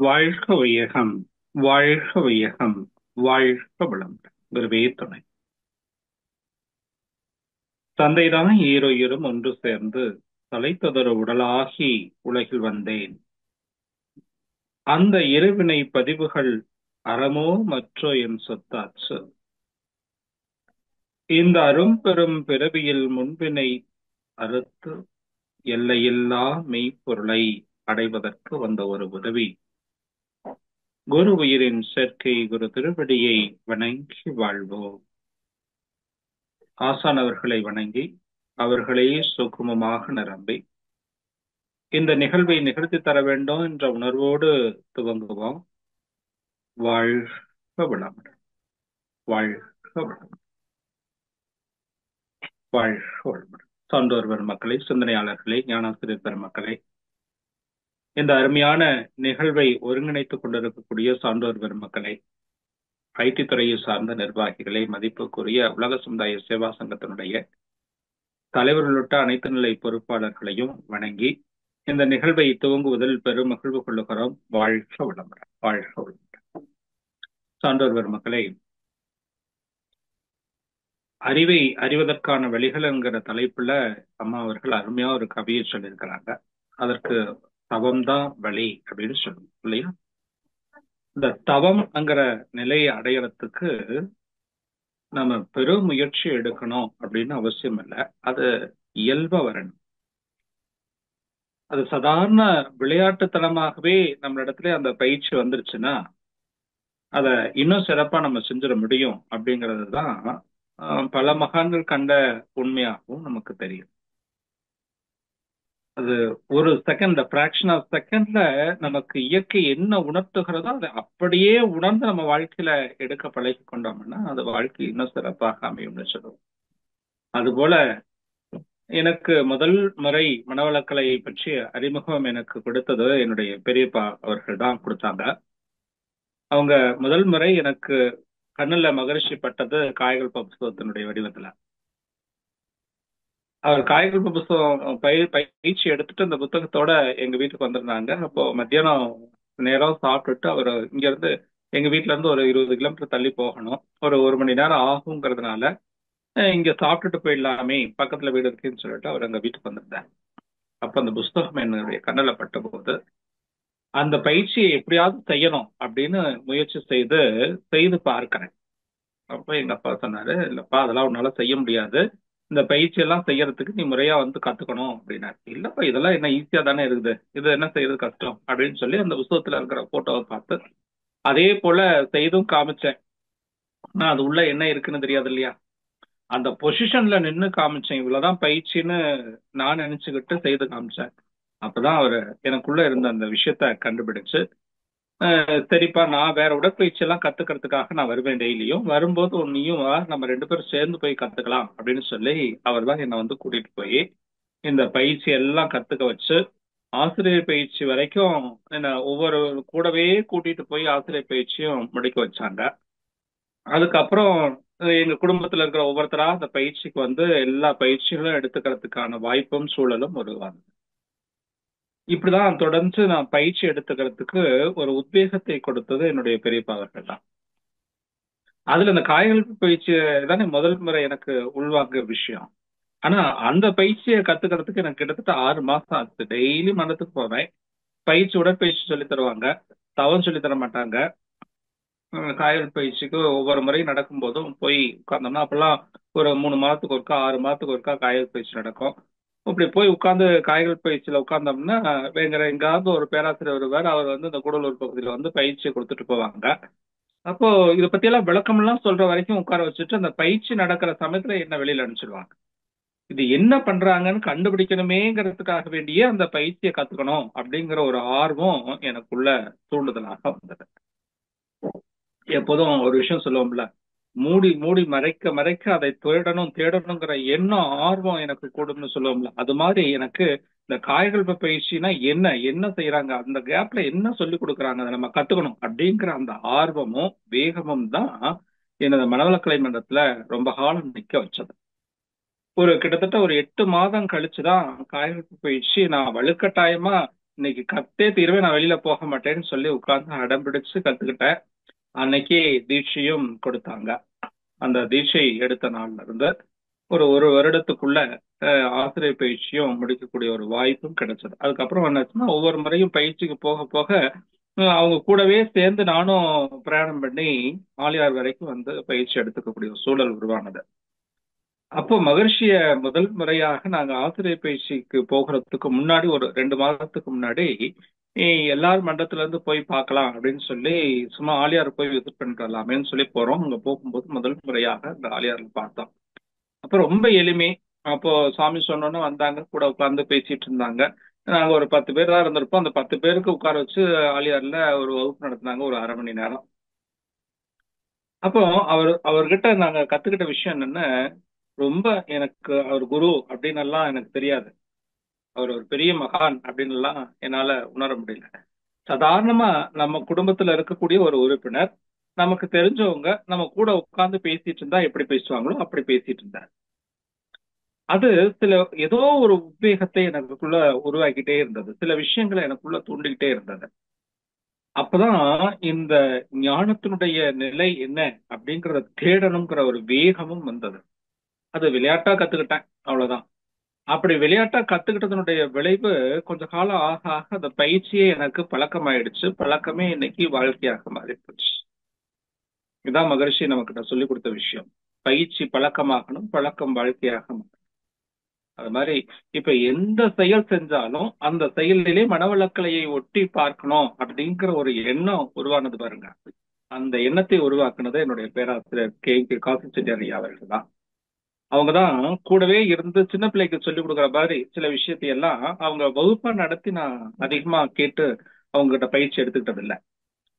வாழ்க வையகம், வாழ்க வையகம், வாழ்க வளமுடன். குருவே துணை. தந்தைதான் ஈருயிரும் ஒன்று சேர்ந்து தலைத்ததொரு உடலாகி உலகில் வந்தேன். அந்த இருவினை பதிவுகள் அறமோ மற்றோ என் சொத்தாச்சு. இந்த அரும்பெரும் பிறவியில் முன்பினை அறுத்து எல்லையில்லா மெய்ப்பொருளை அடைவதற்கு வந்த ஒரு உதவி. குரு உயிரின் சேர்க்கை குரு திருவடியை வணங்கி வாழ்வோம். ஆசானவர்களை வணங்கி அவர்களே சுக்குமமாக நிரம்பி இந்த நிகழ்வை நிகழ்த்தி தர வேண்டும் என்ற உணர்வோடு துவங்குவோம். வாழ்க வளமுடன், வாழ்க வளமுடன், வாழ்க வளமுடன். சான்றோர் பெருமக்களே, சிந்தனையாளர்களே, ஞானாசிரியர் பெருமக்களே, இந்த அருமையான நிகழ்வை ஒருங்கிணைத்துக் கொண்டிருக்கக்கூடிய சான்றோர் பெருமக்களே, ஐடி துறையை சார்ந்த நிர்வாகிகளை, மதிப்புக்குரிய உலக சமுதாய சேவா சங்கத்தினுடைய தலைவர் உள்ளிட்ட அனைத்து நிலை பொறுப்பாளர்களையும் வணங்கி இந்த நிகழ்வை துவங்குவதில் பெரும் மகிழ்வு கொள்ளுகிறோம். வாழ்க வளமுடன், வாழ்க வளமுடன். சான்றோர் பெருமக்களே, அறிவை அறிவதற்கான வழிகள் என்கிற தலைப்புல அம்மா அவர்கள் அருமையா ஒரு கவியை சொல்லியிருக்கிறாங்க. அதற்கு தவம்தான் வழி அப்படின்னு சொல்லணும் இல்லையா? இந்த தவம்ங்கிற நிலையை அடையறதுக்கு நம்ம பெரும் முயற்சி எடுக்கணும் அப்படின்னு அவசியம் இல்லை. அது இயல்பா வரணும். அது சாதாரண விளையாட்டுத்தனமாகவே நம்மளிடத்துல அந்த பயிற்சி வந்துருச்சுன்னா அதை இன்னும் சிறப்பா நம்ம செஞ்சிட முடியும் அப்படிங்கிறது தான் பல மகான்கள் கண்ட உண்மையாகவும் நமக்கு தெரியும். அது ஒரு செகண்ட், ஃபிராக்ஷன் ஆஃப் செகண்ட்ல நமக்கு இயற்கை என்ன உணர்த்துகிறதோ அதை அப்படியே உணர்ந்து நம்ம வாழ்க்கையில எடுக்க பழகி கொண்டோம்னா அது வாழ்க்கை இன்னும் சிறப்பாக அமையும்னு சொல்லுவோம். அதுபோல எனக்கு முதல் முறை மனவளக்கலையை பற்றி அறிமுகம் எனக்கு கொடுத்தது என்னுடைய பெரியப்பா அவர்கள் தான் கொடுத்தாங்க. அவங்க முதல் முறை எனக்கு கண்ணுல மகரிஷி பட்டது காயகல்ப புஸ்தகத்தினுடைய வடிவத்துல. அவர் காயகல்ப புஸ்தகம் பயிற்சி எடுத்துட்டு அந்த புத்தகத்தோட எங்க வீட்டுக்கு வந்திருந்தாங்க. அப்போ மத்தியானம் நேரம் சாப்பிட்டுட்டு அவர் இங்க இருந்து எங்க வீட்டுல இருந்து ஒரு 20 கிலோமீட்டர் தள்ளி போகணும். ஒரு மணி நேரம் ஆகுங்கிறதுனால இங்க சாப்பிட்டுட்டு போயிடலாமே, பக்கத்துல வீடு இருக்குன்னு சொல்லிட்டு அவர் எங்க வீட்டுக்கு வந்திருந்தார். அப்ப அந்த புஸ்தகம் என்னுடைய கண்ணுல பட்ட போது அந்த பயிற்சியை எப்படியாவது செய்யணும் அப்படின்னு முயற்சி செய்து பார்க்கிறேன். அப்ப எங்க அப்பா சொன்னாரு, இல்லப்பா அதெல்லாம் உன்னால செய்ய முடியாது, இந்த பயிற்சி எல்லாம் செய்யறதுக்கு நீ முறையா வந்து கத்துக்கணும் அப்படின்னாரு. இல்லப்பா இதெல்லாம் என்ன ஈஸியா தானே இருக்குது, இது என்ன செய்யறது கஷ்டம் அப்படின்னு சொல்லி அந்த புத்தகத்துல இருக்கிற போட்டோவை பார்த்து அதே போல செய்தும் காமிச்சேன். ஆனா அது உள்ள என்ன இருக்குன்னு தெரியாது இல்லையா? அந்த பொசிஷன்ல நின்னு காமிச்சேன். இவ்வளவுதான் பயிற்சின்னு நான் நினைச்சுக்கிட்டு செய்து காமிச்சேன். அப்பதான் அவரு எனக்குள்ள இருந்த அந்த விஷயத்த கண்டுபிடிச்சு, சரிப்பா நான் வேற உடற்பயிற்சி எல்லாம் கத்துக்கிறதுக்காக நான் வருவேன், டெய்லியும் வரும்போது நீயும் வா, நம்ம 2 பேரும் சேர்ந்து போய் கத்துக்கலாம் அப்படின்னு சொல்லி அவர் தான் என்னை வந்து கூட்டிட்டு போய் இந்த பயிற்சி எல்லாம் கத்துக்க வச்சு ஆசிரியர் பயிற்சி வரைக்கும் என்ன ஒவ்வொரு கூடவே கூட்டிட்டு போய் ஆசிரியர் பயிற்சியும் முடிக்க வச்சாங்க. அதுக்கப்புறம் எங்க குடும்பத்துல இருக்கிற ஒவ்வொருத்தரா அந்த பயிற்சிக்கு வந்து எல்லா பயிற்சிகளும் எடுத்துக்கிறதுக்கான வாய்ப்பும் சூழலும் உருவாங்க. இப்படிதான் தொடர்ந்து நான் பயிற்சி எடுத்துக்கிறதுக்கு ஒரு உத்வேகத்தை கொடுத்தது என்னுடைய பெரியப்பா அவர்கள் தான். அதுல இந்த காய்கள் பயிற்சி தானே முதல் முறை எனக்கு உள்வாங்க விஷயம். ஆனா அந்த பயிற்சியை கத்துக்கிறதுக்கு எனக்கு கிட்டத்தட்ட 6 மாசம் ஆச்சு. டெய்லி மண்டத்துக்கு போவேன், உடற்பயிற்சி சொல்லி தருவாங்க, தவம் சொல்லி தர மாட்டாங்க. காய்கள் பயிற்சிக்கு ஒவ்வொரு முறையும் நடக்கும் போதும் போய் உட்கார்ந்தோம்னா அப்பெல்லாம் ஒரு 3 மாதத்துக்கு ஒருக்கா 6 மாதத்துக்கு ஒருக்கா காய்கள் பயிற்சி நடக்கும். இப்படி போய் உட்கார்ந்து காய்கள் பயிற்சியில உட்கார்ந்தோம்னா வேற எங்காவது ஒரு பேராசிரியர் வருவார். அவர் வந்து இந்த கூடலூர் பகுதியில வந்து பயிற்சியை கொடுத்துட்டு போவாங்க. அப்போ இதை பத்தி எல்லாம் விளக்கம் எல்லாம் சொல்ற வரைக்கும் உட்கார வச்சுட்டு அந்த பயிற்சி நடக்கிற சமயத்துல என்ன வெளியில அனுப்பிச்சிடுவாங்க. இது என்ன பண்றாங்கன்னு கண்டுபிடிக்கணுமேங்கிறதுக்காக வேண்டியே அந்த பயிற்சியை கத்துக்கணும் அப்படிங்கிற ஒரு ஆர்வம் எனக்குள்ள தூண்டுதலாக வந்தது. எப்போதும் ஒரு விஷயம் சொல்லுவோம்ல, மூடி மூடி மறைக்க மறைக்க அதை தேடணுங்கிற எண்ணம் ஆர்வம் எனக்கு கூடும்னு சொல்லுவோம்ல, அது மாதிரி எனக்கு இந்த காய்கள் பயிற்சினா என்ன செய்யறாங்க, அந்த கேப்ல என்ன சொல்லி கொடுக்குறாங்க, அதை நம்ம கத்துக்கணும் அப்படிங்கிற அந்த ஆர்வமும் வேகமும் தான் எனது மனவளக்கலை மன்றத்துல ரொம்ப காலம் நிக்க வச்சது. கிட்டத்தட்ட ஒரு 8 மாதம் கழிச்சுதான் காய்கள் பயிற்சி நான் வலுக்கட்டாயமா இன்னைக்கு கத்தே தீர்வே, நான் வெளியில போக மாட்டேன்னு சொல்லி உட்கார்ந்து அடம் பிடிச்சு கத்துக்கிட்டேன். அன்னைக்கு தீட்சையும் கொடுத்தாங்க. அந்த தீட்சை எடுத்த நாள்ல இருந்து ஒரு ஒரு வருடத்துக்குள்ள ஆசிரியர் பயிற்சியும் முடிக்கக்கூடிய ஒரு வாய்ப்பும் கிடைச்சது. அதுக்கப்புறம் என்னாச்சுன்னா, ஒவ்வொரு முறையும் பயிற்சிக்கு போக போக அவங்க கூடவே சேர்ந்து நானும் பிரயாணம் பண்ணி ஆலியார் வரைக்கும் வந்து பயிற்சி எடுத்துக்கக்கூடிய ஒரு சூழல் உருவானது. அப்போ மகர்ஷிய முதல் முறையாக நாங்க ஆசிரியர் பயிற்சிக்கு போகிறதுக்கு முன்னாடி ஒரு 2 மாதத்துக்கு முன்னாடி எல்லாரும் மண்டலத்துல இருந்து போய் பார்க்கலாம் அப்படின்னு சொல்லி சும்மா ஆலியார் போய் விசிட் பண்ணிட்டு வரலாமேன்னு சொல்லி போறோம். அங்க போகும்போது முதல் முறையாக இந்த ஆலியார்ல பார்த்தோம். அப்போ ரொம்ப எளிமை. அப்போ சாமி சொன்னோன்னு வந்தாங்க, கூட உட்கார்ந்து பேசிட்டு இருந்தாங்க. நாங்க ஒரு 10 பேர் தான் இருந்திருப்போம். அந்த 10 பேருக்கு உட்கார வச்சு ஆலியார்ல ஒரு வகுப்பு நடத்தினாங்க, ஒரு அரை மணி நேரம். அப்போ அவர்கிட்ட நாங்க கத்துக்கிட்ட விஷயம் என்னன்னா, ரொம்ப எனக்கு அவர் குரு அப்படின்னு எல்லாம் எனக்கு தெரியாது. அவர் ஒரு பெரிய மகான் அப்படின்னு எல்லாம் என்னால உணர முடியல. சாதாரணமா நம்ம குடும்பத்துல இருக்கக்கூடிய ஒரு உறுப்பினர், நமக்கு தெரிஞ்சவங்க, நம்ம கூட உட்கார்ந்து பேசிட்டு இருந்தா எப்படி பேசுவாங்களோ அப்படி பேசிட்டு இருந்தார். அது சில ஏதோ ஒரு உத்வேகத்தை எனக்குள்ள உருவாக்கிட்டே இருந்தது. சில விஷயங்களை எனக்குள்ள தூண்டிக்கிட்டே இருந்தது. அப்பதான் இந்த ஞானத்தினுடைய நிலை என்ன அப்படிங்கறத தேடணுங்கிற ஒரு வேகமும் வந்தது. அது விளையாட்டா கத்துக்கிட்டேன், அவ்வளவுதான். அப்படி விளையாட்டா கத்துக்கிட்டதனுடைய விளைவு கொஞ்ச காலம் ஆக ஆக அந்த பயிற்சியே எனக்கு பழக்கமாயிடுச்சு. பழக்கமே இன்னைக்கு வாழ்க்கையாக மாறி போச்சு. இதான் மகரிஷி நமக்கு சொல்லி கொடுத்த விஷயம். பயிற்சி பழக்கமாகணும், பழக்கம் வாழ்க்கையாக மாறணும். அது மாதிரி இப்ப எந்த செயல் செஞ்சாலும் அந்த செயலிலே மனவளக்கலையை ஒட்டி பார்க்கணும் அப்படிங்கிற ஒரு எண்ணம் உருவானது பாருங்க. அந்த எண்ணத்தை உருவாக்குனது என்னுடைய பேராசிரியர் கே காசி செட்டியார் ஐயா அவர்கள் தான். அவங்கதான் கூடவே இருந்து சின்ன பிள்ளைக்கு சொல்லிக் கொடுக்குற மாதிரி சில விஷயத்தை எல்லாம் அவங்க வகுப்பா நடத்தி நான் அதிகமா கேட்டு அவங்க கிட்ட பயிற்சி எடுத்துக்கிட்டது இல்லை.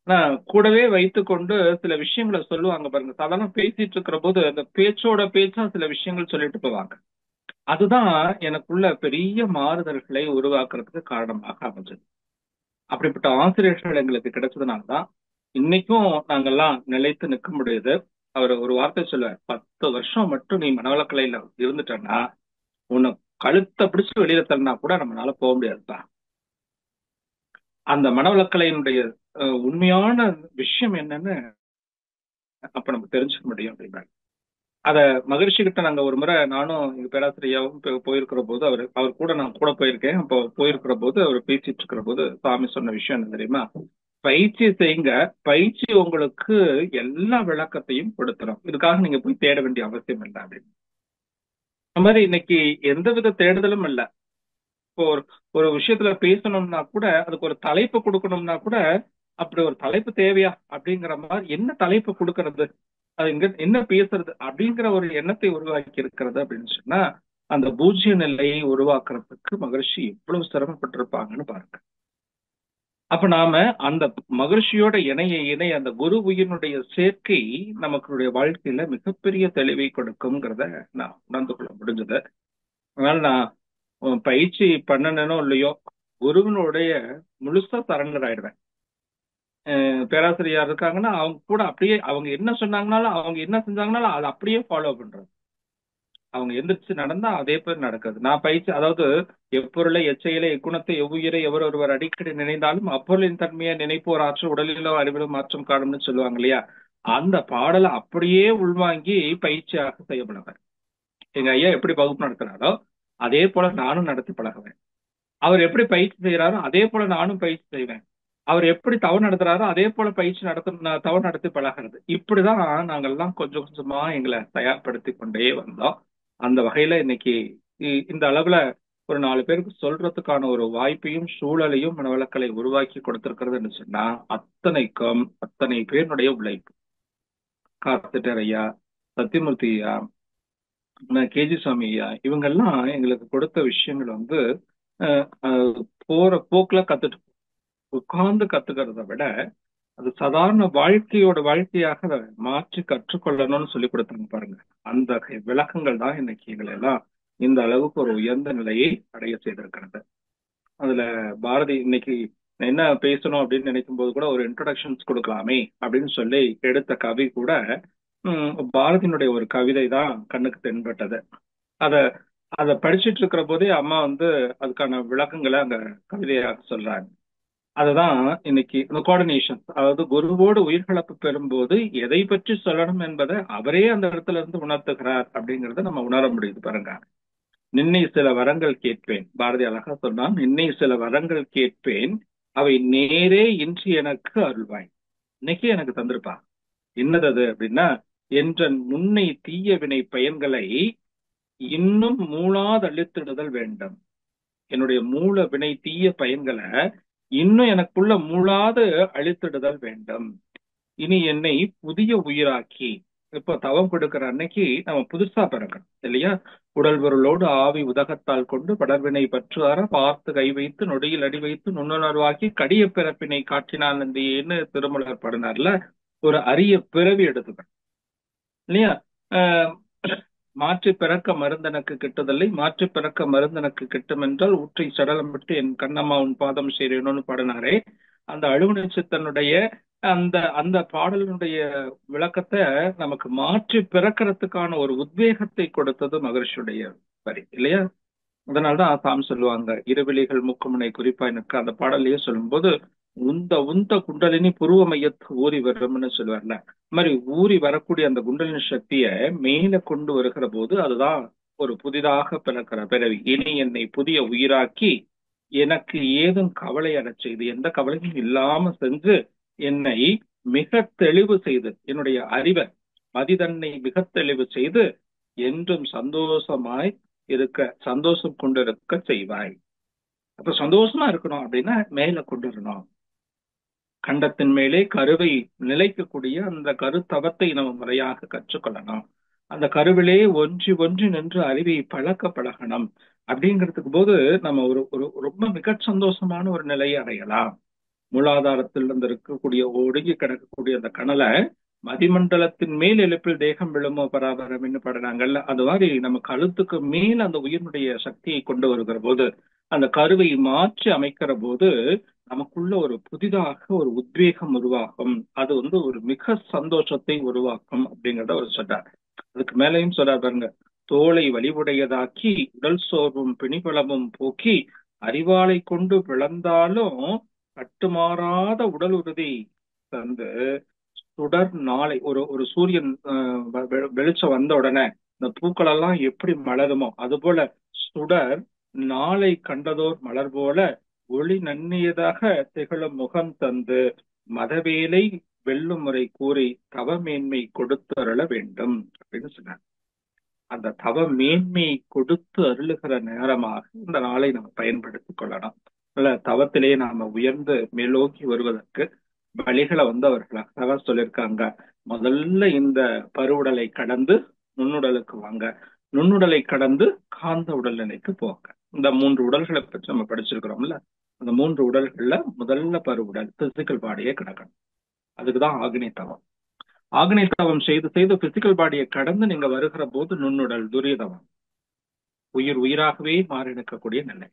ஆனா கூடவே வைத்துக்கொண்டு சில விஷயங்களை சொல்லுவாங்க பாருங்க. சாதாரண பேசிட்டு இருக்கிற போது அந்த பேச்சோட பேச்சா சில விஷயங்கள் சொல்லிட்டு போவாங்க. அதுதான் எனக்குள்ள பெரிய மாறுதல்களை உருவாக்குறதுக்கு காரணமாக அமைஞ்சது. அப்படிப்பட்ட ஆசிரியர்கள் எங்களுக்கு கிடைச்சதுனாலதான் இன்னைக்கும் நாங்கெல்லாம் நிலைத்து நிற்க முடியுது. அவர் ஒரு வார்த்தை சொல்லுவார், 10 வருஷம் மட்டும் நீ மனவளக்கலையில இருந்துட்டன்னா உன்னை கழுத்தை பிடிச்சு வெளியில தள்ளினா கூட நம்மளால போக முடியாதுப்பா. அந்த மனவளக்கலையினுடைய உண்மையான விஷயம் என்னன்னு அப்ப நம்ம தெரிஞ்சுக்க முடியும் அப்படின்னாங்க. அத மகிழ்ச்சி கிட்ட நாங்க ஒரு முறை நானும் எங்க பேராசிரியாவும் போயிருக்கிற போது அவர் கூட நான் கூட போயிருக்கேன். அப்போ போயிருக்கிற போது அவர் பேசிட்டு இருக்கிற போது சாமி சொன்ன விஷயம் என்ன தெரியுமா? பயிற்சி செய்யுங்க, பயிற்சி உங்களுக்கு எல்லா விளக்கத்தையும் கொடுத்துரும், இதுக்காக நீங்க போய் தேட வேண்டிய அவசியம் இல்லை அப்படின்னு. அந்த மாதிரி இன்னைக்கு எந்தவித தேடுதலும் இல்லை. இப்போ ஒரு விஷயத்துல பேசணும்னா கூட அதுக்கு ஒரு தலைப்பு கொடுக்கணும்னா கூட அப்படி ஒரு தலைப்பு தேவையா அப்படிங்கிற மாதிரி என்ன தலைப்பு கொடுக்கறது, அது இங்க என்ன பேசுறது அப்படிங்கிற ஒரு எண்ணத்தை உருவாக்கி இருக்கிறது அப்படின்னு சொன்னா அந்த பூஜ்ய நிலையை உருவாக்குறதுக்கு மகரிஷி எவ்வளவு சிரமப்பட்டிருப்பாங்கன்னு பாருங்க. அப்ப நாம அந்த மகிழ்ச்சியோட இணைய அந்த குரு உயிரினுடைய சேர்க்கை நமக்குடைய வாழ்க்கையில மிகப்பெரிய தெளிவை கொடுக்கும்ங்கிறத நான் உணர்ந்து கொள்ள முடிஞ்சது. அதனால நான் பயிற்சி பண்ணனோ இல்லையோ குருவினுடைய முழுசா சரண்டர் ஆயிடுவேன். பேராசிரியர் இருக்காங்கன்னா அவங்க கூட அப்படியே அவங்க என்ன சொன்னாங்கனாலும் அவங்க என்ன செஞ்சாங்கனாலும் அதை அப்படியே ஃபாலோ பண்றது. அவங்க எந்திரிச்சு நடந்தா அதே பேர் நடக்குது. நான் பயிற்சி, அதாவது எப்பொருளை எச்செயலை எக்குணத்தை எவ்வுயிரை எவர் ஒருவர் அடிக்கடி நினைந்தாலும் அப்பொருளின் தன்மையை நினைப்போர் ஆற்று உடலிலோ அறிவிலோ மாற்றம் காணும்னு சொல்லுவாங்க இல்லையா? அந்த பாடலை அப்படியே உள்வாங்கி பயிற்சியாக செய்யப்படுவேன். எங்க ஐயா எப்படி வகுப்பு நடத்துறாரோ அதே போல நானும் நடத்தி பழகுவேன். அவர் எப்படி பயிற்சி செய்யறாரோ அதே போல நானும் பயிற்சி செய்வேன். அவர் எப்படி தவறு நடத்துறாரோ அதே போல பயிற்சி தவறு நடத்தி பழகிறது. இப்படிதான் நாங்கெல்லாம் கொஞ்சம் கொஞ்சமா எங்களை தயார்படுத்தி கொண்டே வந்தோம். அந்த வகையில இன்னைக்கு இந்த அளவுல ஒரு 4 பேருக்கு சொல்றதுக்கான ஒரு வாய்ப்பையும் சூழலையும் மனவளக்கலை உருவாக்கி கொடுத்திருக்கிறதுன்னு சொன்னா அத்தனைக்கும் அத்தனை பேருடைய உழைப்பு. கார்த்திட்டர் ஐயா, சத்தியமூர்த்தி ஐயா, கேஜி சுவாமி ஐயா, இவங்கெல்லாம் எங்களுக்கு கொடுத்த விஷயங்கள் வந்து போற போக்குல கத்துட்டு உட்கார்ந்து கத்துக்கிறத விட அது சாதாரண வாழ்க்கையாக அதை மாற்றி கற்றுக்கொள்ளணும்னு சொல்லி கொடுத்தாங்க பாருங்க. அந்த விளக்கங்கள் தான் இன்னைக்கு எங்களை எல்லாம் இந்த அளவுக்கு ஒரு உயர்ந்த நிலையை அடைய செய்திருக்கிறது. அதுல பாரதி இன்னைக்கு என்ன பேசணும் அப்படின்னு நினைக்கும் போது கூட ஒரு இன்ட்ரோடக்ஷன்ஸ் கொடுக்கலாமே அப்படின்னு சொல்லி எடுத்த கவி கூட பாரதியினுடைய ஒரு கவிதை தான் கண்ணுக்கு தென்பட்டது. அத அதை படிச்சிட்டு இருக்கிற போதே அம்மா வந்து அதுக்கான விளக்கங்களை அங்க கவிதையாக சொல்றாங்க. அதுதான் இன்னைக்கு இந்த கோஆர்டினேஷன், அதாவது குருவோடு உயிர்கலப்பு பெறும்போது எதை பற்றி சொல்லணும் என்பதை அவரே அந்த இடத்துல இருந்து உணர்த்துகிறார் அப்படிங்கறத நம்ம உணர முடியுது பாருங்க. நின்னை சில வரங்கள் கேட்பேன், பாரதி அழகா சொன்னான், நின்னை சில வரங்கள் கேட்பேன், அவை நேரே இன்று எனக்கு அருள்வாய். இன்னைக்கு எனக்கு தந்திருப்பா. என்னது அது அப்படின்னா, என்றன் முன்னை தீய வினை பயன்களை இன்னும் மூளாதழித்திடுதல் வேண்டும். என்னுடைய மூல வினை தீய பயன்களை இன்னும் எனக்குள்ள மூளாது அழித்திடுதல் வேண்டும். இனி என்னை புதிய உயிராக்கி, இப்போ தவம் கொடுக்கிற அன்னைக்கு நம்ம புதுசா பிறக்கணும் இல்லையா? உடல் பொருளோடு ஆவி உதகத்தால் கொண்டு படர்வினை பற்றார பார்த்து கை வைத்து நொடியில் அடி வைத்து நுண்ணுணர்வாக்கி கடிய பிறப்பினை காட்டினான் என்று திருமலர் பாடினார்ல. ஒரு அரிய பிறவி எடுத்துக்கணும் இல்லையா? ஆஹ் மாற்றி பிறக்க மருந்தனக்கு கிட்டதில்லை, மாற்றி பிறக்க மருந்தனக்கு கிட்டும் என்றால் ஊற்றை சடலம் விட்டு என் கண்ணம்மா உன் பாதம் சேரணும்னு பாடினாரே. அந்த அழுகுண சித்தனுடைய அந்த அந்த பாடலினுடைய விளக்கத்தை நமக்கு மாற்றி பிறக்கிறதுக்கான ஒரு உத்வேகத்தை கொடுத்தது மகரிஷியுடைய வரி இல்லையா? அதனால்தான் சாமி சொல்லுவாங்க, இருவிழிகள் முக்குமுனை குறிப்பாய் நிற்க, அந்த பாடலையே சொல்லும்போது உந்த உந்த குண்டலினி புருவ மையத்து ஊறி வரும்னு சொல்லுவார்ல. அது மாதிரி ஊறி வரக்கூடிய அந்த குண்டலினி சக்தியை மேல கொண்டு வருகிற போது அதுதான் ஒரு புதிதாக பிறக்கிற பிறவி. இனி என்னை புதிய உயிராக்கி எனக்கு ஏதும் கவலை அறச் செய்து, எந்த கவலையும் இல்லாம செஞ்சு என்னை மிக தெளிவு செய்து, என்னுடைய அறிவை மதிதன்னை மிக தெளிவு செய்து என்றும் சந்தோஷமாய் இருக்க, சந்தோஷம் கொண்டிருக்க செய்வாய். அப்ப சந்தோஷமா இருக்கணும் அப்படின்னா மேல கொண்டு வரணும். கண்டத்தின் மேலே கருவை நிலைக்கக்கூடிய அந்த கருத்தவத்தை நம்ம முறையாக கற்றுக்கொள்ளணும். அந்த கருவிலே ஒன்றி ஒன்றி நின்று அறிவை பழக்க பழகணும். அப்படிங்கிறதுக்கு போது நம்ம ஒரு ஒரு ரொம்ப மிக சந்தோஷமான ஒரு நிலையை அடையலாம். மூலாதாரத்திலிருந்து இருக்கக்கூடிய ஒடுங்கி கிடக்கக்கூடிய அந்த கனலை மதிமண்டலத்தின் மேல் எழுப்பில் தேகம் விழுமோ பராபரம்னு பாடுறாங்கல்ல. அது மாதிரி நம்ம கழுத்துக்கு மேல் அந்த உயிரினுடைய சக்தியை கொண்டு வருகிற போது, அந்த கருவை மாற்றி அமைக்கிற போது நமக்குள்ள ஒரு புதிதாக ஒரு உத்வேகம் உருவாகும். அது வந்து ஒரு மிக சந்தோஷத்தை உருவாக்கும் அப்படிங்கிறத அவர் சொல்றார். அதுக்கு மேலையும் சொல்றார் பாருங்க, தோலை வலிவுடையதாக்கி உடல் சோர்வும் பிணிபலமும் போக்கி அறிவாலை கொண்டு பிளந்தாலும் கட்டுமாறாத உடல் உறுதி தந்து சுடர் நாளை, ஒரு ஒரு சூரியன் வெளிச்சம் வந்த உடனே இந்த பூக்கள் எல்லாம் எப்படி மலருமோ அது போல சுடர் நாளை கண்டதோர் மலர் போல ஒளி நன்னியதாக திகழும் முகம் தந்து மதவேலை வெல்லும் முறை கூறி தவ மேன்மை கொடுத்து அருள வேண்டும் அப்படின்னு சொன்னார். அந்த தவ மேன்மை கொடுத்து அருளுகிற நேரமாக இந்த நாளை நம்ம பயன்படுத்திக் கொள்ளலாம். இல்ல, தவத்திலே நாம உயர்ந்து மேலோக்கி வருவதற்கு வழிகளை வந்து அவர்களாக சொல்லியிருக்காங்க. முதல்ல இந்த பருவுடலை கடந்து நுண்ணுடலுக்கு வாங்க, நுண்ணுடலை கடந்து காந்த உடல் நிலைக்கு போங்க. இந்த 3 உடல்களை பற்றி நம்ம படிச்சிருக்கிறோம்ல. அந்த 3 உடல்கள்ல முதல்ல பருவுடல் பிசிக்கல் பாடியே கிடக்கணும். அதுக்குதான் ஆக்னி தவம். ஆக்னி தவம் செய்து செய்து பிசிக்கல் பாடியை கடந்து நீங்க வருகிற போது நுண்ணுடல் துரியதவம், உயிர் உயிராகவே மாறி நிற்கக்கூடிய நிலை.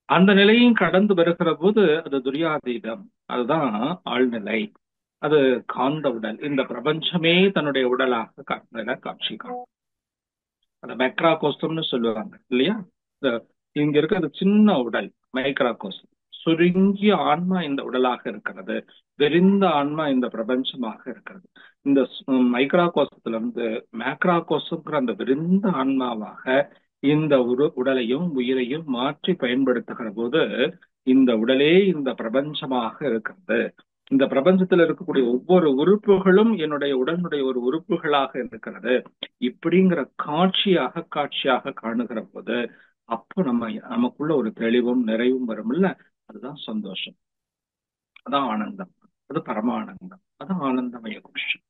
அந்த நிலையும் கடந்து வருகிற போது அது துரியாதீதம், அதுதான் ஆழ்நிலை, அது காந்த உடல். இந்த பிரபஞ்சமே தன்னுடைய உடலாக காட்சி காணும். அந்த மைக்ராகோஸ்டம்னு சொல்லுவாங்க இல்லையா? இங்க இருக்கிறது சின்ன உடல் மைக்ராகோஸ்டம். சுருங்கிய ஆன்மா இந்த உடலாக இருக்கிறது, விரிந்த ஆன்மா இந்த பிரபஞ்சமாக இருக்கிறது. இந்த மைக்ராகோசத்துல இருந்து மேக்ராகோசம்ங்கிற அந்த விரிந்த ஆன்மாவாக இந்த உடலையும் உயிரையும் மாற்றி பயன்படுத்துகிற போது இந்த உடலே இந்த பிரபஞ்சமாக இருக்கிறது. இந்த பிரபஞ்சத்தில் இருக்கக்கூடிய ஒவ்வொரு உறுப்புகளும் என்னுடைய உடலுடைய ஒரு உறுப்புகளாக இருக்கிறது. இப்படிங்கிற காட்சியாக காணுகிற போது அப்போ நமக்குள்ள ஒரு தெளிவும் நிறைவும் வரும்ல. அதுதான் சந்தோஷம், அதான் ஆனந்தம், அது பரமானந்தம், அதான் ஆனந்தமய கோஷம்.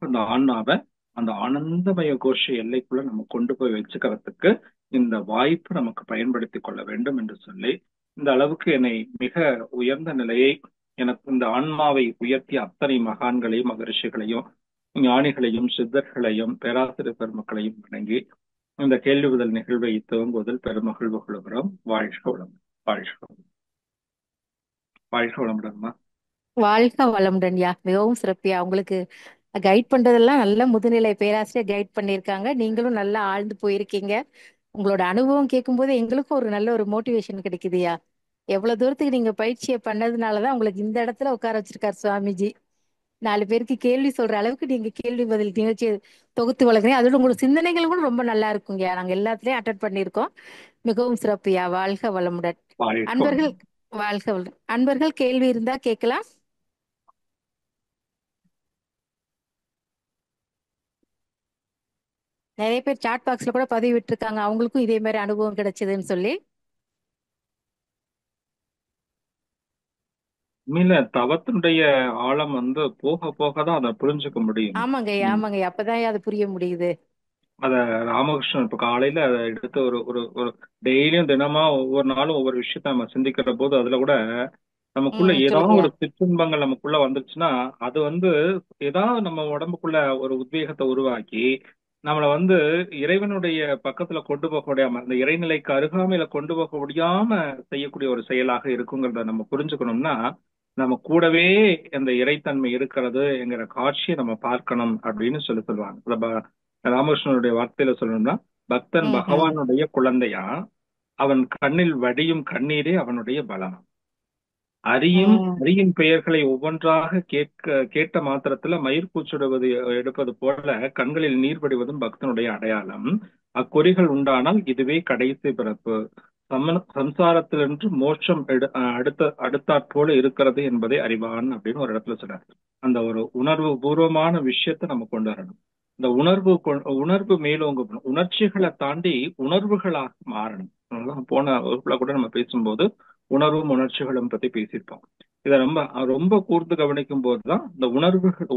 அந்த ஆன்மாவை அந்த ஆனந்தமய கோஷ எல்லைக்குள்ள நம்ம கொண்டு போய் வச்சுக்கிறதுக்கு இந்த வாய்ப்பு நமக்கு பயன்படுத்தி கொள்ள வேண்டும் என்று சொல்லி, இந்த அளவுக்கு என்னை மிக உயர்ந்த நிலையை, எனக்கு இந்த ஆன்மாவை உயர்த்திய அத்தனை மகான்களையும் மகரிஷிகளையும் ஞானிகளையும் சித்தர்களையும் பேராசிரியர் பெருமக்களையும் வணங்கி இந்த கேள்வி பதில் நிகழ்வை துவங்குவதில் பெருமகிழ்வு கொள்கிறோம். வாழ்க வளம், வாழ்க வளம், வாழ்க வளமுடன்மா. வாழ்க வளமுடன் யா. மிகவும் சிறப்பியா உங்களுக்கு கைட் பண்றதெல்லாம் நல்ல முதுநிலை பேராசிரியர் கைட் பண்ணியிருக்காங்க. நீங்களும் நல்லா ஆழ்ந்து போயிருக்கீங்க. உங்களோட அனுபவம் கேட்கும்போது எங்களுக்கும் ஒரு நல்ல ஒரு மோட்டிவேஷன் கிடைக்குதுயா. எவ்வளவு தூரத்துக்கு நீங்க பயிற்சியை பண்ணதுனாலதான் உங்களுக்கு இந்த இடத்துல உட்கார வச்சிருக்காரு சுவாமிஜி. 4 பேருக்கு கேள்வி சொல்ற அளவுக்கு நீங்க கேள்வி பதில் நிகழ்ச்சி தொகுத்து வழங்குறீங்க. அதோட உங்களோட சிந்தனைகள் கூட ரொம்ப நல்லா இருக்குங்க. நாங்க எல்லாத்துலயும் அட்டன் பண்ணியிருக்கோம். மிகவும் சிறப்புயா. வாழ்க வளமுடன். வாழ்க்கை. அன்பர்கள், வாழ்க வளமுடன். அன்பர்கள் கேள்வி இருந்தா கேட்கலாம். நிறைய பேர் சாட் பாக்ஸ்ல கூட பதிவு விட்டுருக்காங்க, அவங்களுக்கும் இதே மாதிரி அனுபவம் கிடைச்சதுன்னு சொல்லி. உண்மையில தவத்தினுடைய ஆழம் போக போக தான் அதை புரிஞ்சுக்க முடியும். ஆமாங்கய்யா, ம். ஆமாங்கய்யா, அப்பதான் அது புரிய முடியுது. அத ராமகிருஷ்ணன் இப்ப காலையில அதை எடுத்து ஒரு ஒரு ஒரு டெய்லியும் தினமா ஒவ்வொரு நாளும் ஒவ்வொரு விஷயத்த நம்ம சிந்திக்கிற போது அதுல கூட நமக்குள்ள ஏதாவது சொல்லுங்கய்யா. ஒரு சிற்றின்பங்கள் நமக்குள்ள வந்துருச்சுன்னா அது ஏதாவது நம்ம உடம்புக்குள்ள ஒரு உத்வேகத்தை உருவாக்கி நம்மள இறைவனுடைய பக்கத்துல கொண்டு போக முடியாம அந்த இறைநிலைக்கு அருகாமையில கொண்டு போக முடியாம செய்யக்கூடிய ஒரு செயலாக இருக்குங்கிறத நம்ம புரிஞ்சுக்கணும்னா நம்ம கூடவே அந்த இறைத்தன்மை இருக்கிறது என்கிற காட்சியை நம்ம பார்க்கணும் அப்படின்னு சொல்லுவாங்க. ராமகிருஷ்ணனுடைய வார்த்தையில சொல்லணும்னா பக்தன் ம் ம் பகவானுடைய குழந்தையா, அவன் கண்ணில் வடியும் கண்ணீரே அவனுடைய பலம். அரியும் ம் அரியின் பெயர்களை ஒவ்வொன்றாக கேட்ட மாத்திரத்துல மயிர் கூச்சுடுவது எடுப்பது போல கண்களில் நீர் வடிவதும் பக்தனுடைய அடையாளம். அக்குறிகள் உண்டானால் இதுவே கடைசி பிறப்பு. சம்சாரத்திலிருந்து மோட்சம் அடுத்தாற் போல இருக்கிறது என்பதை அறிவான் அப்படின்னு ஒரு இடத்துல சொல்றாரு. அந்த ஒரு உணர்வு பூர்வமான விஷயத்தை நம்ம கொண்டு வரணும். இந்த உணர்வு மேலோங்க உணர்ச்சிகளை தாண்டி உணர்வுகளாக மாறணும். அதனால போன வகுப்புல கூட நம்ம பேசும்போது உணர்வும் உணர்ச்சிகளும் பத்தி பேசியிருப்போம். இதை ரொம்ப ரொம்ப கூர்ந்து கவனிக்கும் போதுதான் இந்த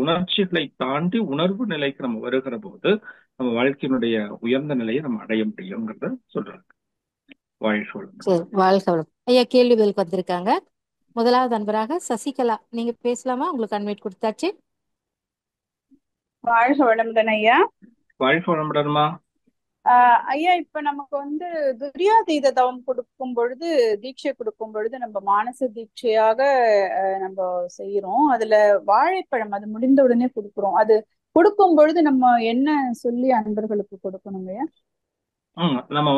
உணர்ச்சிகளை தாண்டி உணர்வு நிலைக்கு நம்ம வருகிற போது நம்ம வாழ்க்கையினுடைய உயர்ந்த நிலையை நம்ம அடைய முடியுங்கிறத சொல்றாங்க. வாழ்க்கை. சரி, வாழ்க வளம். ஐயா, கேள்வி பதிலுக்கு வந்திருக்காங்க. முதலாவது அன்பராக சசிகலா, நீங்க பேசலாமா? உங்களுக்கு அன்வைட் கொடுத்தாச்சு. வாழ்க வளமுடன் ஐயா. வாழ்க்கை வளமுடன்மா. ஐயா, இப்ப நமக்கு துரியாதீத தவம் கொடுக்கும் பொழுது, தீட்சை கொடுக்கும் பொழுது நம்ம மானச தீட்சையாக நம்ம செய்யறோம். அதுல வாழைப்பழம் அது முடிந்த உடனே கொடுக்குறோம். அது கொடுக்கும் பொழுது நம்ம என்ன சொல்லி அன்பர்களுக்கு கொடுக்கணும் ஐயா? நம்ம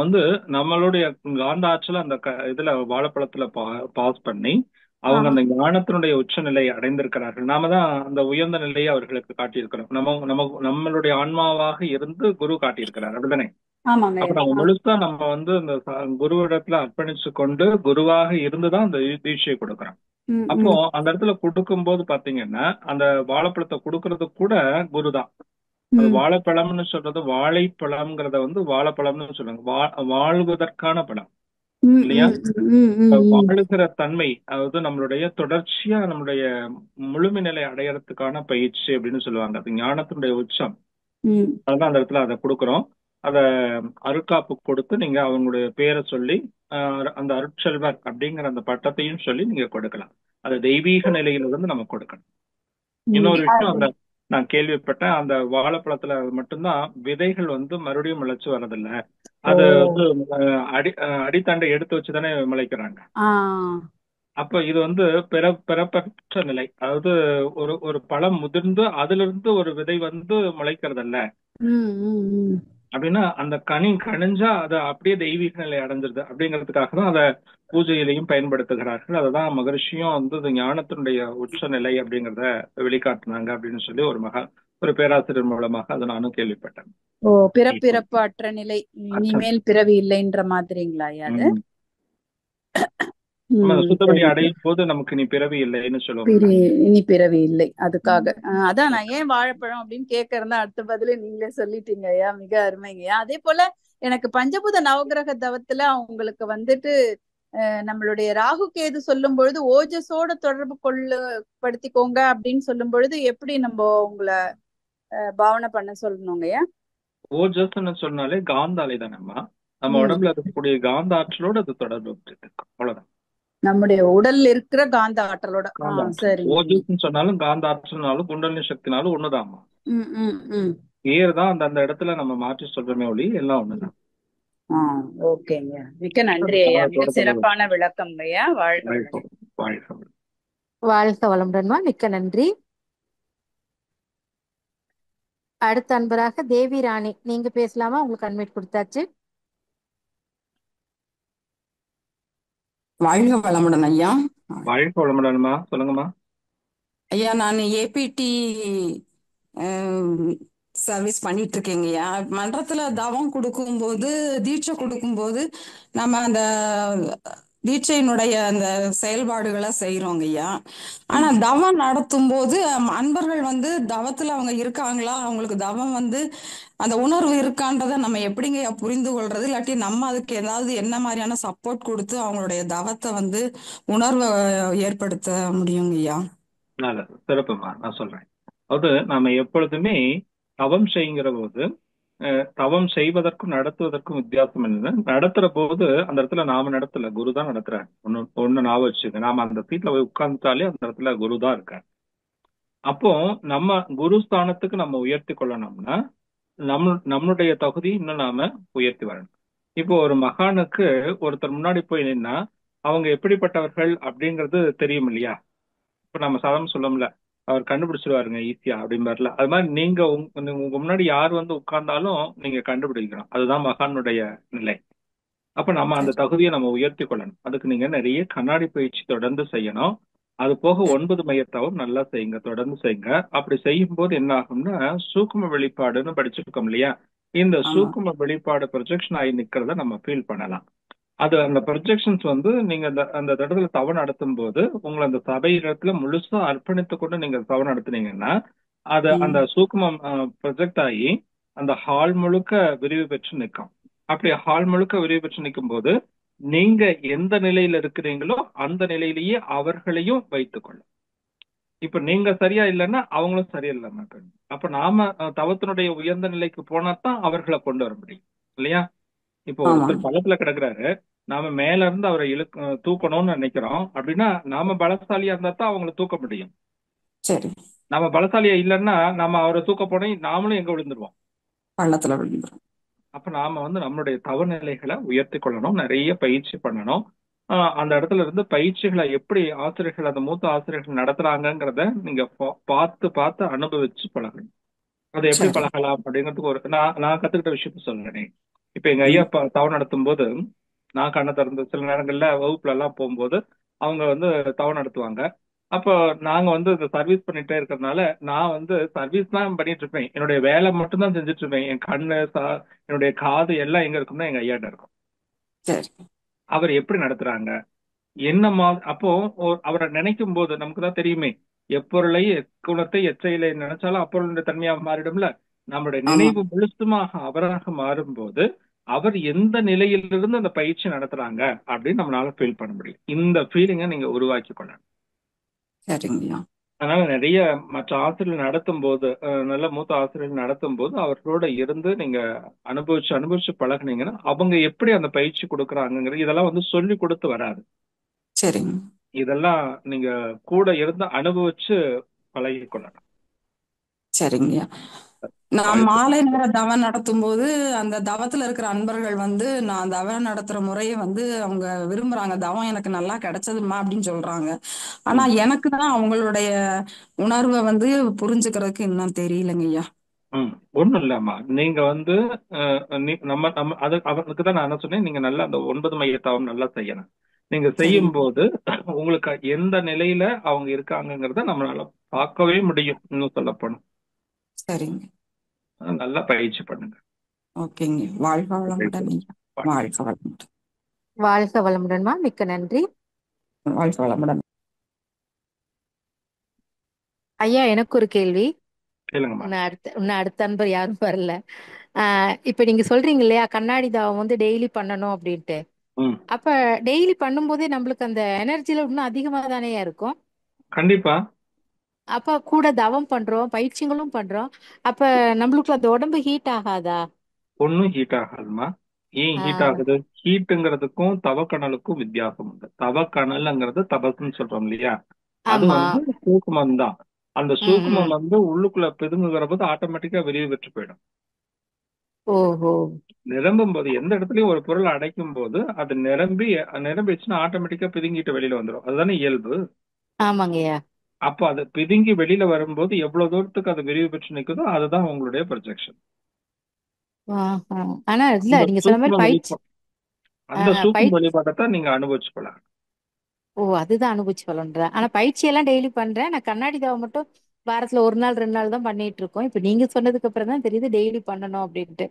நம்மளுடைய காந்த ஆற்றல அந்த இதுல வாழைப்பழத்துல பாஸ் பண்ணி அவங்க ஆஹா. அந்த ஞானத்தினுடைய உச்சநிலையை அடைந்திருக்கிறார்கள். நாம தான் அந்த உயர்ந்த நிலையை அவர்களுக்கு காட்டியிருக்கிறோம். நம்மளுடைய ஆன்மாவாக இருந்து குரு காட்டியிருக்கிறார், அப்படிதானே? ஆமாங்க அப்ப ஐயா. நம்ம முழுசா நம்ம இந்த குருவிடத்துல அர்ப்பணிச்சு கொண்டு குருவாக இருந்துதான் அந்த தீட்சையை கொடுக்கிறோம். ம், அப்போ ம், அந்த இடத்துல கொடுக்கும் போது பாத்தீங்கன்னா அந்த வாழைப்பழத்தை கொடுக்கறது கூட குருதான். அது ம், வாழைப்பழம்னு சொல்றது வாழைப்பழம்ங்கிறத வாழைப்பழம்னு சொல்றாங்க. வாழ்வதற்கான பழம் ம், இல்லையா? ம், ம், ம், ம், வாழுகிற தன்மை, அதாவது நம்மளுடைய தொடர்ச்சியா நம்மளுடைய முழுமை நிலை அடையறதுக்கான பயிற்சி அப்படின்னு சொல்லுவாங்க. அது ஞானத்தினுடைய உச்சம். ம், அதனால அந்த இடத்துல அதை கொடுக்குறோம். அத அருட்காப்பு கொடுத்து நீங்க அவங்களுடைய பேரை சொல்லி அந்த அருட்செல்வர் அப்படிங்கிற அந்த பட்டத்தையும் சொல்லி நீங்க கொடுக்கலாம். அது தெய்வீக நிலையிலிருந்து நம்ம கொடுக்கணும். ம். இன்னொரு விஷயம், நான் கேள்விப்பட்டேன், அந்த வாழைப்பழத்துல மட்டும்தான் விதைகள் மறுபடியும் முளைச்சு வர்றதில்ல. ஓ. அது அடித்தண்டை எடுத்து வச்சுதானே முளைக்கிறாங்க. ஆ. அப்ப இது பிறப்பற்ற நிலை. அதாவது ஒரு ஒரு பழம் முதிர்ந்து அதுல இருந்து ஒரு விதை முளைக்கிறதல்ல. ம், ம், ம். அப்படின்னா அந்த கனி கனிஞ்சா அது அப்படியே தெய்வீக நிலை அடைஞ்சிருது அப்படிங்கிறதுக்காக தான் அதை பூஜையிலையும் பயன்படுத்துகிறார்கள். அததான் மகரிஷியும் இது ஞானத்தினுடைய உச்ச நிலை அப்படிங்கிறத வெளிக்காட்டுனாங்க அப்படின்னு சொல்லி ஒரு பேராசிரியர் மூலமாக அதை நானும் கேள்விப்பட்டேன். ஓ, பிறப்பிறப்பு அற்ற நிலை, இனிமேல் பிறவி இல்லைன்ற மாதிரிங்களா ஐயா அது? ம். நம்ம சுத்தபடி சரி. அடையும் போது நமக்கு நீ பிறவி இல்லைன்னு சொல்லுவோம். இனி பிறவி இல்லை, அதுக்காக. அதான் நான் ஏன் வாழைப்பழம் அப்படின்னு கேட்கறதா, அடுத்த பதில நீங்களே சொல்லிட்டீங்க ஐயா. மிக அருமைங்கய்யா. அதே போல எனக்கு பஞ்சபூத நவகிரக தவத்துல அவங்களுக்கு நம்மளுடைய ராகு கேது சொல்லும் பொழுது ஓஜஸோட தொடர்பு படுத்திக்கோங்க அப்படின்னு சொல்லும் பொழுது எப்படி நம்ம உங்களை பாவனை பண்ண சொல்லணுங்கய்யா? ஓஜஸ்ன்னு சொன்னாலே காந்த அலை தானேம்மா. நம்ம உடம்புல இருக்கக்கூடிய காந்த ஆற்றலோட அது தொடர்பு இருக்கும், அவ்வளவுதான். நம்முடைய உடல்ல இருக்கிற காந்த ஆற்றலோட. காந்த ஆற்றல் சரிங்க. ஓஜஸ்ன்னு சொன்னாலும் காந்த ஆற்றல்னாலும் குண்டலினி சக்தினாலும் ஒண்ணுதாம்மா. ம், ம், ம். பேர் தான் அந்த இடத்துல நம்ம மாற்றி சொல்றோமே ஒளி, எல்லாம் ஒண்ணுதான். ஓகேங்க. மிக்க நன்றி ஐயா. மிக சிறப்பான விளக்கம் ஐயா. வாழ்க வளமுடன். வாழ்க. வாழ்க வளமுடன்மா, மிக்க நன்றி. அடுத்த அன்பராக தேவி ராணி, நீங்க பேசலாமா? உங்களுக்கு அன்வைட் கொடுத்தாச்சு. வாழ்க வளமுடன் ஐயா. வாழ்க்கை வளமுடன்மா, சொல்லுங்கம்மா. ஐயா, நான் ஏபிடி சர்வீஸ் பண்ணிட்டு இருக்கேங்கய்யா. மன்றத்துல தவம் கொடுக்கும்போது, தீட்சை கொடுக்கும்போது நம்ம அந்த தீட்சையினுடைய அந்த செயல்பாடுகளை செய்யறோங்கய்யா. ஆனா ம் தவம் நடத்தும் போது அன்பர்கள் வந்து தவத்துல அவங்க இருக்காங்களா, அவங்களுக்கு தவம் வந்து அந்த உணர்வு இருக்கான்றத நம்ம எப்படிங்கய்யா புரிந்து கொள்றது? இல்லாட்டி நம்ம அதுக்கு ஏதாவது என்ன மாதிரியான சப்போர்ட் கொடுத்து அவங்களுடைய தவத்தை வந்து உணர்வை ஏற்படுத்த முடியுங்கய்யா? நல்லது, சிறப்புமா, நான் சொல்றேன். அதாவது நாம எப்பொழுதுமே தவம் செய்கிற போது தவம் செய்வதற்கும் நடத்துவதற்கும் வித்தியாசம் என்னன்னா, நடத்துற போது அந்த இடத்துல நாம நடத்தல, குரு தான் நடத்துறாங்க. ஒண்ணு ஞாபகம் வச்சுக்க, நாம அந்த சீட்ல போய் உட்கார்ந்துட்டாலே அந்த இடத்துல குரு தான் இருக்காரு. அப்போ நம்ம குரு ஸ்தானத்துக்கு நம்ம உயர்த்தி கொள்ளணும்னா நம்மளுடைய தகுதி இன்னும் நாம உயர்த்தி வரணும். இப்போ ஒரு மகானுக்கு ஒருத்தர் முன்னாடி போய் நின்னா அவங்க எப்படிப்பட்டவர்கள் அப்படிங்கிறது தெரியும் இல்லையா? இப்ப நம்ம சாதாரண சொல்லணும்ல, அவர் கண்டுபிடிச்சிருவாருங்க ஈஸியா அப்படிம்பாருல, அது மாதிரி நீங்க உங்க முன்னாடி யார் வந்து உட்கார்ந்தாலும் நீங்க கண்டுபிடிக்கணும். அதுதான் மகானுடைய நிலை. அப்ப நம்ம அந்த சரி தகுதியை நம்ம உயர்த்தி கொள்ளணும். அதுக்கு நீங்க நிறைய கண்ணாடி பயிற்சி தொடர்ந்து செய்யணும். அது போக சரி. 9 மையத்தாவும் நல்லா செய்யுங்க, தொடர்ந்து செய்யுங்க. அப்படி செய்யும் போது என்ன ஆகும்னா, சூக்கும வெளிப்பாடுன்னு படிச்சிருக்கோம் இல்லையா? இந்த ஆமா. சூக்கும வெளிப்பாடு ப்ரொஜெக்ஷன் ஆகி நிக்கிறத நம்ம ஃபீல் பண்ணலாம். அது அந்த ப்ரொஜெக்ஷன்ஸ் வந்து நீங்க அந்த இடத்துல தவறு நடத்தும் போது உங்களை அந்த சபை இடத்துல முழுசா அர்ப்பணித்து கொண்டு நீங்க தவறு நடத்துனீங்கன்னா அது ம். அந்த சூக்குமம் ப்ரொஜெக்ட் ஆகி அந்த ஹால் முழுக்க விரிவு பெற்று நிற்கும். அப்படி ஹால் முழுக்க விரிவு பெற்று நிற்கும் போது நீங்க எந்த நிலையில இருக்கிறீங்களோ அந்த நிலையிலேயே அவர்களையும் வைத்துக் கொள்ளும். இப்ப நீங்க சரியா இல்லைன்னா அவங்களும் சரியில்லைன்னா அப்ப நாம தவத்தினுடைய உயர்ந்த நிலைக்கு போனா தான் அவர்களை கொண்டு வர முடியும் இல்லையா? இப்போ ஒருத்தர் ஆமாங்க. பள்ளத்துல கிடக்குறாரு, நாம மேல இருந்து அவரை தூக்கணும்னு நினைக்கிறோம் அப்படின்னா நாம பலசாலியா இருந்தா தான் அவங்களை தூக்க முடியும். சரி. நம்ம பலசாலியா இல்லைன்னா நம்ம அவரை தூக்க போனோம் நாமளும் எங்க விழுந்துருவோம். பள்ளத்துல விழுந்துரும். அப்ப நாம வந்து நம்மளுடைய தவநிலைகளை உயர்த்தி கொள்ளணும், நிறைய பயிற்சி பண்ணணும். அந்த இடத்துல இருந்து பயிற்சிகளை எப்படி ஆசிரியர்கள், அந்த மூத்த ஆசிரியர்கள் நடத்துறாங்கிறத நீங்க பார்த்து பார்த்து அனுபவிச்சு பழகணும். அதை எப்படி சரி. பழகலாம் அப்படிங்கிறதுக்கு நான் கத்துக்கிட்ட விஷயத்த சொல்றேன். இப்ப எங்க ஐயா ம். தவம் நடத்தும் போது நான் கண்ணை திறந்து சில நேரங்கள்ல வகுப்புல எல்லாம் போகும்போது அவங்க வந்து தவம் நடத்துவாங்க. அப்போ நாங்க வந்து இந்த சர்வீஸ் பண்ணிட்டே இருக்கிறதுனால நான் வந்து சர்வீஸ் தான் பண்ணிட்டு இருப்பேன், என்னுடைய வேலை மட்டும் தான் செஞ்சுட்டு இருப்பேன். என் கண்ணு என்னுடைய காது எல்லாம் எங்க இருக்கும்னா எங்க ஐயாட்ட இருக்கும். சரி. அவர் எப்படி நடத்துறாங்க என்ன அப்போ அவரை நினைக்கும் போது நமக்கு தான் தெரியுமே, எப்பொருளை குணத்தை எச்சையில நினைச்சாலும் அப்பொருளுடைய தன்மையாக மாறிடும்ல. நம்மளுடைய ஆமா. நினைவு முழுசுமாக அவராக மாறும்போது அவர் எந்த நிலையிலிருந்து அந்த பயிற்சி நடத்துறாங்க அப்படின்னு நம்மளால ஃபீல் பண்ண முடியும். இந்த ஃபீலிங்கை நீங்க உருவாக்கி கொள்ளணும். சரிங்கய்யா. அதனால நிறைய மற்ற ஆசிரியர்கள் நடத்தும் போது நல்ல மூத்த ஆசிரியர்கள் நடத்தும் போது அவர்களோட இருந்து நீங்க அனுபவிச்சு அனுபவிச்சு பழகுனீங்கன்னா அவங்க எப்படி அந்த பயிற்சி கொடுக்குறாங்கிறது இதெல்லாம் வந்து சொல்லி கொடுத்து வராது. சரிங்க. இதெல்லாம் நீங்க கூட இருந்து அனுபவிச்சு பழகி கொள்ளணும். சரிங்கய்யா. நான் வாழ்த்து. மாலை நேர தவம் நடத்தும் போது அந்த தவத்துல இருக்கிற அன்பர்கள் வந்து நான் தவம் நடத்துற முறையை வந்து அவங்க விரும்புறாங்க. தவம் எனக்கு நல்லா கிடைச்சதுமா அப்படின்னு சொல்றாங்க. ஆனா ம் எனக்கு தான் அவங்களுடைய உணர்வை வந்து புரிஞ்சுக்கிறதுக்கு இன்னும் தெரியலங்கய்யா. ம் ஒண்ணும் இல்லம்மா, நீங்க வந்து நம்ம நம்ம அது அவனுக்கு தான் நான் என்ன சொன்னேன், நீங்க நல்லா அந்த 9 மையத்தாவும் நல்லா செய்யணும். நீங்க செய்யும் சரிங்க. போது உங்களுக்கு எந்த நிலையில அவங்க இருக்காங்கங்கிறத நம்மளால பார்க்கவே முடியும். இன்னும் சொல்ல போனா சரிங்க. நல்லா பயிற்சி பண்ணுங்க. ஓகேங்க. வாழ்க வளமுடன் பயிற்சி. ஐயா. வாழ்க வளமுடன். வாழ்க வளமுடன்மா, மிக்க நன்றி. வாழ்க வளமுடன். ஐயா, எனக்கு ஒரு கேள்வி. கேளுங்கம்மா. இன்னும் அடுத்த அன்பர் யாரும் வரல. இப்ப நீங்க சொல்றீங்க இல்லையா, கண்ணாடி தாவம் வந்து டெய்லி பண்ணணும் அப்படின்ட்டு. ம் அப்ப டெய்லி பண்ணும்போதே நம்மளுக்கு அந்த எனர்ஜில இன்னும் அதிகமா தானேயா இருக்கும்? கண்டிப்பா. அப்ப கூட தவம் பண்றோம், பயிற்சிகளும் பண்றோம். அப்ப நம்மளுக்கு அந்த உடம்பு ஹீட் ஆகாதா? ஒன்னும் ஹீட் ஆகாதுமா. ஏன் ஹீட் ஆஹ் ஆகுது? ஹீட்டுங்கிறதுக்கும் தவக்கணலுக்கும் வித்தியாசம் உண்டு. தவக்கணல்ங்கிறது தபஸ்ன்னு சொல்றோம் இல்லையா? அது ஆமா. வந்து சூக்குமம் தான். அந்த ம் ம். சூக்குமம் வந்து உள்ளுக்குள்ள பிதுங்குகிற போது ஆட்டோமேட்டிக்கா விரிவு பெற்று போயிடும். ஓஹோ. நிரம்பும் போது எந்த இடத்துலயும் ஒரு பொருள் அடைக்கும் போது அது நிரம்பிச்சுன்னா ஆட்டோமேட்டிக்கா பிதுங்கிட்டு வெளியில வந்துடும். அதுதானே இயல்பு. ஆமாங்கய்யா. அப்போ அது பிதுங்கி வெளியில வரும்போது எவ்வளவு தூரத்துக்கு அது விரிவு பெற்று நிற்குதோ அதுதான் உங்களுடைய ப்ரொஜெக்ஷன். ஆனா இல்ல, அந்த நீங்க சொன்ன மாதிரி சூக்கும பயிற்சி. வெளிப்பாடு, அந்த சூக்கும பயிற்சி. வெளிப்பாட்டை தான் நீங்க அனுபவிச்சு கொள்ளலாம். ஓ, அதுதான் அனுபவிச்சு பலன்றேன். ஆனா பயிற்சி எல்லாம் டெய்லி பண்றேன். நான் கண்ணாடி தவம் மட்டும் வாரத்துல ஒரு நாள் 2 நாள் தான் பண்ணிட்டு இருக்கோம். இப்ப நீங்க சொன்னதுக்கு அப்புறம் தான் தெரியுது டெய்லி பண்ணணும் அப்படின்ட்டு.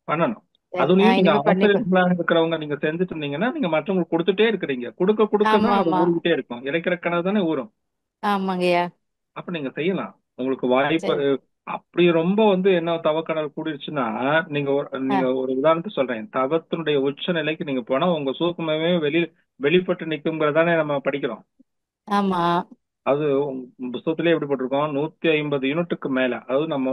பண்ணணும். சரி, அதுலயும் நீங்க இனிமே ஆசிரியர்களா இருக்கிறவங்க நீங்க செஞ்சுட்டு இருந்தீங்கன்னா நீங்க மற்றவங்களுக்கு கொடுத்துட்டே இருக்கிறீங்க. கொடுக்க கொடுக்க ஆமா தான் அது ஆமா. ஊறிக்கிட்டே இருக்கும். இறைக்கிற கிணறு தானே ஊறும். ஆமாங்கய்யா. அப்ப நீங்க செய்யலாம். உங்களுக்கு வாய்ப்பு சரி. அப்படி ரொம்ப என்ன தவக்கணல் கூடிருச்சுன்னா, ஆ, நீங்க ஒரு உதாரணத்துக்கு சொல்றேன். தவத்தினுடைய உச்ச நிலைக்கு நீங்க போனா உங்க சூக்குமமே வெளிப்பட்டு நிக்குங்கிறதானே நம்ம படிக்கிறோம். ஆமா. அது உங்க புத்தகத்திலே எப்படி போட்டிருக்கோம்? 150 யூனிட்டுக்கு மேல, அதாவது நம்ம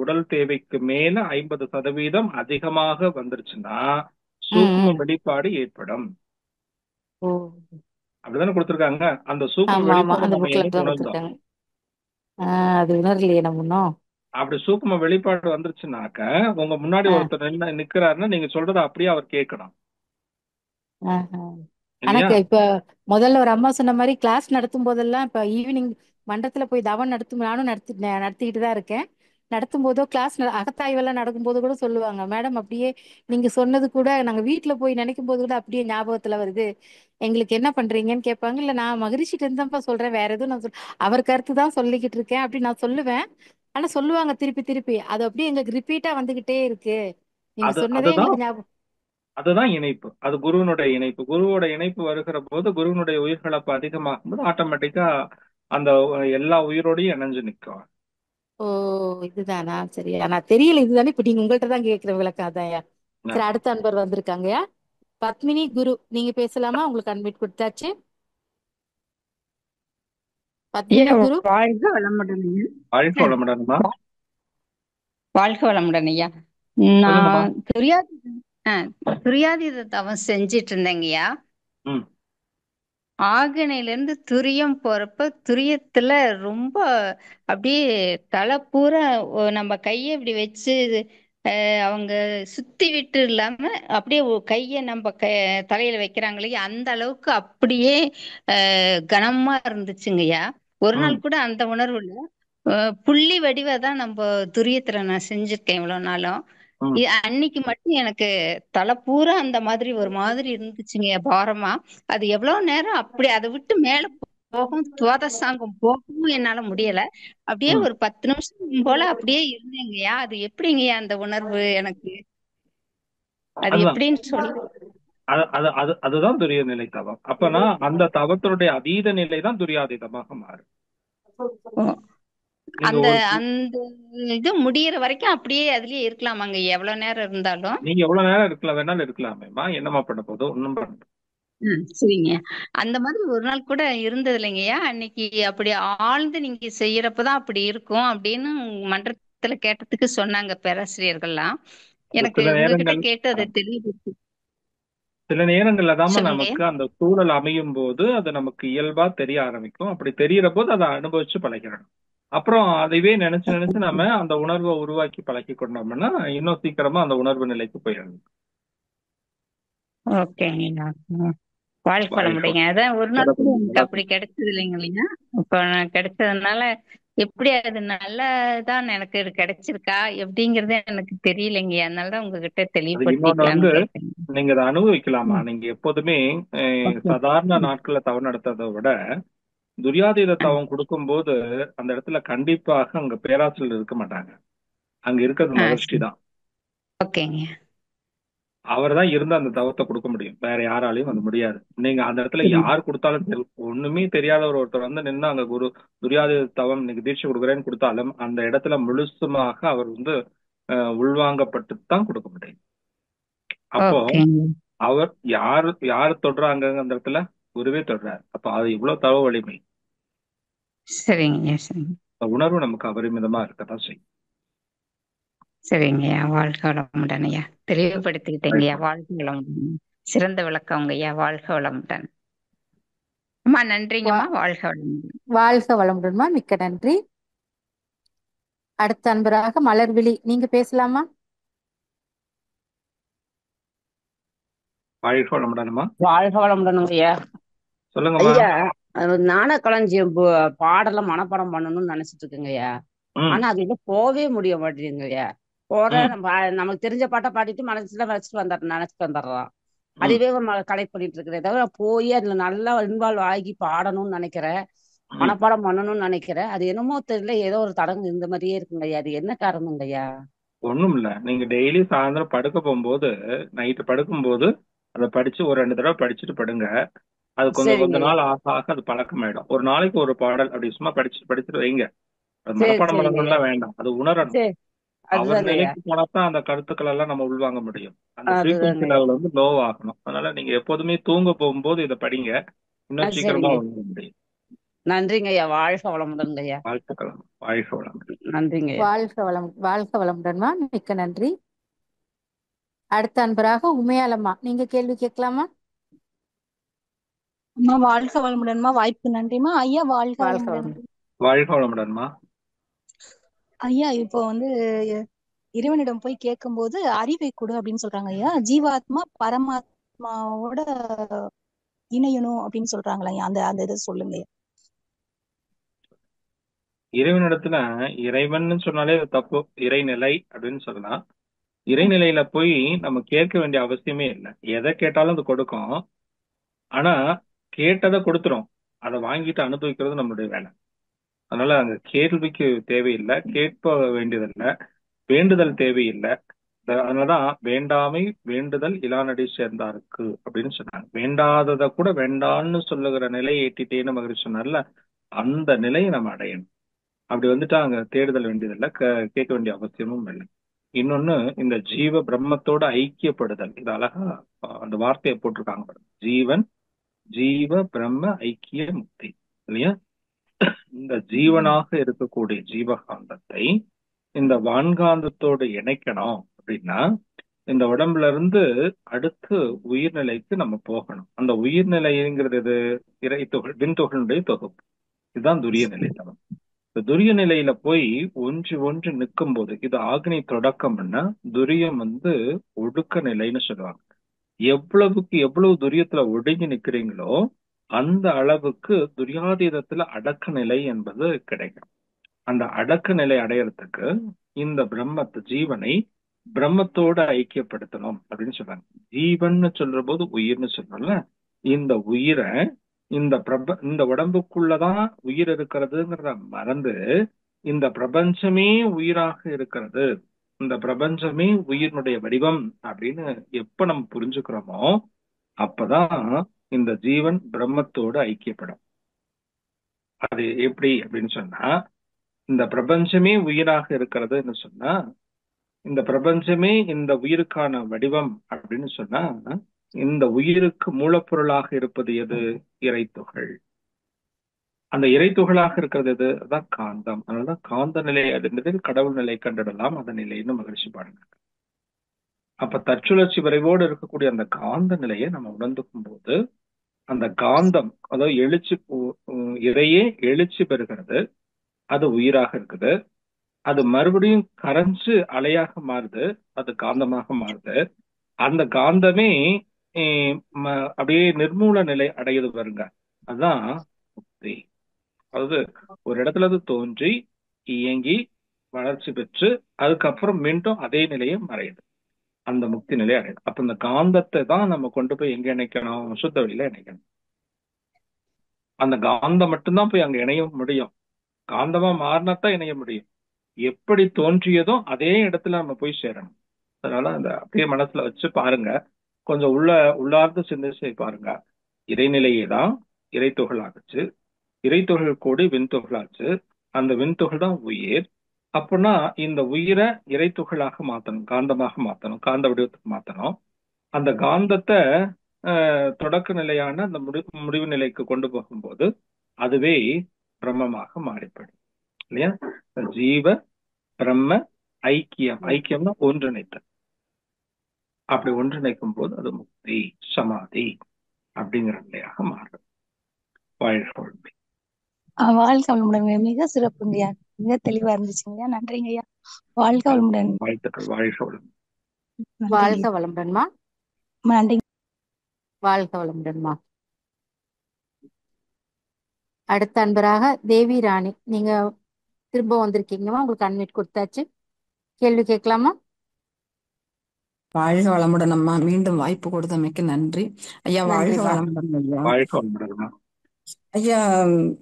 உடல் தேவைக்கு மேல 50% அதிகமாக வந்துருச்சுன்னா ம் சூக்கும ம். வெளிப்பாடு ஏற்படும். ஓ, அப்படிதானே கொடுத்திருக்காங்க. அந்த சூக்கும ஆமா ஆமா, வெளிப்பாடு அந்த நம்ம புக்ல என்னைக்கு அப்படிதான் உணர்ந்தோம்? கொடுத்துருக்காங்க. அது உணரலையே நம்ம இன்னும். அப்படி சூக்கும வெளிப்பாடு வந்துருச்சுனாக்க உங்க முன்னாடி ஆ, ஒருத்தர் நிக்கிறாருன்னா நீங்க சொல்றதை அப்படியே அவர் கேட்கணும். ஆஹா. ஆனா இல்லையா? இப்ப முதல்ல ஒரு அம்மா சொன்ன மாதிரி கிளாஸ் நடத்தும் போதெல்லாம் இப்ப ஈவினிங் மன்றத்துல போய் தவம் நானும் நடத்திக்கிட்டு தான் இருக்கேன். நடத்தும் போதோ கிளாஸ் அகத்தாய்வெல்லாம் நடக்கும்போது கூட சொல்லுவாங்க, மேடம் அப்படியே நீங்க சொன்னது கூட நாங்க வீட்டுல போய் நினைக்கும் போது கூட அப்படியே ஞாபகத்துல வருது. எங்களுக்கு என்ன பண்றீங்கன்னு கேட்பாங்க. இல்ல நான் மகிழ்ச்சிட்டு இருந்தாப்பா சொல்றேன், வேற எதுவும் நான் அவர் கருத்து தான் சொல்லிக்கிட்டு இருக்கேன் அப்படின்னு நான் சொல்லுவேன். ஆனா சொல்லுவாங்க திருப்பி திருப்பி, அது அப்படியே எங்களுக்கு ரிப்பீட்டா வந்துகிட்டே இருக்கு. நீங்க சொன்னதே அதுதான் எங்களுக்கு ஞாபகம். அதுதான் இணைப்பு. அது குருவினுடைய இணைப்பு. குருவோட இணைப்பு வருகிற போது குருவினுடைய உயிர்கலப்பு அதிகமாகும் போது ஆட்டோமேட்டிக்கா அந்த எல்லா உயிரோடையும் இணைஞ்சு நிற்கும். ஓ, இதுதானா? சரியா, நான் தெரியல இதுதானே. இப்ப நீங்க உங்கள்ட்ட தான் கேட்கிற விளக்கம் அதான்யா. சரி, ஆமா. அடுத்த அன்பர் வந்திருக்காங்கயா. பத்மினி குரு, நீங்க பேசலாமா? உங்களுக்கு அன்மிட் கொடுத்தாச்சு. ஐயா, பத்மினி குரு. வாழ்க வளமுடன் ஐயா. வாழ்க்கை அஹ், வளமுடன்மா. வாழ்க வளமுடன் ஐயா. சொல்லுங்கம்மா. நான் துரியாதீத தவம் செஞ்சிட்டு இருந்தேங்கய்யா. ம். ஆகனையில இருந்து துரியம் போறப்ப துரியத்துல ரொம்ப அப்படியே தலை பூரா நம்ம கையை இப்படி வச்சு அவங்க சுத்தி விட்டு இல்லாம அப்படியே கைய நம்ம தலையில வைக்கிறாங்களே அந்த அளவுக்கு அப்படியே கனமா இருந்துச்சுங்கய்யா. ஒரு ம். நாள் கூட அந்த உணர்வு இல்ல. புள்ளி வடிவா தான் நம்ம துரியத்துல நான் செஞ்சிருக்கேன் இவ்வளவு நாளும். ம். அன்னைக்கு மட்டும் எனக்கு தலை பூரா அந்த மாதிரி ஒரு மாதிரி இருந்துச்சுங்க, பாரமா. அது எவ்வளவு நேரம் அப்படி அதை விட்டு மேல போகும், துவாதசாங்கம் போகவும் என்னால முடியல. அப்படியே ம். ஒரு 10 நிமிஷம் போல அப்படியே இருந்தேங்கய்யா. அது எப்படிங்கய்யா அந்த உணர்வு எனக்கு? அது அதுதான் எப்படின்னு சொல்லி. அதுதான் துரிய நிலை தவம். அப்பனா அந்த தவத்தினுடைய அதீத நிலை தான் துரியாதீதமாக மாறும். ஓ, நீங்க அந்த ஒரு அந்த இது முடியற வரைக்கும் அப்படியே அதுலயே இருக்கலாமாங்க எவ்வளவு நேரம் இருந்தாலும்? நீங்க எவ்வளவு நேரம் இருக்கலாம் வேணாலும் இருக்கலாமேம்மா. என்னம்மா பண்ண போதும்? ஒன்றும் பண்ண சரிங்க. அந்த மாதிரி ஒரு நாள் கூட இருந்தது இல்லைங்கய்யா. அன்னைக்கு அப்படி ஆழ்ந்து நீங்க செய்யறப்பதான் அப்படி இருக்கும் அப்படின்னு மன்றத்துல கேட்டதுக்கு சொன்னாங்க பேராசிரியர்கள்லாம். அது எனக்கு சில உங்ககிட்ட நேரங்கள் கேட்டு அதை தெளிவுபடுத்தி சில நேரங்கள்ல தாம்மா சொல்லுங்கய்யா. நமக்கு அந்த சூழல் அமையும் போது அது நமக்கு இயல்பா தெரிய ஆரம்பிக்கும். அப்படி தெரியற போது அதை அனுபவிச்சு பழகிடணும். அப்புறம் அதைவே நினைச்சு நினைச்சு நம்ம அந்த உணர்வை உருவாக்கி பழக்கி கொண்டோம்னா இன்னும் சீக்கிரமா அந்த உணர்வு நிலைக்கு போயிடணும். ஓகேங்கய்யா. வாழ்க்கை வாழ்க்கை வளமுடைங்க. அதான் ஒரு நாள் கூட சிறப்பு, எனக்கு சிறப்பு. அப்படி கிடைச்சது இல்லைங்க இல்லையா. இப்ப நான் கிடைச்சதுனால எப்படி அது நல்லதான் எனக்கு இது கிடைச்சிருக்கா எப்படிங்கறது எனக்கு தெரியலைங்க. அதனாலதான் உங்ககிட்ட அது இன்னொன்னு தெளிவுபடுத்திக்கலாம்னு கேட்டேன். நீங்க அதை அனுபவிக்கலாமா? ம். நீங்க எப்போதுமே ஓகே. சாதாரண ம். நாட்கள்ல தவறு நடத்துறதை விட துரியாதீத ஆ, தவம் கொடுக்கும்போது அந்த இடத்துல கண்டிப்பாக அங்க பேராசிரியர் இருக்க மாட்டாங்க. அங்க இருக்கிறது மகிழ்ச்சி சரி. தான். ஓகேங்க. அவர் தான் இருந்து அந்த தவத்தை கொடுக்க முடியும். வேற யாராலையும் அது முடியாது. நீங்க அந்த இடத்துல சரி. யார் கொடுத்தாலும் சரி, ஒண்ணுமே தெரியாதவர் ஒருத்தர் வந்து நின்று அங்க துரியாதீத தவம் இன்னைக்கு தீட்சை கொடுக்குறேன்னு கொடுத்தாலும் அந்த இடத்துல முழுசுமாக அவர் உள்வாங்கப்பட்டு தான் கொடுக்க முடியும். அப்போ ஓகேங்க. அவர் யாரு தொடுறாங்க அந்த இடத்துல? குருவே தொடுறார். அப்ப அது இவ்வளவு தவ வலிமை. சரிங்க. சரிங்க. அந்த உணர்வு நமக்கு அபரிமிதமா இருக்கதான் செய்யும். சரிங்கய்யா. வாழ்க வளமுடன் ஐயா. தெளிவுபடுத்திக்கிட்டேங்கய்யா. வாழ்க வளமுடன். சிறந்த விளக்கங்க ஐயா. வாழ்க வளமுடன். அம்மா நன்றிங்கம்மா. வா- வாழ்க வளமுடன். வாழ்க வளமுடன்மா, மிக்க நன்றி. அடுத்த அன்பராக மலர்விழி, நீங்க பேசலாமா? வாழ்க வளமுடன்மா. வாழ்க வளமுடன் ஐயா. சொல்லுங்கம்மா. ஐயா, அது ஞான களஞ்சியம் பாடலாம் மனப்பாடம் பண்ணணும்னு நினைச்சிட்டு இருக்குங்க ஐயா. ம். ஆனா அது இன்னும் போவே முடிய மாட்டேங்குங்க ஐயா. போற ம். நம்ம நமக்கு தெரிஞ்ச பாட்டை பாடிட்டு மனசுல வச்சுட்டு நினைச்சிட்டு வந்துடுறோம். ம் அதுவே கலெக்ட் பண்ணிட்டு இருக்கிறேன் தவிர போய் அதுல நல்லா இன்வால்வ் ஆகி பாடணும்னு நினைக்கிறேன், ம் மனப்பாடம் பண்ணணும்னு நினைக்கிறேன். அது என்னமோ தெரியல, ஏதோ ஒரு தடங்கு இந்த மாதிரியே இருக்குங்கய்யா. அது என்ன காரணங்கய்யா? ஒண்ணும் இல்ல. நீங்க டெய்லி சாயந்தரம் படுக்க போகும்போது, நைட்டு படுக்கும்போது அதை படிச்சு ஒரு 2 தடவை படிச்சுட்டு படுங்க. அது கொஞ்சம் கொஞ்ச சரிங்கய்யா. நாள் ஆக ஆக அது பழக்கமாயிடும். ஒரு நாளைக்கு ஒரு பாடல் அப்படி சும்மா படிச்சுட்டு படிச்சுட்டு வைங்க. அது சரி மனப்பாடம் சரிங்கய்யா. பண்ணணும்லாம் வேண்டாம். அது உணரணும். சரி, அவர் அதுதாங்கய்யா. நிலைக்கு போனா தான் அந்த கருத்துக்கள் எல்லாம் நம்ம உள்வாங்க முடியும். அந்த ஃப்ரீக்வன்சி அதுதாங்கய்யா. லெவல் வந்து லோ ஆகணும். அதனால நீங்க எப்போதுமே தூங்க போகும்போது இதை படிங்க. இன்னும் சீக்கிரமா சரிங்க. உணர முடியும். நன்றிங்கய்யா. வாழ்க வளமுடன்ங்கய்யா. வாழ்த்துக்கள். வாழ்க வளமுடன். நன்றிங்கய்யா. வாழ்க வளமுடன்மா, மிக்க நன்றி. அடுத்த அன்பராக உமையாலம்மா, நீங்க கேள்வி கேட்கலாமா? அம்மா வாழ்க வளமுடன்மா, வாய்ப்பு நன்றிமா. ஐயா வாழ்க வாழ்க வளமுடன். வளமுடன். வாழ்க வளமுடன்மா. ஐயா இப்போ வந்து இறைவனிடம் போய் கேட்கும்போது அறிவை கொடு அப்படின்னு சொல்றாங்க ஐயா. ஜீவாத்மா பரமாத்மாவோட இணையணும் அப்படின்னு சொல்றாங்களா ஐயா? அந்த அந்த இதை சொல்லுங்க ஐயா. இறைவனிடத்துல இறைவன் சொன்னாலே அது தப்பு. இறைநிலை அப்படின்னு சொல்லலாம். இறைநிலையில போய் நம்ம கேட்க வேண்டிய அவசியமே இல்லை. எதை கேட்டாலும் அது கொடுக்கும். ஆனா கேட்டதை கொடுத்துரும். அதை வாங்கிட்டு அனுபவிக்கிறது நம்மளுடைய வேலை. அதனால அங்க கேள்விக்கு தேவையில்லை, கேட்க வேண்டியதில்லை, வேண்டுதல் தேவையில்லை. அதனாலதான் வேண்டாமை வேண்டுதல் இலானடி சேர்ந்தாருக்கு அப்படின்னு சொன்னாங்க. வேண்டாததை கூட வேண்டான்னு சொல்லுகிற நிலையை எட்டிட்டேன்னு மகிழ்ச்சி சொன்னார்ல, அந்த நிலையை நம்ம அடையணும். அப்படி வந்துட்டா அங்க தேடுதல் வேண்டியதில்லை, கேட்க வேண்டிய அவசியமும் இல்லை. இன்னொன்னு, இந்த ஜீவ பிரம்மத்தோட ஐக்கியப்படுதல். இது அழகா அந்த வார்த்தையை போட்டிருக்காங்க பாருங்க. ஜீவன் ஜீவ பிரம்ம ஐக்கிய முக்தி, இல்லையா? இந்த ஜீவனாக இருக்கக்கூடிய ஜீவகாந்தத்தை இந்த வான்காந்தத்தோடு இணைக்கணும் அப்படின்னா இந்த உடம்புல இருந்து அடுத்து உயிர்நிலைக்கு நம்ம போகணும். அந்த உயிர்நிலைங்கிறது எது? இறை துகள், விண்துகளுடைய தொகுப்பு. இதுதான் துரிய நிலை தவம். இந்த துரிய நிலையில போய் ஒன்று ஒன்று நிற்கும் போது, இது ஆக்னி தொடக்கம்னா துரியம் வந்து ஒடுக்க நிலைன்னு சொல்லுவாங்க. எவ்வளவுக்கு எவ்வளவு துரியத்துல ஒடுங்கி நிக்கிறீங்களோ அந்த அளவுக்கு துரியாதீதத்துல அடக்க நிலை என்பது கிடைக்கும். அந்த அடக்க நிலை அடையறதுக்கு இந்த பிரம்மத்தை, ஜீவனை பிரம்மத்தோட ஐக்கியப்படுத்தணும் அப்படின்னு சொல்றாங்க. ஜீவன்னு சொல்ற போது உயிர்னு சொல்றோம்ல, இந்த உயிரை இந்த உடம்புக்குள்ளதான் உயிர் இருக்கிறதுங்கிறத மறந்து இந்த பிரபஞ்சமே உயிராக இருக்கிறது, இந்த பிரபஞ்சமே உயிரினுடைய வடிவம் அப்படின்னு எப்ப நம்ம புரிஞ்சுக்கிறோமோ அப்பதான் இந்த ஜீவன் பிரம்மத்தோடு ஐக்கியப்படும். அது எப்படி அப்படின்னு சொன்னா, இந்த பிரபஞ்சமே உயிராக இருக்கிறதுன்னு சொன்னா, இந்த பிரபஞ்சமே இந்த உயிருக்கான வடிவம் அப்படின்னு சொன்னா, இந்த உயிருக்கு மூலப்பொருளாக இருப்பது எது? இறைத்துகள். அந்த இறைத்துகளாக இருக்கிறது எது? அதான் காந்தம். அதனாலதான் காந்த நிலை அப்படின்றது கடவுள் நிலை கண்டிடலாம் அந்த நிலைன்னு மகிழ்ச்சி பாருங்க. அப்ப தற்சுழற்சி விரைவோடு இருக்கக்கூடிய அந்த காந்த நிலையை நம்ம உணர்ந்துக்கும் போது அந்த காந்தம், அதாவது எழுச்சி, இறையே எழுச்சி பெறுகிறது, அது உயிராக இருக்குது. அது மறுபடியும் கரைஞ்சு அலையாக மாறுது, அது காந்தமாக மாறுது. அந்த காந்தமே அப்படியே நிர்மூல நிலை அடையுது பாருங்க, அதுதான் முக்தி. அதாவது ஒரு இடத்துல அது தோன்றி இயங்கி வளர்ச்சி பெற்று அதுக்கப்புறம் மீண்டும் அதே நிலையை மறையுது, அந்த முக்தி நிலை அடையுது. அப்ப இந்த காந்தத்தை தான் நம்ம கொண்டு போய் எங்க இணைக்கணும்? சுத்த வெளியில இணைக்கணும். அந்த காந்தம் மட்டும்தான் போய் அங்க இணைய முடியும். காந்தமா மாறினாத்தான் இணைய முடியும். எப்படி தோன்றியதோ அதே இடத்துல நம்ம போய் சேரணும். அதனால அந்த அப்படியே மனசுல வச்சு பாருங்க, கொஞ்சம் உள்ளார்ந்து சிந்திச்சு பாருங்க. இறைநிலையே தான் இறைத்துகள் ஆகுச்சு, இறைத்துகள் கூடி விண்துகளாச்சு, அந்த விண்துகள் தான் உயிர். அப்படின்னா இந்த உயிரை இறைத்துகளாக மாத்தணும், காந்தமாக மாத்தணும், காந்த வடிவத்துக்கு மாத்தணும். அந்த காந்தத்தை தொடக்க நிலையான அந்த முடிவு நிலைக்கு கொண்டு போகும்போது அதுவே பிரம்மமாக மாறிப்படும், இல்லையா? ஜீவ பிரம்ம ஐக்கியம், ஐக்கியம்னா ஒன்றிணைத்தல். அப்படி ஒன்றிணைக்கும் போது அது முக்தி, சமாதி அப்படிங்கிற நிலையாக மாறும். வாழ்க வளமுடன். வாழ்க வளமுடன். மிக சிறப்புங்கய்யா, மிக தெளிவா இருந்துச்சுங்கய்யா. நன்றிங்கய்யா. வாழ்க வளமுடன். வாழ்த்துக்கள். வாழ்க வளமுடன். வாழ்க வளமுடன்மா. நன்றி. வாழ்க வளமுடன்மா. அடுத்த அன்பராக தேவி ராணி, நீங்க திரும்ப வந்திருக்கீங்கம்மா, உங்களுக்கு அன்மிட் கொடுத்தாச்சு, கேள்வி கேட்கலாமா? வாழ்க வளமுடன் அம்மா. மீண்டும் வாய்ப்பு கொடுத்தமைக்கு நன்றி ஐயா. வாழ்க நன்றிம்மா. வளமுடன் ஐயா. வாழ்க்கை வளமுடன். ஐயா,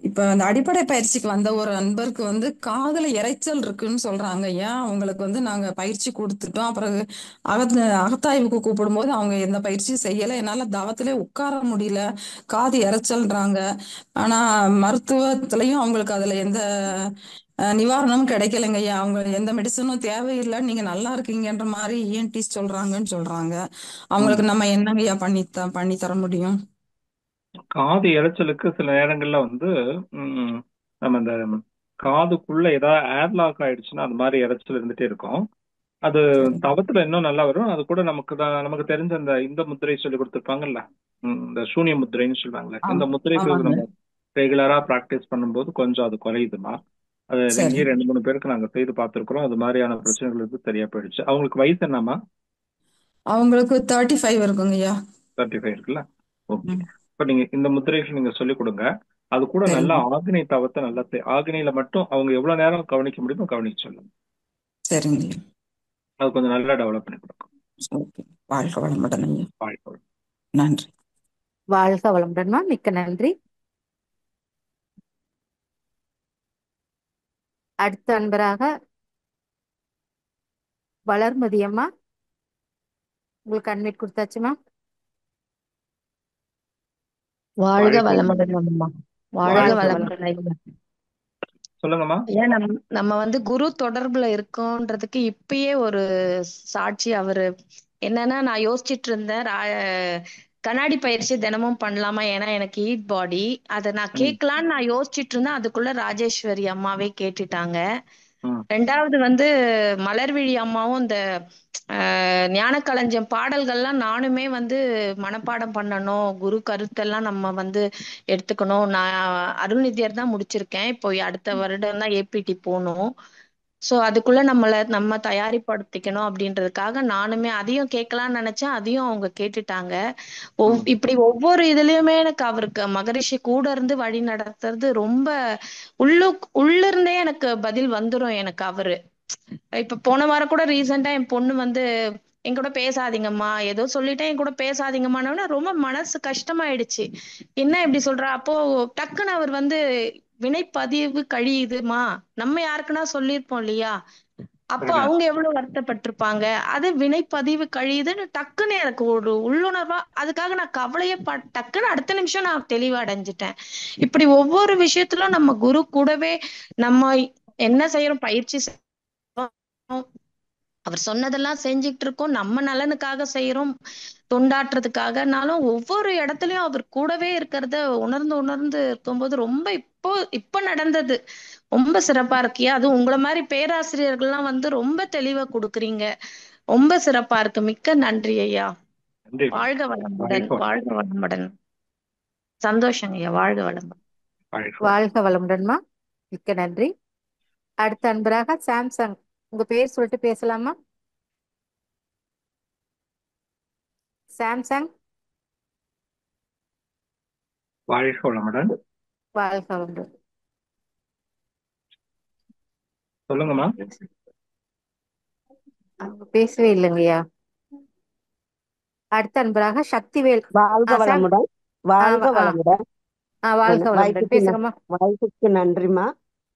இப்ப அந்த அடிப்படை பயிற்சிக்கு வந்த ஒரு அன்பருக்கு வந்து காதுல இரைச்சல் இருக்குன்னு சொல்றாங்க ஐயா. அவங்களுக்கு வந்து நாங்க பயிற்சி கொடுத்துட்டோம். அப்புறம் அகத்தாய்வுக்கு கூப்பிடும்போது அவங்க எந்த பயிற்சியும் செய்யல. என்னால தவத்திலே உட்கார முடியல, காது இரைச்சல்றாங்க. ஆனா மருத்துவத்திலையும் அவங்களுக்கு அதுல எந்த நிவாரணமும் கிடைக்கலைங்க ஐயா. அவங்க எந்த மெடிசனும் தேவையில்லை, நீங்க நல்லா இருக்கீங்கன்ற மாதிரி இஎன்டிஸ் சொல்றாங்கன்னு சொல்றாங்க. அவங்களுக்கு நம்ம என்னங்க ஐயா பண்ணி தர முடியும்? காது இரைச்சலுக்கு சில நேரங்கள்ல வந்து நம்ம இந்த காதுக்குள்ள ஏதாவது ஏர்லாக் ஆயிடுச்சுன்னா அது மாதிரி இரைச்சல் இருந்துட்டே இருக்கும். அது தவத்துல இன்னும் நல்லா வரும். அது கூட நமக்கு தெரிஞ்ச இந்த முத்திரை சொல்லி கொடுத்துருப்பாங்கல்ல, இந்த சூனிய முத்திரைன்னு சொல்றாங்கல்ல, இந்த முத்திரைக்கு நம்ம ரெகுலரா பிராக்டிஸ் பண்ணும்போது கொஞ்சம் அது குறையுதுமா. அது இங்கே 2-3 பேருக்கு நாங்க செய்து பார்த்திருக்கிறோம். அது மாதிரியான பிரச்சனைகள் இருந்து சரியா போயிடுச்சு. அவங்களுக்கு வயசு என்னம்மா? அவங்களுக்கு 35 இருக்குங்க ஐயா. 35 இருக்குல்ல. ஓகே. இப்ப நீங்க இந்த முத்திரைகள் நீங்க சொல்லிக் கொடுங்க. அது கூட நல்லா ஆக்னை தவத்தை நல்லா ஆக்னையில மட்டும் அவங்க எவ்வளவு நேரம் கவனிக்க முடியுமோ கவனிக்க சொல்லுங்க. சரிங்க. அது கொஞ்சம் நல்லா டெவலப் பண்ணி கொடுக்கும். வாழ்க வளமுடன் ஐயா. வாழ்க வளமுடன். நன்றி. வாழ்க வளமுடன்மா. மிக்க நன்றி. அடுத்த அன்பராக வளர்மதி அம்மா, உங்களுக்கு அட்மிட் கொடுத்தாச்சுமா. வாழ்க வளமுடன் அம்மா. வாழ்க வளமுடன் ஐயா. சொல்லுங்கம்மா. ஏன் நம்ம வந்து குரு தொடர்புல இருக்கோன்றதுக்கு இப்பயே ஒரு சாட்சி. அவரு என்னன்னா, நான் யோசிச்சுட்டு இருந்தேன் கண்ணாடி பயிற்சி தினமும் பண்ணலாமா, ஏன்னா எனக்கு ஹீட் பாடி. அதை நான் கேட்கலான்னு நான் யோசிச்சுட்டு இருந்தேன். அதுக்குள்ள ராஜேஸ்வரி அம்மாவே கேட்டுட்டாங்க. ரெண்டாவது வந்து மலர்விழி அம்மாவும் இந்த ஞானக்களஞ்சியம் பாடல்கள்லாம் நானுமே வந்து மனப்பாடம் பண்ணணும், குரு கருத்தெல்லாம் நம்ம வந்து எடுத்துக்கணும். நான் அருள்நிதியர் தான் முடிச்சிருக்கேன். இப்போ அடுத்த வருடம் தான் ஏபிடி போகணும். சோ அதுக்குள்ள நம்ம தயாரிப்படுத்திக்கணும் அப்படின்றதுக்காக நானுமே அதையும் கேட்கலாம்னு நினைச்சேன். அதையும் அவங்க கேட்டுட்டாங்க. இப்படி ஒவ்வொரு இதுலயுமே எனக்கு அவருக்கு மகரிஷி கூட இருந்து வழி நடத்துறது ரொம்ப உள்ளிருந்தே எனக்கு பதில் வந்துரும் எனக்கு அவரு. இப்ப போன வாரம் கூட ரீசெண்டா என் பொண்ணு வந்து என் கூட பேசாதீங்கம்மா, ஏதோ சொல்லிட்டேன், என் கூட பேசாதீங்கம்மான்னு ரொம்ப மனசு கஷ்டமாயிடுச்சு. என்ன இப்படி சொல்றா? அப்போ டக்குன்னு அவர் வந்து வினைப்பதிவு கழியுதுமா, நம்ம யாருக்குன்னா சொல்லியிருப்போம் இல்லையா, அப்போ அவங்க எவ்வளவு வருத்தப்பட்டிருப்பாங்க. அது வினைப்பதிவு கழியுதுன்னு டக்குன்னு எனக்கு ஒரு உள்ளுணர்வா, அதுக்காக நான் கவலையே டக்குன்னு அடுத்த நிமிஷம் நான் தெளிவா அடைஞ்சிட்டேன். இப்படி ஒவ்வொரு விஷயத்திலும் நம்ம குரு கூடவே நம்ம என்ன செய்யறோம், பயிற்சி அவர் சொன்னதெல்லாம் செஞ்சுட்டு இருக்கோம், நம்ம நலனுக்காக செய்யறோம், தொண்டாற்றுறதுக்காகனாலும் ஒவ்வொரு இடத்துலயும் அவர் கூடவே இருக்கிறத உணர்ந்து இருக்கும்போது ரொம்ப இப்ப நடந்தது ரொம்ப சிறப்பா இருக்கியா. அதுவும் உங்களை மாதிரி பேராசிரியர்கள்லாம் வந்து ரொம்ப தெளிவா கொடுக்குறீங்க. ரொம்ப சிறப்பா இருக்கு. மிக்க நன்றி ஐயா. வாழ்க வளமுடன். வாழ்க வளமுடன். சந்தோஷம் ஐயா. வாழ்க வளமுடன். வாழ்க வளமுடன்மா. மிக்க நன்றி. அடுத்த அன்பராக சாம்சங், உங்க பேர் சொல்லிட்டு பேசலாமா? சாம்சங். வாழ்க வளமுடன். வாழ்க வளமுடன். சொல்லுங்கம்மா. அவங்க பேசவே இல்லைங்கய்யா. அடுத்த அன்பராக சக்திவேல். வாழ்க வளமுடன். வாழ்க வளமுடன். வாழ்க வளமுடன். பேசுங்கம்மா. வாய்ப்புக்கு நன்றிமா.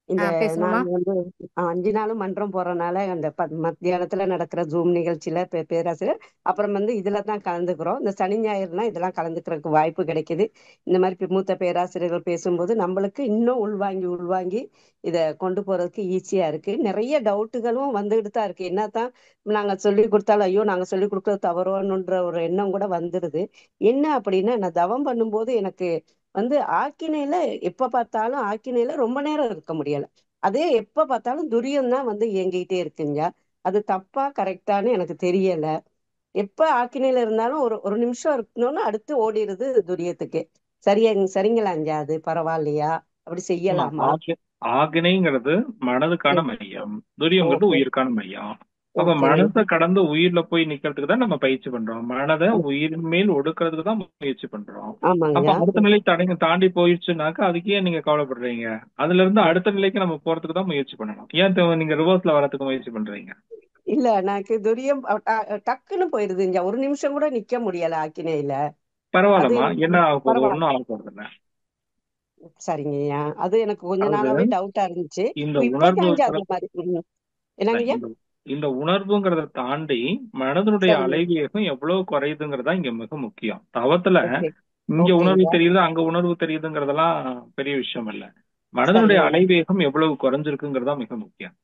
இந்த பேசுங்கம்மா. நான் வந்து 5 நாளும் மன்றம் போறதுனால அந்த மத்தியானத்துல நடக்கிற ஜூம் நிகழ்ச்சியில பேராசிரியர் அப்புறம் வந்து இதுல தான் கலந்துக்கிறோம். இந்த சனி ஞாயிறுனா இதெல்லாம் கலந்துக்கிறதுக்கு வாய்ப்பு கிடைக்குது. இந்த மாதிரி மூத்த பேராசிரியர்கள் பேசும்போது நம்மளுக்கு இன்னும் உள்வாங்கி இதை கொண்டு போறதுக்கு ஈஸியா இருக்கு. நிறைய டவுட்டுகளும் வந்துகிட்டு தான் இருக்கு. என்னத்தான் நாங்க சொல்லி கொடுத்தாலும் ஐயோ நாங்க சொல்லி கொடுக்கறது தவறோன்ற ஒரு எண்ணம் கூட வந்துடுது. என்ன அப்படின்னா, நான் தவம் பண்ணும்போது எனக்கு வந்து ஆக்கினையில எப்ப பார்த்தாலும் ஆக்கினையில ரொம்ப நேரம் இருக்க முடியல. அதே எப்ப பார்த்தாலும் துரியம் தான் வந்து இயங்கிட்டே இருக்குங்க. அது தப்பா கரெக்டான்னு எனக்கு தெரியல. எப்ப ஆக்கினையில இருந்தாலும் ஒரு நிமிஷம் இருக்கணும்னு அடுத்து ஓடிடுது துரியத்துக்கு. சரிங்களாங்க, அது பரவாயில்லையா? அப்படி செய்யலாமா? ஆக்னைங்கிறது மனதுக்கான மையம், துரியங்கிறது உயிருக்கான மையம். அப்ப மனசை கடந்து உயிர்ல போய் நிக்கிறதுக்கு தான் நம்ம பயிற்சி பண்றோம். மனதை உயிரின் மேல் ஒடுக்கிறதுக்கு தான் முயற்சி பண்றோம். அப்ப அடுத்த நிலை தாண்டி போயிடுச்சுனாக்கா அதுக்கு ஏன் நீங்க கவலைப்படுறீங்க? அதுல இருந்து அடுத்த நிலைக்கு நம்ம போறதுக்கு தான் முயற்சி பண்ணணும். ஏன் நீங்க ரிவர்ஸ்ல வரதுக்கு முயற்சி பண்றீங்க? இல்ல எனக்கு துரியம் டக்குன்னு போயிருதுங்க, ஒரு நிமிஷம் கூட நிக்க முடியல ஆக்கினையில. அது பரவாயில்லம்மா, என்ன எனக்கு ஆக போகுது? பரவாயில்ல. ஒன்றும் ஆக போறது இல்ல. சரிங்கய்யா, அது எனக்கு கொஞ்ச அதாவது நாளாவே டவுட்டா இருந்துச்சு. இந்த உணர்வு இப்பதாங்க இருக்கிற அது மாதிரி என்னங்கய்யா? இந்த இந்த உணர்வுங்கிறத தாண்டி மனதனுடைய சரிங்க. அலைவேகம் எவ்வளவு குறையுதுங்கிறதா இங்க மிக முக்கியம். தவத்துல ஓகே. இங்க உணர்வு ஓகேங்க. தெரியுது, அங்க உணர்வு தெரியுதுங்கிறதெல்லாம் பெரிய விஷயம் இல்ல. மனதனுடைய சரிங்கய்யா. அலைவேகம் எவ்வளவு குறைஞ்சிருக்குங்கிறதா மிக முக்கியம்.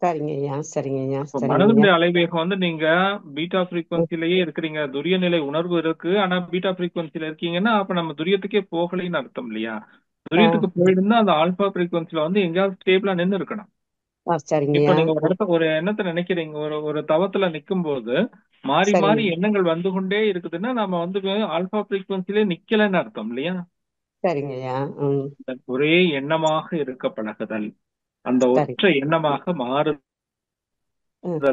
சரிங்கய்யா. சரிங்கய்யா. இப்போ சரிங்கய்யா. மனதனுடைய அலைவேகம் வந்து நீங்க பீட்டா ஃப்ரீக்வன்சிலேயே இருக்கிறீங்க, துரிய நிலை உணர்வு இருக்கு, ஆனா பீட்டா ஃப்ரீக்வன்சில இருக்கீங்கன்னா அப்ப நம்ம துரியத்துக்கே போகலைன்னு அர்த்தம் இல்லையா? துரியத்துக்கு போயிருந்தா அந்த ஆல்பா ஃப்ரீக்வன்சில வந்து எங்கேயாவது ஸ்டேபிளா நின்று இருக்கணும். இப்ப சரிங்கய்யா. நீங்க ஒரு இடத்த ஒரு எண்ணத்தை நினைக்கிறீங்க, ஒரு ஒரு தவத்துல நிக்கும் போது மாறி மாறி சரிங்க. எண்ணங்கள் வந்து கொண்டே இருக்குதுன்னா நம்ம வந்து ஆல்பா ஃப்ரீக்வன்சிலே நிக்கலைன்னு அர்த்தம் இல்லையா? சரிங்கய்யா. ஒரே எண்ணமாக இருக்க பழகுதல், அந்த சரி. ஒற்றை எண்ணமாக மாறுதல்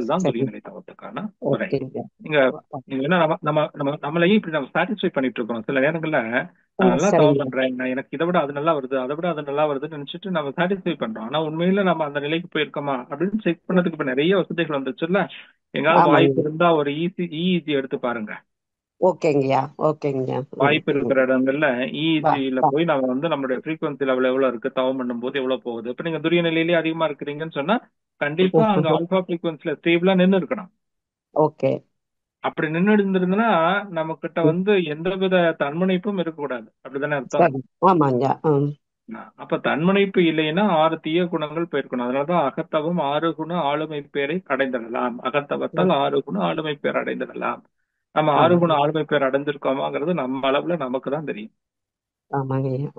தான் சரி. துரிய நிலை தவத்துக்கான முறை. ஓகேங்க. நீங்க நீங்க என்ன நம்ம நம்ம நம்ம நம்மளையும் இப்படி நம்ம சாட்டிஸ்ஃபை பண்ணிட்டு இருக்கோம். சில நேரங்கள்ல நான் நல்லா தவம் சரிங்க. பண்றேன், நான் எனக்கு இதை விட அது நல்லா வருது, அதை விட அது நல்லா வருதுன்னு நினைச்சிட்டு நம்ம சாட்டிஸ்ஃபை பண்றோம். ஆனா உண்மையில நம்ம அந்த நிலைக்கு போயிருக்கோமா அப்படின்னு செக் பண்ணதுக்கு இப்ப நிறைய வசதிகள் வந்துச்சுல்ல. எங்காவது வாய்ப்பு ஆமாங்க. இருந்தா ஒரு இஇஜி எடுத்து பாருங்க. ஓகேங்கய்யா. ஓகேங்கய்யா. வாய்ப்பு இருக்கிற இடங்கள்ல வா இஇஜில வா. போய் நம்ம வந்து நம்மளுடைய ஃப்ரீக்வன்சி லெவல் எவ்வளவு இருக்கு, தவம் பண்ணும்போது எவ்வளவு போகுது. இப்ப நீங்க துரிய நிலையிலேயே அதிகமா இருக்கிறீங்கன்னு சொன்னா கண்டிப்பா அங்க ஆல்பா ஃப்ரீக்வன்சில ஸ்டேபிளா நின்று இருக்கணும். ஓகே. அப்படி நின்று இருந்திருந்ததுன்னா நம்ம கிட்ட வந்து எந்தவித தன்முனைப்பும் இருக்கக்கூடாது. அப்படிதானே அர்த்தம்? சரி. ஆமாங்க. அப்ப தன்முனைப்பு இல்லைன்னா 6 தீய குணங்கள் போயிருக்கணும். அதனாலதான் அகத்தவம் 6 குண ஆளுமை பேரை அடைந்திடலாம், அகத்தவத்தால் 6 குண ஆளுமை பேர் அடைந்திடலாம். நம்ம 6 குண ஆமாங்க. ஆளுமை பேர் அடைஞ்சிருக்கோமாங்கிறது நம்ம அளவுல நமக்கு தான் தெரியும் ஆமாங்கய்யா.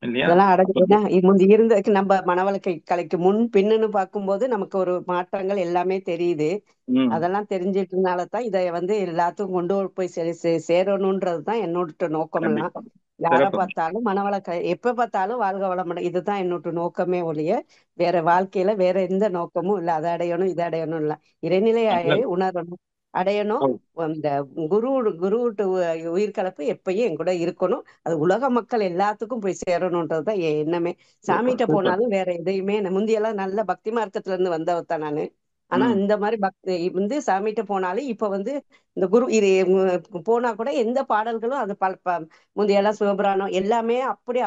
இல்லையா? அதெல்லாம் அப்ப அடைஞ்சதுன்னா முந்தி இருந்ததுக்கு நம்ம மனவளக்கை கலைக்கு முன் பின்னுன்னு பார்க்கும்போது நமக்கு ஒரு மாற்றங்கள் எல்லாமே தெரியுது. ம், அதெல்லாம் தெரிஞ்சிட்டனால தான் இதை வந்து எல்லாத்துக்கும் கொண்டு போய் சேரணுன்றது தான் என்னோட நோக்கம் எல்லாம். கண்டிப்பா. யார சிறப்பு. பார்த்தாலும் மனவளக்கலை எப்ப பார்த்தாலும் வாழ்க வளமுடன், இதுதான் என்னோட நோக்கமே ஒழிய வேற வாழ்க்கையில வேற எந்த நோக்கமும் இல்லை. அதை அடையணும் இதை அடையணும் இல்லை, இறைநிலை நல்லது. உணரணும், அடையணும். ஓ, அந்த குரு குருட்டு உயிர் கலப்பு எப்பயும் என் கூட இருக்கணும். அது உலக மக்கள் எல்லாத்துக்கும் போய் சேரணுன்றதுதான் என் எண்ணமே. சூப்பர் சாமிகிட்ட சூப்பர். போனாலும் வேற எதையுமே முந்தியெல்லாம் நல்ல பக்தி மார்க்கத்துல இருந்து வந்தவத்தான் நானு. ஆனா ம், இந்த மாதிரி பக்தி வந்து சாமிகிட்ட போனாலும் இப்ப வந்து இந்த குரு இது போனா கூட எந்த பாடல்களும் அது முந்தையெல்லாம் சிவபுராணம் எல்லாமே அப்படி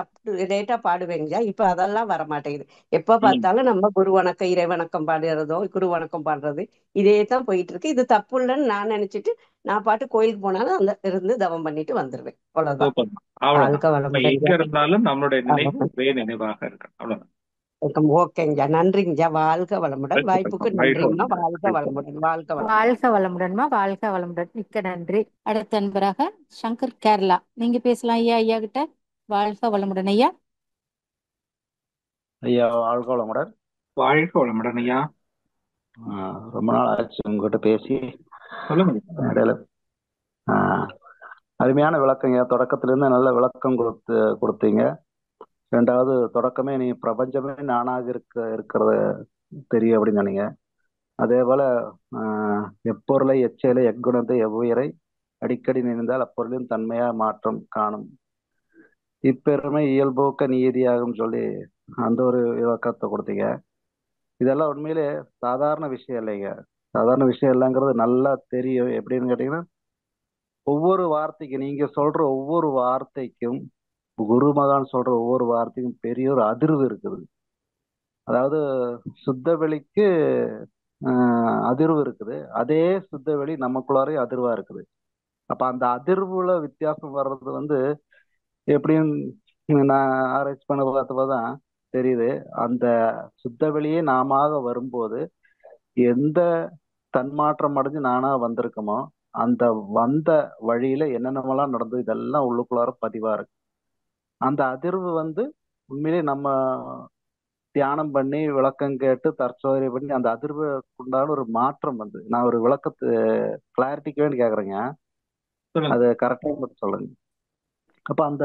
லேட்டா பாடுவேங்க. இப்ப அதெல்லாம் வர மாட்டேங்குது. எப்ப ம். பார்த்தாலும் நம்ம குரு வணக்கம் இறை வணக்கம் பாடுறதோ குரு வணக்கம் பாடுறது இதே தான் போயிட்டு இருக்கு. இது தப்பு இல்லைன்னு நான் நினைச்சிட்டு நான் பாட்டு கோயிலுக்கு போனாலும் அந்த இருந்து தவம் பண்ணிட்டு வந்துருவேன். அவ்வளவுதான். சூப்பர். அவ்வளவுதான். வாழ்க்கை இப்ப வளமுடன். எங்க இருந்தாலும் நம்மளுடைய நினைவு ஒரே நினைவாக இருக்கு. அவ்வளவுதான். ஓகேங்க, நன்றிங்க. வாழ்க வளமுடன். வெற்றி வாய்ப்புக்கு பெற்றோம். ரைட் நன்றிங்கம்மா. ஓகே. வாழ்க வளமுடன். வாழ்க வளமுடன். வாழ்க வளமுடன்மா, வாழ்க வளமுடன். மிக்க நன்றி. அடுத்த அன்பராக சங்கர் கேரளா, நீங்க பேசலாம் ஐயா. ஐயா கிட்ட வாழ்க வளமுடன் ஐயா. ஐயா வாழ்க வளமுடன். வாழ்க வளமுடன் ஐயா. ரொம்ப நாள் ஆச்சு உங்ககிட்ட பேசி. சொல்லுங்க. இடையில அருமையான விளக்கங்க. தொடக்கத்துல இருந்து நல்ல விளக்கம் கொடுத்தீங்க. ரெண்டாவது தொடக்கமே நீ பிரபஞ்சமே நானாக இருக்கிறத தெரியும் அப்படின்னு சொன்னீங்க. அதே போல எப்பொருளை எச்சலை எக்குணத்தை எவ்வுயிரை அடிக்கடி நினைந்தால் அப்பொருளின் தன்மையா மாற்றம் காணும், இப்பெருமை இயல்போக்க நீதியாகும் சொல்லி அந்த ஒரு விளக்கத்தை கொடுத்தீங்க. இதெல்லாம் உண்மையிலே சாதாரண விஷயம் இல்லைங்க. சாதாரண விஷயம் இல்லைங்கிறது நல்லா தெரியும். எப்படின்னு கேட்டீங்கன்னா, ஒவ்வொரு வார்த்தைக்கு நீங்க சொல்ற ஒவ்வொரு வார்த்தைக்கும், குரு மகான் சொல்ற ஒவ்வொரு வார்த்தைக்கும் பெரிய ஒரு அதிர்வு இருக்குது. அதாவது சுத்த வெளிக்கு அதிர்வு இருக்குது, அதே சுத்த வெளி நமக்குள்ளாரையும் அதிர்வா இருக்குது. அப்ப அந்த அதிர்வுல வித்தியாசம் வர்றது வந்து எப்படின்னு நான் ஆராய்ச்சி பண்ண பார்த்தப்பதான் தெரியுது. அந்த சுத்த வெளியே நாம வரும்போது எந்த தன்மாற்றம் அடைஞ்சு நானா வந்திருக்கோமோ அந்த வந்த வழியில என்னென்னமெல்லாம் நடந்தது இதெல்லாம் உள்ளுக்குள்ளார பதிவா இருக்கு. அந்த அதிர்வு வந்து உண்மையிலே நம்ம தியானம் பண்ணி விளக்கம் கேட்டு தற்சோதனை பண்ணி அந்த அதிர்வுக்கு உண்டான ஒரு மாற்றம் வந்து, நான் ஒரு விளக்கத்து கிளாரிட்டிக்கு வேண்டி கேக்குறேங்க, அது கரெக்டா மட்டும் சொல்லுங்க. அப்ப அந்த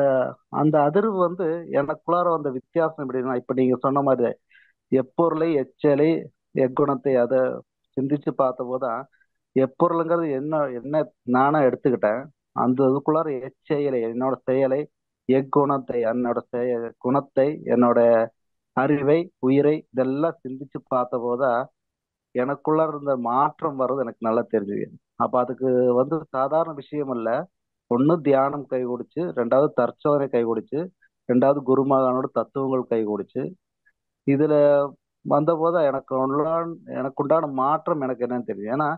அந்த அதிர்வு வந்து எனக்குள்ளார வந்த வித்தியாசம் எப்படின்னா, இப்ப நீங்க சொன்ன மாதிரி எப்பொருளை எச்சலை எக்குணத்தை அதை சிந்திச்சு பார்த்த போதுதான் எப்பொருளுங்கிறது என்ன என்ன நானா எடுத்துக்கிட்டேன். அந்த இதுக்குள்ளார எச்செயலை என்னோட செயலை, எக்குணத்தை என்னோட குணத்தை, என்னோட அறிவை, உயிரை இதெல்லாம் சிந்திச்சு பார்த்த போதா எனக்குள்ள இருந்த மாற்றம் வர்றது எனக்கு நல்லா தெரிஞ்சுது. அப்ப அதுக்கு வந்து சாதாரண விஷயம் இல்ல. ஒண்ணு தியானம் கை கொடுச்சு, ரெண்டாவது தற்சோதனை கை கொடுச்சு, ரெண்டாவது குருமகானோட தத்துவங்கள் கை கொடுச்சு. இதுல வந்தபோது எனக்குண்டான மாற்றம் எனக்கு என்னன்னு தெரியும். ஏன்னா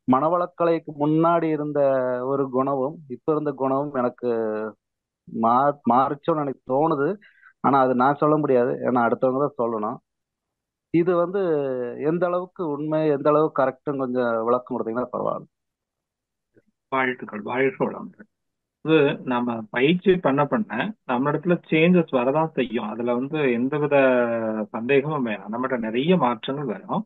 மனவளக்கலைக்கு முன்னாடி இருந்த ஒரு குணமும் இப்ப இருந்த குணமும் எனக்கு மாறிச்சோன்னு எனக்கு தோணுது. ஆனா அது நான் சொல்ல முடியாது, ஏன்னா அடுத்தவங்க தான் சொல்லணும். இது வந்து எந்த அளவுக்கு உண்மை, எந்த அளவுக்கு கரெக்ட்னு கொஞ்சம் விளக்கம் கொடுத்தீங்கன்னா பரவாயில்ல. வாழ்த்துக்கள், வாழ்க்கை வளமுடன். இது நம்ம பயிற்சி பண்ண நம்ம இடத்துல சேஞ்சஸ் வரதான் செய்யும். அதுல வந்து எந்தவித சந்தேகமும் வேணாம். நம்மகிட்ட நிறைய மாற்றங்கள் வரும்.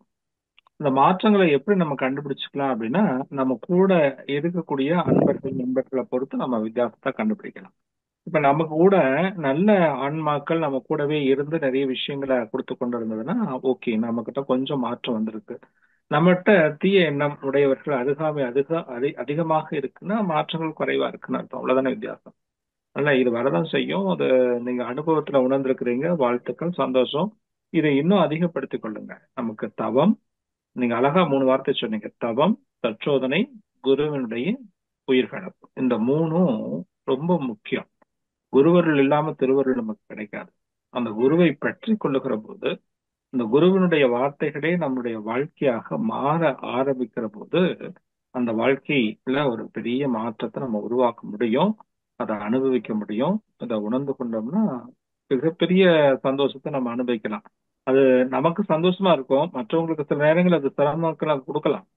இந்த மாற்றங்களை எப்படி நம்ம கண்டுபிடிச்சுக்கலாம் அப்படின்னா, நம்ம கூட இருக்கக்கூடிய அன்பர்கள் நண்பர்களை பொறுத்து நம்ம வித்தியாசத்தை கண்டுபிடிக்கலாம். இப்ப நம்ம கூட நல்ல ஆன்மாக்கள் நம்ம கூடவே இருந்து நிறைய விஷயங்களை கொடுத்து கொண்டு இருந்ததுன்னா ஓகே, நம்ம கிட்ட கொஞ்சம் மாற்றம் வந்திருக்கு. நம்மகிட்ட தீய எண்ணம் உடையவர்கள் அருகாமை அதிகமாக இருக்குன்னா மாற்றங்கள் குறைவா இருக்குன்னு அர்த்தம். அவ்வளவுதானே வித்தியாசம். அதனால இது வரதான் செய்யும். அது நீங்க அனுபவத்துல உணர்ந்திருக்கிறீங்க. வாழ்த்துக்கள், சந்தோஷம். இதை இன்னும் அதிகப்படுத்திக் கொள்ளுங்க. நமக்கு தவம், நீங்க அழகா 3 வார்த்தை சொன்னீங்க. தவம், தற்சோதனை, குருவினுடைய உயிர்கலப்பு. இந்த 3ம் ரொம்ப முக்கியம். குருவருள் இல்லாம திருவருள் நமக்கு கிடைக்காது. அந்த குருவை பற்றி கொள்ளுகிற போது, இந்த குருவினுடைய வார்த்தைகளே நம்முடைய வாழ்க்கையாக மாற ஆரம்பிக்கிற போது, அந்த வாழ்க்கையில ஒரு பெரிய மாற்றத்தை நம்ம உருவாக்க முடியும். அதை அனுபவிக்க முடியும். அதை உணர்ந்து கொண்டோம்னா மிகப்பெரிய சந்தோஷத்தை நம்ம அனுபவிக்கலாம். அது நமக்கு சந்தோஷமா இருக்கும். மற்றவங்களுக்கு சில நேரங்கள் அது சிரமங்கள் கொடுக்கலாம்.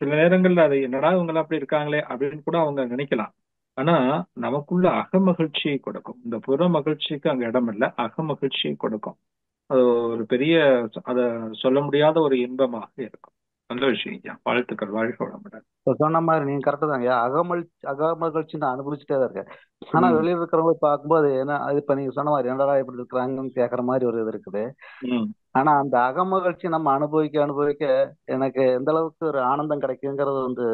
சில நேரங்கள்ல அது என்னடா இவங்க அப்படி இருக்காங்களே அப்படின்னு கூட அவங்க நினைக்கலாம். ஆனா நமக்குள்ள அகமகிழ்ச்சியை கொடுக்கும். இந்த புற மகிழ்ச்சிக்கு அங்க இடம் இல்லை, அகமகிழ்ச்சியை கொடுக்கும். அது ஒரு பெரிய, அத சொல்ல முடியாத ஒரு இன்பமாக இருக்கும். நல்ல விஷயம். வாழ்த்துக்கள், வாழ்க்கை வளமுடன். சொன்ன மாதிரி நீங்க கரெக்டு தாங்க. அகமகிழ்ச்சி நான் அனுபவிச்சுட்டே தான் இருக்கேன். ஆனா வெளியே இருக்கிறவங்க பார்க்கும்போது என்ன, அது இப்ப நீங்க சொன்ன மாதிரி என்னடா இப்படி இருக்கிறாங்கன்னு கேட்கற மாதிரி ஒரு இது இருக்குது. ஆனா அந்த அகமகிழ்ச்சி நம்ம அனுபவிக்க எனக்கு எந்த அளவுக்கு ஒரு ஆனந்தம் கிடைக்குங்கிறது வந்து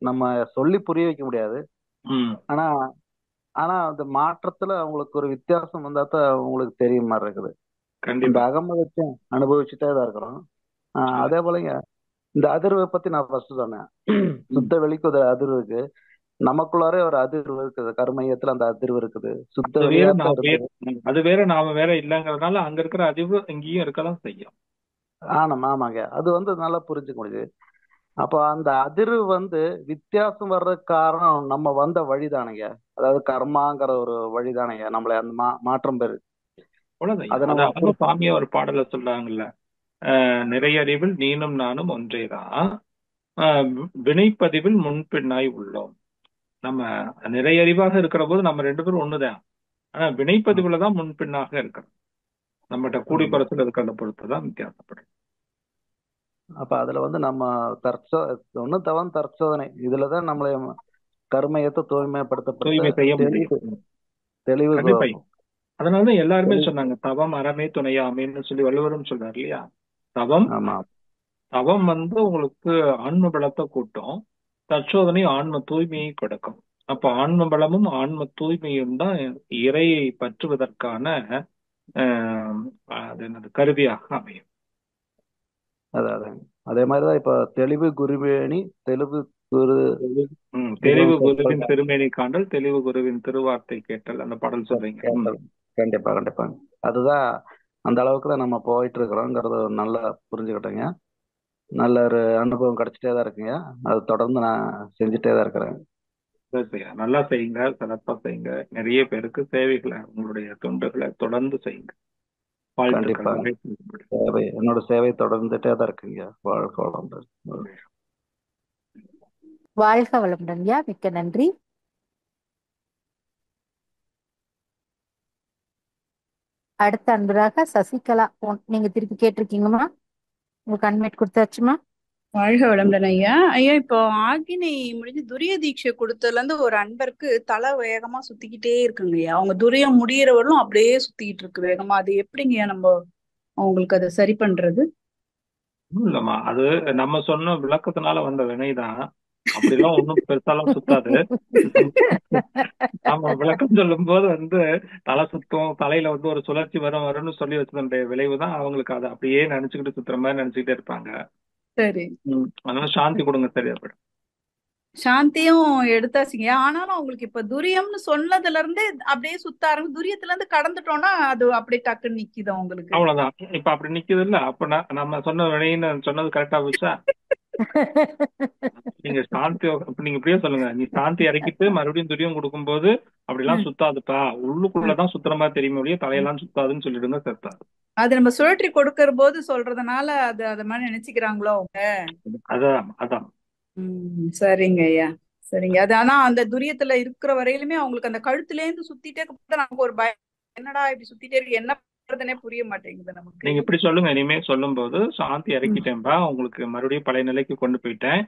நம்ம சொல்லி புரிய வைக்க முடியாது. ஆனா ஆனா அந்த மாற்றத்துல அவங்களுக்கு ஒரு வித்தியாசம் வந்தா தான் அவங்களுக்கு தெரியும் மாதிரி இருக்குது. இந்த அகமகிழ்ச்சி அனுபவிச்சுட்டே தான் இருக்கிறோம். அதே போலங்க இந்த அதிர்வை பத்தி நான் ஃபர்ஸ்ட் சொன்னேன். சுத்த வெளிக்கு ஒரு அதிர்வு இருக்கு, நமக்குள்ளாரே ஒரு அதிர்வு இருக்குது, கருமையத்துல அந்த அதிர்வு இருக்குது. சுத்த அது வேற நாம வேற இல்லைங்கிறதுனால அங்க இருக்கிற அதிர்வு இங்கேயும் இருக்கதான் செய்யும். ஆமாங்க, அது வந்து நல்லா புரிஞ்சுக்க முடியுது. அப்போ அந்த அதிர்வு வந்து வித்தியாசம் வர்றதுக்கு காரணம் நம்ம வந்த வழிதானுங்க. அதாவது கர்மாங்கிற ஒரு வழிதானுங்க நம்மள அந்த மாற்றம் பெறு. அதான் சாமியா ஒரு பாடல சொல்றாங்கல்ல, நிறையறிவில் நீனும் நானும் ஒன்றேதான், வினைப்பதிவில் முன்பின்னாய் உள்ளோம். நம்ம நிறையறிவாக இருக்கிற போது நம்ம 2 பேரும் ஒண்ணுதான். ஆனா வினைப்பதிவுல தான் முன்பின்னாக இருக்கிறோம். நம்மகிட்ட கூடி பரத்துல இருக்கிறத பொறுத்துதான் வித்தியாசப்படும். அப்ப அதுல வந்து நம்ம ஒண்ணு தவம் தற்சோதனை, இதுலதான் நம்மளை கர்மயத்தை தூய்மைப்படுத்த தெளிவு. அதனாலதான் எல்லாருமே சொன்னாங்க தவம் அறமே துணையாமேன்னு சொல்லி வள்ளுவரும் சொல்றாரு இல்லையா. தவம் வந்து உங்களுக்கு ஆன்ம பலத்தை கூட்டும், தற்சோதனை ஆன்ம தூய்மையை கொடுக்கும். அப்ப ஆன்ம பலமும் ஆன்ம தூய்மையும் தான் இறையை பற்றுவதற்கான கருவியாக அமையும். அதே மாதிரிதான் இப்ப தெளிவு குருவேணி, தெளிவு குருவின் திருமேனி காண்டல், தெளிவு குருவின் திருவார்த்தை கேட்டல், அந்த பாடல் சொல்றீங்க. கண்டிப்பா அதுதான். அந்த அளவுக்கு தான் நம்ம போயிட்டு இருக்கிறோங்கிறத நல்லா புரிஞ்சுக்கிட்டேங்க. நல்ல ஒரு அனுபவம் கிடைச்சிட்டே தான் இருக்குங்க. அது தொடர்ந்து நான் செஞ்சுட்டே தான் இருக்கிறேன். நல்லா செய்யுங்க, சிறப்பா செய்யுங்க. நிறைய பேருக்கு சேவைகளை, உங்களுடைய தொண்டுகளை தொடர்ந்து செய்யுங்க. கண்டிப்பா என்னோட சேவை தொடர்ந்துட்டே தான் இருக்குங்க. வாழ்க வளமுடன். வாழ்க வளமுடன். மிக்க நன்றி. அடுத்த அன்பராக சசிகலா, நீங்க திருப்பி கேட்டிருக்கீங்கம்மா, உங்களுக்கு அன்மைட் கொடுத்தாச்சுமா. வாழ்க வளமுடன் ஐயா. ஐயா, இப்போ ஆகினை முடிஞ்சு துரிய தீட்சை கொடுத்ததுல இருந்து ஒரு அன்பருக்கு தலை வேகமா சுத்திக்கிட்டே இருக்குங்க ஐயா. அவங்க துரியம் முடியறவர்களும் அப்படியே சுத்திக்கிட்டு இருக்கு வேகமா. அது எப்படிங்கய்யா நம்ம அவங்களுக்கு அதை சரி பண்றது? இல்லம்மா, அது நம்ம சொன்ன விளக்கத்தினால வந்த வினைதான். அப்படிலாம் ஒன்றும் பெருசாலாம் சுத்தாது. நம்ம விளக்கம் சொல்லும் போது வந்து தலை சுத்தம், தலையில வந்து ஒரு சுழற்சி வரும்னு சொல்லி வச்சதனுடைய விளைவுதான் அவங்களுக்கு அதை அப்படியே நினைச்சுக்கிட்டு சுத்துற மாதிரி நினைச்சுக்கிட்டே இருப்பாங்க. சரி. அதனால சாந்தி கொடுங்க, சரியா போயிடும். சாந்தியும் எடுத்தாச்சுங்க. ஆனாலும் அவங்களுக்கு இப்ப துரியம்னு சொன்னதுல இருந்து அப்படியே சுத்த ஆரம்பிச்சு துரியத்துல இருந்து கடந்துட்டோம்னா அது அப்படியே டக்குன்னு நிக்குது அவங்களுக்கு. அவ்வளவுதான். இப்ப அப்படி நிக்குது இல்ல, அப்ப நம்ம சொன்ன வினைன்னு சொன்னது கரெக்டா போச்சா? நீங்க சாந்தி இப்ப நீங்க இப்படியே சொல்லுங்க, நீ சாந்தி இறக்கிட்டு மறுபடியும் துரியம் கொடுக்கும்போது அப்படிலாம் சுத்தாதுப்பா, உள்ளுக்குள்ளதான் சுத்துற மாதிரி தெரியுமே ஒழிய தலையெல்லாம் சுத்தாதுன்னு சொல்லிடுங்க, செத்தா. அது நம்ம சுழற்றி கொடுக்கற போது சொல்றதுனால அது அத மாதிரி நினைச்சுக்கிறாங்களோ அவங்க. அதான் அதான். சரிங்க ஐயா, சரிங்க. அது ஆனா அந்த துரியத்துல இருக்கிற வரையிலுமே அவங்களுக்கு அந்த கழுத்துல இருந்து சுத்திட்டே இருக்கப்ப நமக்கு ஒரு பயம், என்னடா இப்படி சுத்திட்டே இருக்கு, என்ன பண்றதுனே புரிய மாட்டேங்குது நமக்கு. நீங்க இப்படி சொல்லுங்க, இனிமே சொல்லும் போது சாந்தி இறக்கிட்டேன்பா, உங்களுக்கு மறுபடியும் பழைய நிலைக்கு கொண்டு போயிட்டேன்.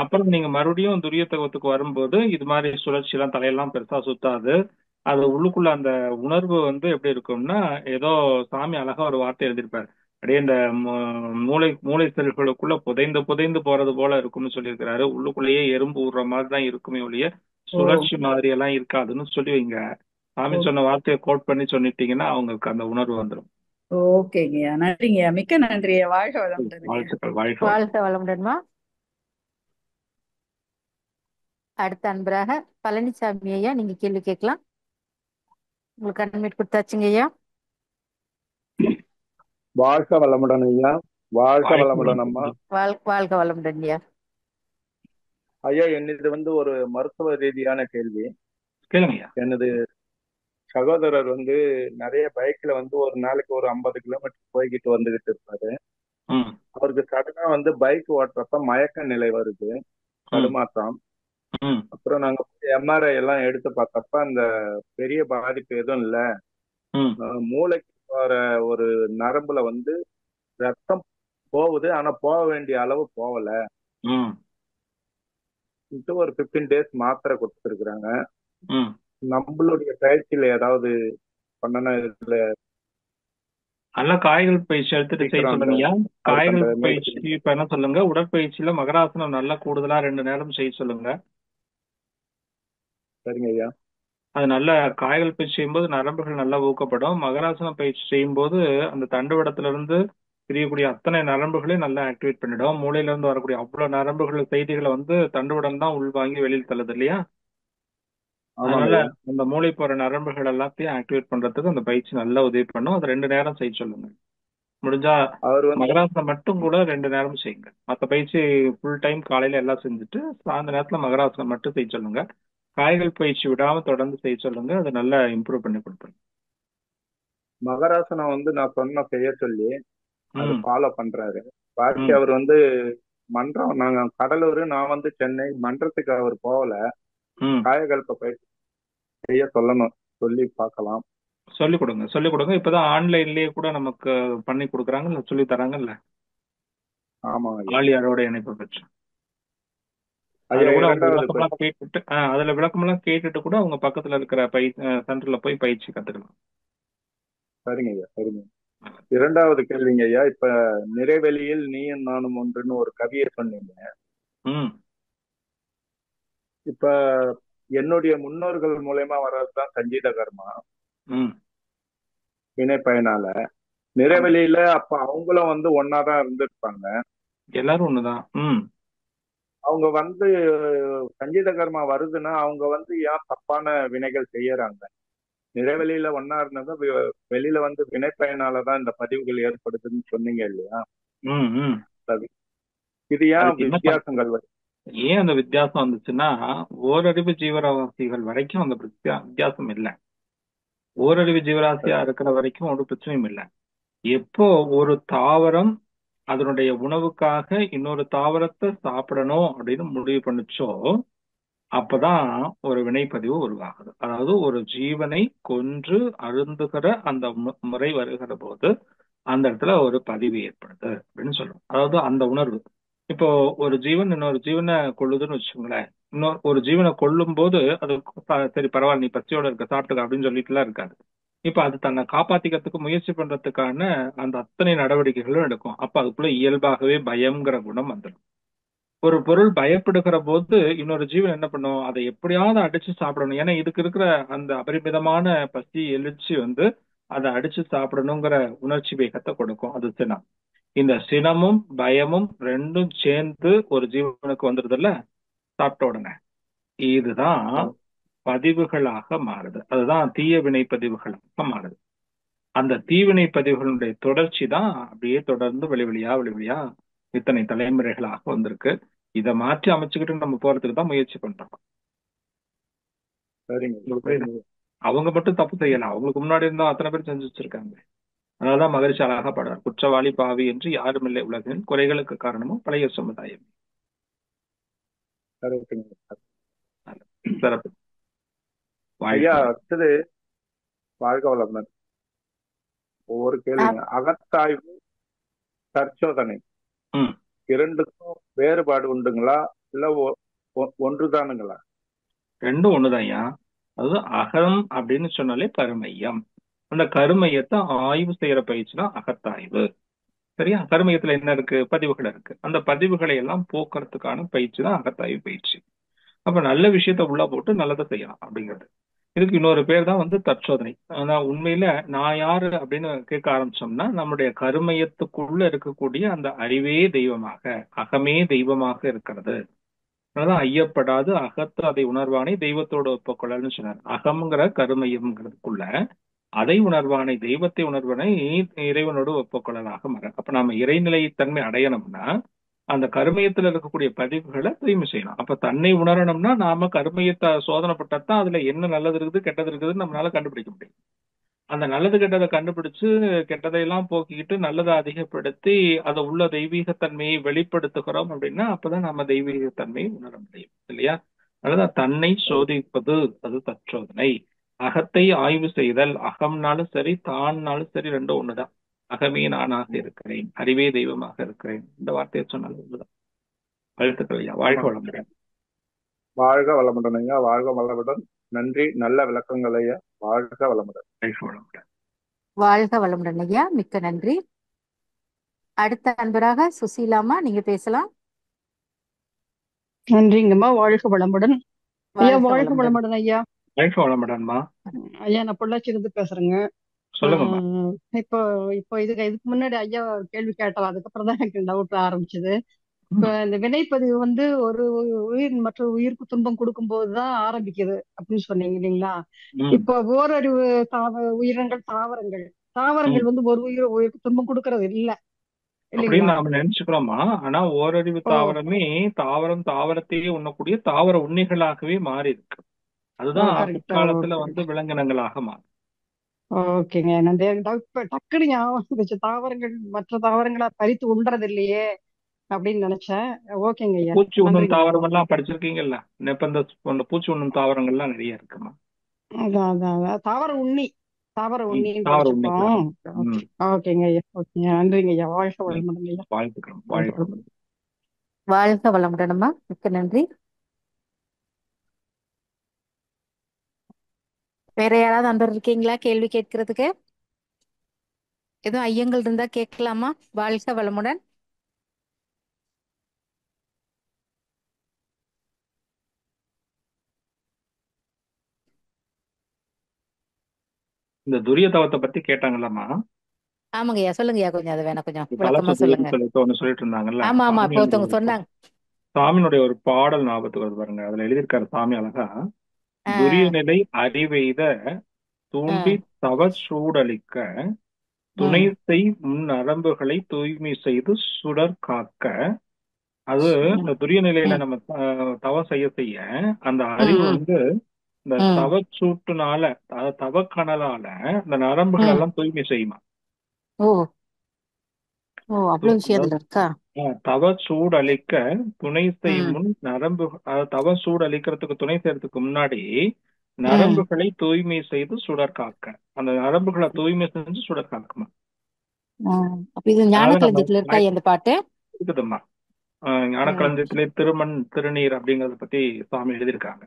அப்புறம் நீங்க மறுபடியும் துரியத்துவத்துக்கு வரும்போது இது மாதிரி சுழற்சி எல்லாம் தலையெல்லாம் பெருசா சுத்தாது. அது உள்ளுக்குள்ள அந்த உணர்வு எப்படி இருக்கும்னா, ஏதோ சாமி அழகா ஒரு வார்த்தை எழுதியிருப்பாரு, அப்படியே இந்த மூளை செல்களுக்குள்ள புதைந்து புதைந்து போறது போல இருக்கும்னு சொல்லியிருக்கிறாரு. உள்ளுக்குள்ளேயே எறும்பு ஊடுற மாதிரி தான் இருக்குமே ஒழிய சுழற்சி மாதிரி எல்லாம் இருக்காதுன்னு சொல்லி வைங்க. சாமி சொன்ன வார்த்தையை கோட் பண்ணி சொன்னிட்டீங்கன்னா அவங்களுக்கு அந்த உணர்வு வந்துடும். ஓகேங்கய்யா, நன்றிங்கய்யா, மிக்க நன்றியா. வாழ்க வளமுடன். வாழ்த்துக்கள். வாழ்க வளமுடன்மா. அடுத்த அன்பராக பழனிசாமி ஐயா, நீங்க கேள்வி கேட்கலாம். உங்களுக்கு அட்மிட் கொடுத்தாச்சுங்க ஐயா. வாழ்க வளமுடன் ஐயா. வாழ்க வளமுடன் அம்மா. வாழ்க வளமுடன் ஐயா. ஐயா, என்னது ஒரு மருத்துவ ரீதியான கேள்வி. கேளுங்க. எனது சகோதரர் நிறைய பைக்ல ஒரு நாளைக்கு ஒரு 50 கிலோமீட்டர் போய்கிட்டு வந்துகிட்டு இருப்பாரு. அவருக்கு சடனா பைக் ஓட்டுறப்ப மயக்க நிலை வருது, தடுமாற்றம். அப்புறம் நாங்க எம்ஆர்ஐ எல்லாம் எடுத்து பார்த்தப்ப அந்த பெரிய பாதிப்பு எதுவும் இல்ல, மூளைக்கு போற ஒரு நரம்புல ரத்தம் போகுது, ஆனா போக வேண்டிய அளவு போகல. ஒரு 15 days மாத்திரை கொடுத்துருக்காங்க. நம்மளுடைய பயிற்சியில ஏதாவது பண்ணனா இதுல நல்ல காய்கள் பயிற்சி எடுத்துட்டு செய்ய சொல்லுங்க. காய்கள் பயிற்சி இப்ப என்ன சொல்லுங்க, உடற்பயிற்சியில மகராசனம் நல்லா கூடுதலா 2 நேரம் செய்ய சொல்லுங்க. சரிங்க ஐயா. அது நல்ல காய்கள் பயிற்சி செய்யும்போது நரம்புகள் நல்லா ஊக்கப்படும். மகராசன பயிற்சி செய்யும் போது அந்த தண்டுவடத்துல இருந்து பிரியக்கூடிய அத்தனை நரம்புகளையும் நல்லா ஆக்டிவேட் பண்ணிடும். மூளையில இருந்து வரக்கூடிய அவ்வளவு நரம்புகள் செய்திகளை தண்டுவடம் தான் உள்வாங்கி வெளியில் தள்ளுது இல்லையா? அதனால அந்த மூளை போற நரம்புகள் எல்லாத்தையும் ஆக்டிவேட் பண்றதுக்கு அந்த பயிற்சி நல்லா உதவி பண்ணும். அது 2 நேரம் செய்ய சொல்லுங்க. முடிஞ்சா மகராசனம் மட்டும் கூட 2 நேரம் செய்யுங்க. மற்ற பயிற்சி ஃபுல் டைம் காலையில எல்லாம் செஞ்சுட்டு அந்த நேரத்துல மகராசனம் மட்டும் செய்ய சொல்லுங்க. காய்கள் பயிற்சி விடாம தொடர்ந்து செய்ய சொல்லுங்க. அது நல்லா இம்ப்ரூவ் பண்ணி கொடுப்பேன். மகராசனம் நான் சொன்ன செய்ய சொல்லி அது ஃபாலோ பண்றாரு. பாக்கி அவர் மன்றம், நாங்க கடலூர், நான் சென்னை, மன்றத்துக்கு அவர் போகல. காயகல்ப பயிற்சி செய்ய சொல்லி பார்க்கலாம். சொல்லிக் கொடுங்க. இப்பதான் ஆன்லைன்லயே கூட நமக்கு பண்ணி கொடுக்குறாங்கல்ல, சொல்லி தராங்கல்ல. ஆமா, ஆலியாரோட இணைப்பு பெற்று அதுல விளக்கமெல்லாம் கேட்டுட்டு கூட அவங்க பக்கத்துல இருக்கிற சென்டர்ல போய் பயிற்சி கத்துக்கலாம். சரிங்க ஐயா, சரிங்க. இரண்டாவது கேள்விங்க ஐயா, இப்ப நிறைவெளியில் நீயும் நானும் ஒன்றுன்னு ஒரு கவியை சொன்னீங்க. இப்ப என்னுடைய முன்னோர்கள் மூலமா வர்றதுதான் சஞ்சீத கர்மா வினை பயனால. நிறைவெளியில அப்ப அவங்களும் ஒன்னாதான் இருந்திருப்பாங்க, எல்லாரும் ஒண்ணுதான். அவங்க சஞ்சீத கர்மா வருதுன்னா அவங்க ஏன் தப்பான வினைகள் செய்யறாங்க? நிறைவெளியில ஒன்னா இருந்தாங்க, வெளியில வினை பயனாலதான் இந்த பதிவுகள் ஏற்படுதுன்னு சொன்னீங்க இல்லையா? இது ஏன் வித்தியாசங்கள் ஏன் அந்த வித்தியாசம் வந்துச்சுன்னா, ஓரறிவு ஜீவராசிகள் வரைக்கும் அந்த வித்தியாசம் இல்லை. ஓரறிவு ஜீவராசியா இருக்கிற வரைக்கும் ஒரு பிரச்சனையும் இல்லை. எப்போ ஒரு தாவரம் அதனுடைய உணவுக்காக இன்னொரு தாவரத்தை சாப்பிடணும் அப்படின்னு முடிவு பண்ணுச்சோ அப்பதான் ஒரு வினைப்பதிவு உருவாகுது. அதாவது ஒரு ஜீவனை கொன்று அருந்துகிற அந்த முறை வருகிற போது அந்த இடத்துல ஒரு பதிவு ஏற்படுது அப்படின்னு சொல்றோம். அதாவது அந்த உணர்வு. இப்போ ஒரு ஜீவன் இன்னொரு ஜீவனை கொள்ளுதுன்னு வச்சுக்கோங்களேன். ஒரு ஜீவனை கொல்லும் போது அது சரி பரவாயில்ல, நீ பச்சையோட இருக்க, சாப்பிட்டுக்க அப்படின்னு சொல்லிட்டுலாம் இருக்காது. இப்ப அது தன்னை காப்பாத்திக்கிறதுக்கு முயற்சி பண்றதுக்கான அந்த அத்தனை நடவடிக்கைகளும் எடுக்கும். அப்ப அதுக்குள்ள இயல்பாகவே பயம்ங்கிற குணம் வந்துடும். ஒரு பொருள் பயப்படுகிற போது இன்னொரு ஜீவன் என்ன பண்ணும், அதை எப்படியாவது அடிச்சு சாப்பிடணும். ஏன்னா இதுக்கு இருக்கிற அந்த அபரிமிதமான பசி எழுச்சி அதை அடிச்சு சாப்பிடணுங்கிற உணர்ச்சி வேகத்தை கொடுக்கும். அது சினம். இந்த சினமும் பயமும் ரெண்டும் சேர்ந்து ஒரு ஜீவனுக்கு வந்துடுதுல்ல சாப்பிட்ட உடனே, இதுதான் பதிவுகளாக மாறுது. அதுதான் தீய வினை பதிவுகளாக மாறுது. அந்த தீவினை பதிவுகளுடைய தொடர்ச்சி தான் அப்படியே தொடர்ந்து வெளிவழியா இத்தனை தலைமுறைகளாக வந்திருக்கு. இதை மாற்றி அமைச்சுக்கிட்டு நம்ம போறதுக்கு தான் முயற்சி பண்றோம். அவங்க மட்டும் தப்பு செய்யல, அவங்களுக்கு முன்னாடி இருந்தா அத்தனை பேர் செஞ்சு வச்சிருக்காங்க. அதனாலதான் மகிழ்ச்சி அழகா பாடுவார், குற்றவாளி பாவி என்று யாரும் இல்லை உலகின் குறைகளுக்கு காரணமும் பழைய சமுதாயம். சிறப்பு. ஐயா அடுத்தது வாழ்க வளமுடன். ஒவ்வொரு கேள்விங்க. அகத்தாய்வு, தற்சோதனை இரண்டுக்கும் வேறுபாடு உண்டுங்களா இல்ல ஒன்றுதானுங்களா? ரெண்டும் ஒண்ணுதான் ஐயா. அது அகம் அப்படின்னு சொன்னாலே கருமையம். அந்த கருமையத்தை ஆய்வு செய்யற பயிற்சி தான் அகத்தாய்வு. சரியா? கருமையத்துல என்ன இருக்கு? பதிவுகள் இருக்கு. அந்த பதிவுகளை எல்லாம் போக்குறதுக்கான பயிற்சி தான் அகத்தாய்வு பயிற்சி. அப்ப நல்ல விஷயத்த உள்ள போட்டு நல்லதை செய்யலாம் அப்படிங்கிறது. இதுக்கு இன்னொரு பேர் தான் தற்சோதனை. ஆனா உண்மையில நான் யாரு அப்படின்னு கேட்க ஆரம்பிச்சோம்னா, நம்முடைய கருமையத்துக்குள்ள இருக்கக்கூடிய அந்த அறிவே தெய்வமாக, அகமே தெய்வமாக இருக்கிறது. அதனால ஐயப்படாது அகத்து அதை உணர்வானை தெய்வத்தோட ஒப்புக்கொள்ளல்னு சொன்னார். அகம்ங்கிற கருமையம்ங்கிறதுக்குள்ள அதை உணர்வானை, தெய்வத்தை உணர்வானை இறைவனோடு ஒப்புக்கொள்ளலாக மாற. அப்ப நாம இறைநிலைத்தன்மை அடையணும்னா அந்த கருமையத்துல இருக்கக்கூடிய பதிவுகளை தூய்மை செய்யணும். அப்ப தன்னை உணரணும்னா நாம கருமையத்தை சோதனைப்பட்டதான் அதுல என்ன நல்லது இருக்குது கெட்டது இருக்குதுன்னு நம்மளால கண்டுபிடிக்க முடியும். அந்த நல்லது கெட்டதை கண்டுபிடிச்சு கெட்டதையெல்லாம் போக்கிக்கிட்டு நல்லதை அதிகப்படுத்தி அதை உள்ள தெய்வீகத்தன்மையை வெளிப்படுத்துகிறோம் அப்படின்னா அப்பதான் நம்ம தெய்வீகத்தன்மையை உணர முடியும் இல்லையா? அதனால தன்னை சோதிப்பது அது தற்சோதனை. அகத்தை ஆய்வு செய்தல், அகம்னாலும் சரி தான்னாலும் சரி ரெண்டும் ஒண்ணுதான். அகமே நானாக இருக்கிறேன், அறிவே தெய்வமாக இருக்கிறேன், இந்த வார்த்தையை சொன்னாலும் ஒண்ணுதான். வாழ்த்துக்கள் ஐயா. வாழ்க வளமுடன். வாழ்க வளமுடன் ஐயா. வாழ்க வளமுடன். நன்றி, நல்ல விளக்கங்கள் ஐயா. வாழ்க வளமுடன். வாழ்க வளமுடன். வாழ்க வளமுடன் ஐயா, மிக்க நன்றி. அடுத்த அன்பராக சுசீலாமா, நீங்க பேசலாம். நன்றிங்கம்மா. வாழ்க வளமுடன் ஐயா. வாழ்க வளமுடன் ஐயா. வாழ்க வளமுடன்மா. ஐயா நான் பொள்ளாச்சியிலிருந்து பேசுறேங்க. சொல்லுங்கம்மா. இப்போ இதுக்கு முன்னாடி ஐயா கேள்வி கேட்டோம், அதுக்கப்புறம் தான் எனக்கு டவுட் ஆரம்பிச்சது. இப்ப இந்த வினைப்பதிவு ஒரு உயிர் மற்ற உயிருக்கு துன்பம் கொடுக்கும் போதுதான் ஆரம்பிக்குது அப்படின்னு சொன்னீங்க இல்லைங்களா? இப்போ ஓரறிவு உயிரினங்கள், தாவரங்கள் ஒரு உயிருக்கு துன்பம் கொடுக்கறது இல்ல அப்படின்னு நாம நினைச்சுக்கிறோமா? ஆனா ஓரறிவு தாவரமே தாவரத்தையே உண்ணக்கூடிய தாவர உண்ணிகளாகவே மாறி இருக்கு. அதுதான் பிற்காலத்துல விலங்கினங்களாக மாறும். ஓகேங்க. டக்குனு ஞாபகம் தாவரங்கள் மற்ற தாவரங்களா பறித்து உண்றது இல்லையே அப்படின்னு நினைச்சேன். ஓகேங்க ஐயா. பூச்சி உண்ணும் தாவரம் எல்லாம் படிச்சிருக்கீங்கல்ல? இப்ப இந்த பூச்சி உண்ணும் தாவரங்கள்லாம் நிறைய இருக்குமா? தாவர உண்ணி படிச்சிருக்கோம். ஓகேங்க ஐயா. ஓகேங்க, நன்றிங்க ஐயா. வாழ்க வளமுடன் ஐயா. வாழ்த்துக்கிறோம். வாழ்க வளமுடன். வாழ்க வளமுடன்மா, மிக்க நன்றி. வேற யாராவது அன்பர் இருக்கீங்களா கேள்வி கேட்கறதுக்கு? எதுவும் ஐயங்கள் இருந்தா கேட்கலாமா? வாழ்க வளமுடன். இந்த துரிய தவத்தை பத்தி கேட்டாங்கல்லம்மா? ஆமாங்கய்யா, சொல்லுங்கய்யா. கொஞ்சம் அதை வேணா கொஞ்சம் விளக்கமா சொல்லுங்க. ஒண்ணு சொல்லிட்டு இருந்தாங்கல்ல? ஆமா ஆமா, இப்போ ஒருத்தவங்க சொன்னாங்க. சாமியினுடைய ஒரு பாடல் ஞாபகத்துக்கு வருது பாருங்க. அதுல எழுதியிருக்காரு சாமி அழகா, துரிய நிலை அறிவெய்த தூண்டி தவ சூடளிக்க துணை செய் முன் நரம்புகளை தூய்மை செய்து சுடர் காக்க. அது இந்த துரிய நிலையில நம்ம தவம் செய்ய அந்த அறிவு இந்த தவச்சூட்டுனால, தவக்கணலால இந்த நரம்புகள் எல்லாம் தூய்மை செய்யுமா? தவ சூடளிக்க துணை செய்யும் நரம்பு, தவ சூடளிக்கிறதுக்கு துணை செய்யறதுக்கு முன்னாடி நரம்புகளை தூய்மை செய்து சுடர் காக்க. அந்த நரம்புகளை தூய்மை செஞ்சு சுடர் காக்குமா? இருக்குதும்மா. ஞானக்களஞ்சியத்திலே திருமண் திருநீர் அப்படிங்கறத பத்தி சுவாமி எழுதியிருக்காங்க.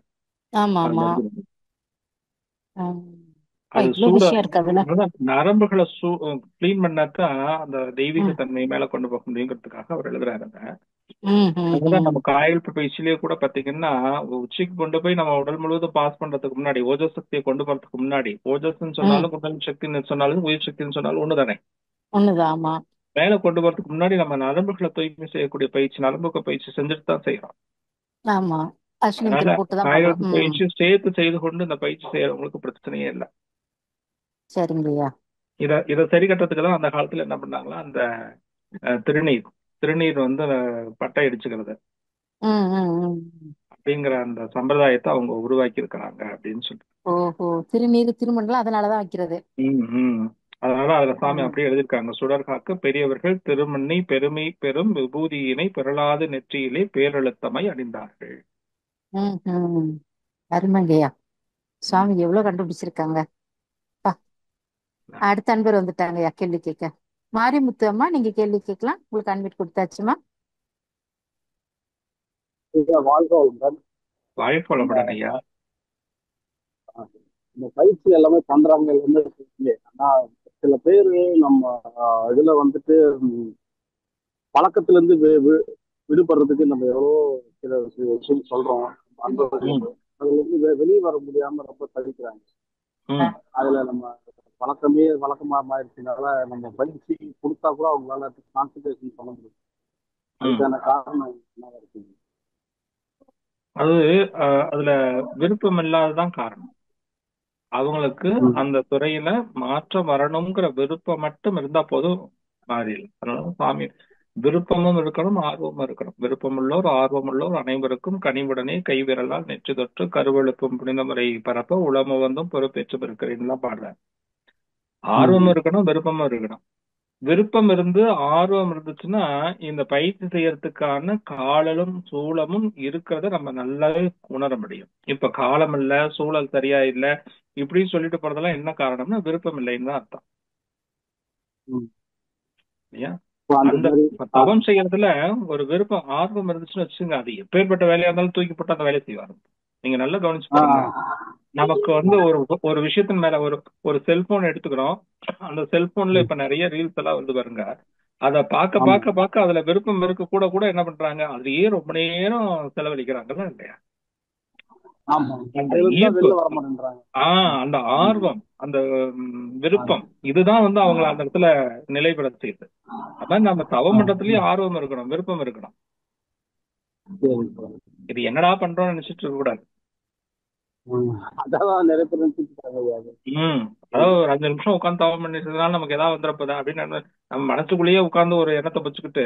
நரம்புகளை கிளீன் பண்ணாதான் அந்த தெய்வீக தன்மை மேல கொண்டு போக முடியுங்கிறதுக்காக அவர் எழுதுறாரு. நம்ம காயல் பயிற்சியிலேயே கூட பாத்தீங்கன்னா, உச்சிக்கு கொண்டு போய் நம்ம உடல் முழுவதும் பாஸ் பண்றதுக்கு முன்னாடி, ஓஜஸ் சக்தியை கொண்டு போறதுக்கு முன்னாடி, ஓஜஸ்ன்னு சொன்னாலும் குண்டலினி சக்தின்னு சொன்னாலும் உயிர் சக்தின்னு சொன்னாலும் ஒண்ணுதானே? ஒண்ணுதான். மேல கொண்டு போறதுக்கு முன்னாடி நம்ம நரம்புகளை தூய்மை செய்யக்கூடிய பயிற்சி, நரம்புக்கு பயிற்சி செஞ்சுட்டு தான் செய்யறோம். ஆமா, அஸ்வினி அதனால முத்திரை போட்டுதான் தைராய்டு பண்ணணும். பயிற்சி சேர்த்து செய்து கொண்டு இந்த பயிற்சி செய்யறவங்களுக்கு பிரச்சனையே இல்லை. சரிங்கய்யா. இதை சரி கட்டுறதுக்கு தான் அந்த காலத்துல என்ன பண்ணாங்களா, அந்த திருநீர் வந்து பட்டை அடிச்சுக்கிறது அப்படிங்கிற அந்த சம்பிரதாயத்தை அவங்க உருவாக்கி இருக்கிறாங்க அப்படின்னு சொல்லி. ஓஹோ, திருமண்டலம் அதனாலதான் வைக்கிறது. அதனால அதுல சாமி அப்படியே எழுதியிருக்காங்க, சுடர்காக்க பெரியவர்கள் திருமண்ணி பெருமை பெரும் விபூதியினை பெறலாத நெற்றியிலே பேரெழுத்தமை அணிந்தார்கள். அருமைங்கய்யா, சுவாமி எவ்வளவு கண்டுபிடிச்சிருக்காங்க. அடுத்த அன்பர் வந்துட்டாங்கய்யா கேள்வி கேட்க. மாரிமுத்து அம்மா, நீங்க கேள்வி கேட்கலாம், உங்களுக்கு அன்மிட் கொடுத்தாச்சுமா. வாழ்க வளமுடன். வாழ்க வளமுடன் ஐயா. இந்த பயிற்சி எல்லாமே பண்றாங்க ஆனா சில பேரு நம்ம இதுல வந்துட்டு பழக்கத்துல இருந்து விடுபடுறதுக்கு நம்ம எவ்வளோ சில விஷயம் சொல்றோம், அதுல இருந்து வெளியே வர முடியாம ரொம்ப தவிக்கிறாங்க. அதுல நம்ம பழக்கமே வழக்கமா மாறிடுச்சுனால நம்ம பயிற்சி கொடுத்தா கூட அவங்களால கான்சன்ட்ரேஷன் பண்ண முடியும். அதுக்கான காரணம் என்ன இருக்கு? அதுல விருப்பம் இல்லாததான் காரணம். அவங்களுக்கு அந்த துறையில மாற்றம் வரணுங்கிற விருப்பம் மட்டும் இருந்தா போதும், மாறிடலாம். அதனால சாமி விருப்பமும் இருக்கணும், ஆர்வமும் இருக்கணும். விருப்பமுள்ளோர் ஆர்வமுள்ளோர் அனைவருக்கும் கனிவுடனே கைவிரலால் நெற்றி தொற்று கருவெழுப்பும் புனிதமுறை பரப்ப உளம வந்தும் பொறுப்பேற்று இருக்கிறீங்களா பாடுறேன். ஆர்வமும் இருக்கணும், விருப்பமும் இருக்கணும். விருப்பம் இருந்து ஆர்வம் இருந்துச்சுன்னா இந்த பயிற்சி செய்யறதுக்கான காலலும் சூழலும் இருக்கிறத நம்ம நல்லாவே உணர முடியும். இப்ப காலம் இல்ல, சூழல் சரியா இல்ல இப்படின்னு சொல்லிட்டு போறதெல்லாம் என்ன காரணம்னா விருப்பம் இல்லைன்னு தான் அர்த்தம். அந்த தவம் செய்யறதுல ஒரு விருப்பம் ஆர்வம் இருந்துச்சுன்னு வச்சுங்க, அது எப்பேற்பட்ட வேலையா இருந்தாலும் தூக்கி போட்டு அந்த வேலையை செய்வாரு. நீங்க நல்லா கவனிச்சு பாருங்க. நமக்கு வந்து ஒரு விஷயத்தின் மேல ஒரு செல்போன் எடுத்துக்கிறோம். அந்த செல்போன்ல இப்ப நிறைய ரீல்ஸ் எல்லாம் வந்து பாருங்க. அத பார்க்க அதுல விருப்பம் இருக்க கூட கூட என்ன பண்றாங்க, அதுலயே ரொம்ப நேரம் செலவழிக்கிறாங்கல்ல இல்லையா? அந்த ஆர்வம், அந்த விருப்பம், இதுதான் வந்து அவங்களை அந்த இடத்துல நிலைபெற செய்யுது. அதான் நம்ம தவம் பண்றதுலயும் ஆர்வம் இருக்கணும், விருப்பம் இருக்கணும். இது என்னடா பண்றோம்னு நினைச்சிட்டு இருக்க கூடாது. அதாவது ஒரு 5 நிமிஷம் உட்காந்து தவம் பண்ணிட்டதுனால நமக்கு ஏதாவது வந்துடப்போதா அப்படின்னு நம்ம மனசுக்குள்ளேயே உட்கார்ந்து ஒரு எண்ணத்தை வச்சுக்கிட்டு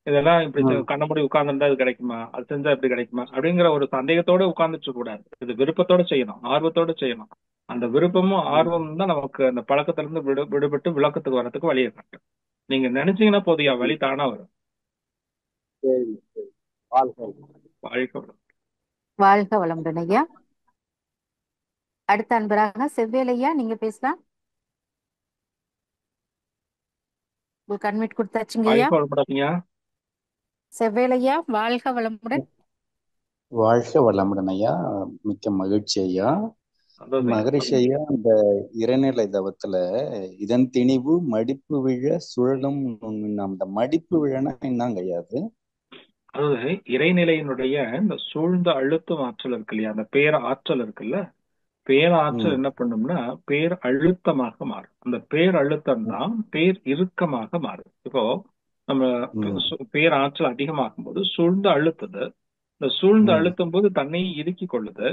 இதெல்லாம் இப்படி கண்ணபடி உட்கார்ந்துட்டா இது கிடைக்குமா, அது செஞ்சா இப்படி கிடைக்குமா அப்படிங்கிற ஒரு சந்தேகத்தோட உட்கார்ந்துட்டு கூடாது. இது விருப்பத்தோட செய்யணும், ஆர்வத்தோட செய்யணும். அந்த விருப்பமும் ஆர்வமும் தான் நமக்கு அந்த பழக்கத்துல இருந்து விடுபட்டு விளக்கத்துக்கு வர்றதுக்கு வழியை காட்டும். நீங்க நினைச்சீங்கன்னா போதியா, வழி தானா வரும். வாழ்க வளமுடன் ஐயா. அடுத்த அன்பராக செவ்வேலையா, நீங்க பேசலாம். உங்களுக்கு அட்மிட் கொடுத்தாச்சுங்க ஐயா. செவ்வேலையா, வாழ்க வளமுடன். வாழ்க வளமுடன் ஐயா, மிக்க மகிழ்ச்சி ஐயா. மகரிஷி ஐயா, இந்த இறைநிலை தவத்துல இதன் திணிவு மடிப்பு விழ சுழலும், அந்த மடிப்பு விழனா என்னங்க ஐயா அது? அதாவது இறைநிலையினுடைய இந்த சூழ்ந்த அழுத்தம் ஆற்றல் இருக்கு இல்லையா, அந்த பேர ஆற்றல் இருக்குல்ல, பேராற்றல் என்ன பண்ணும்னா பேர் அழுத்தமாக மாறும். அந்த பேர் அழுத்தம் தான் பேர் இறுக்கமாக மாறும். இப்போ நம்ம பேராற்றல் அதிகமாகும் போது சூழ்ந்து அழுத்துது, இந்த சூழ்ந்து அழுத்தும் போது தன்னை இறுக்கி கொள்ளுது.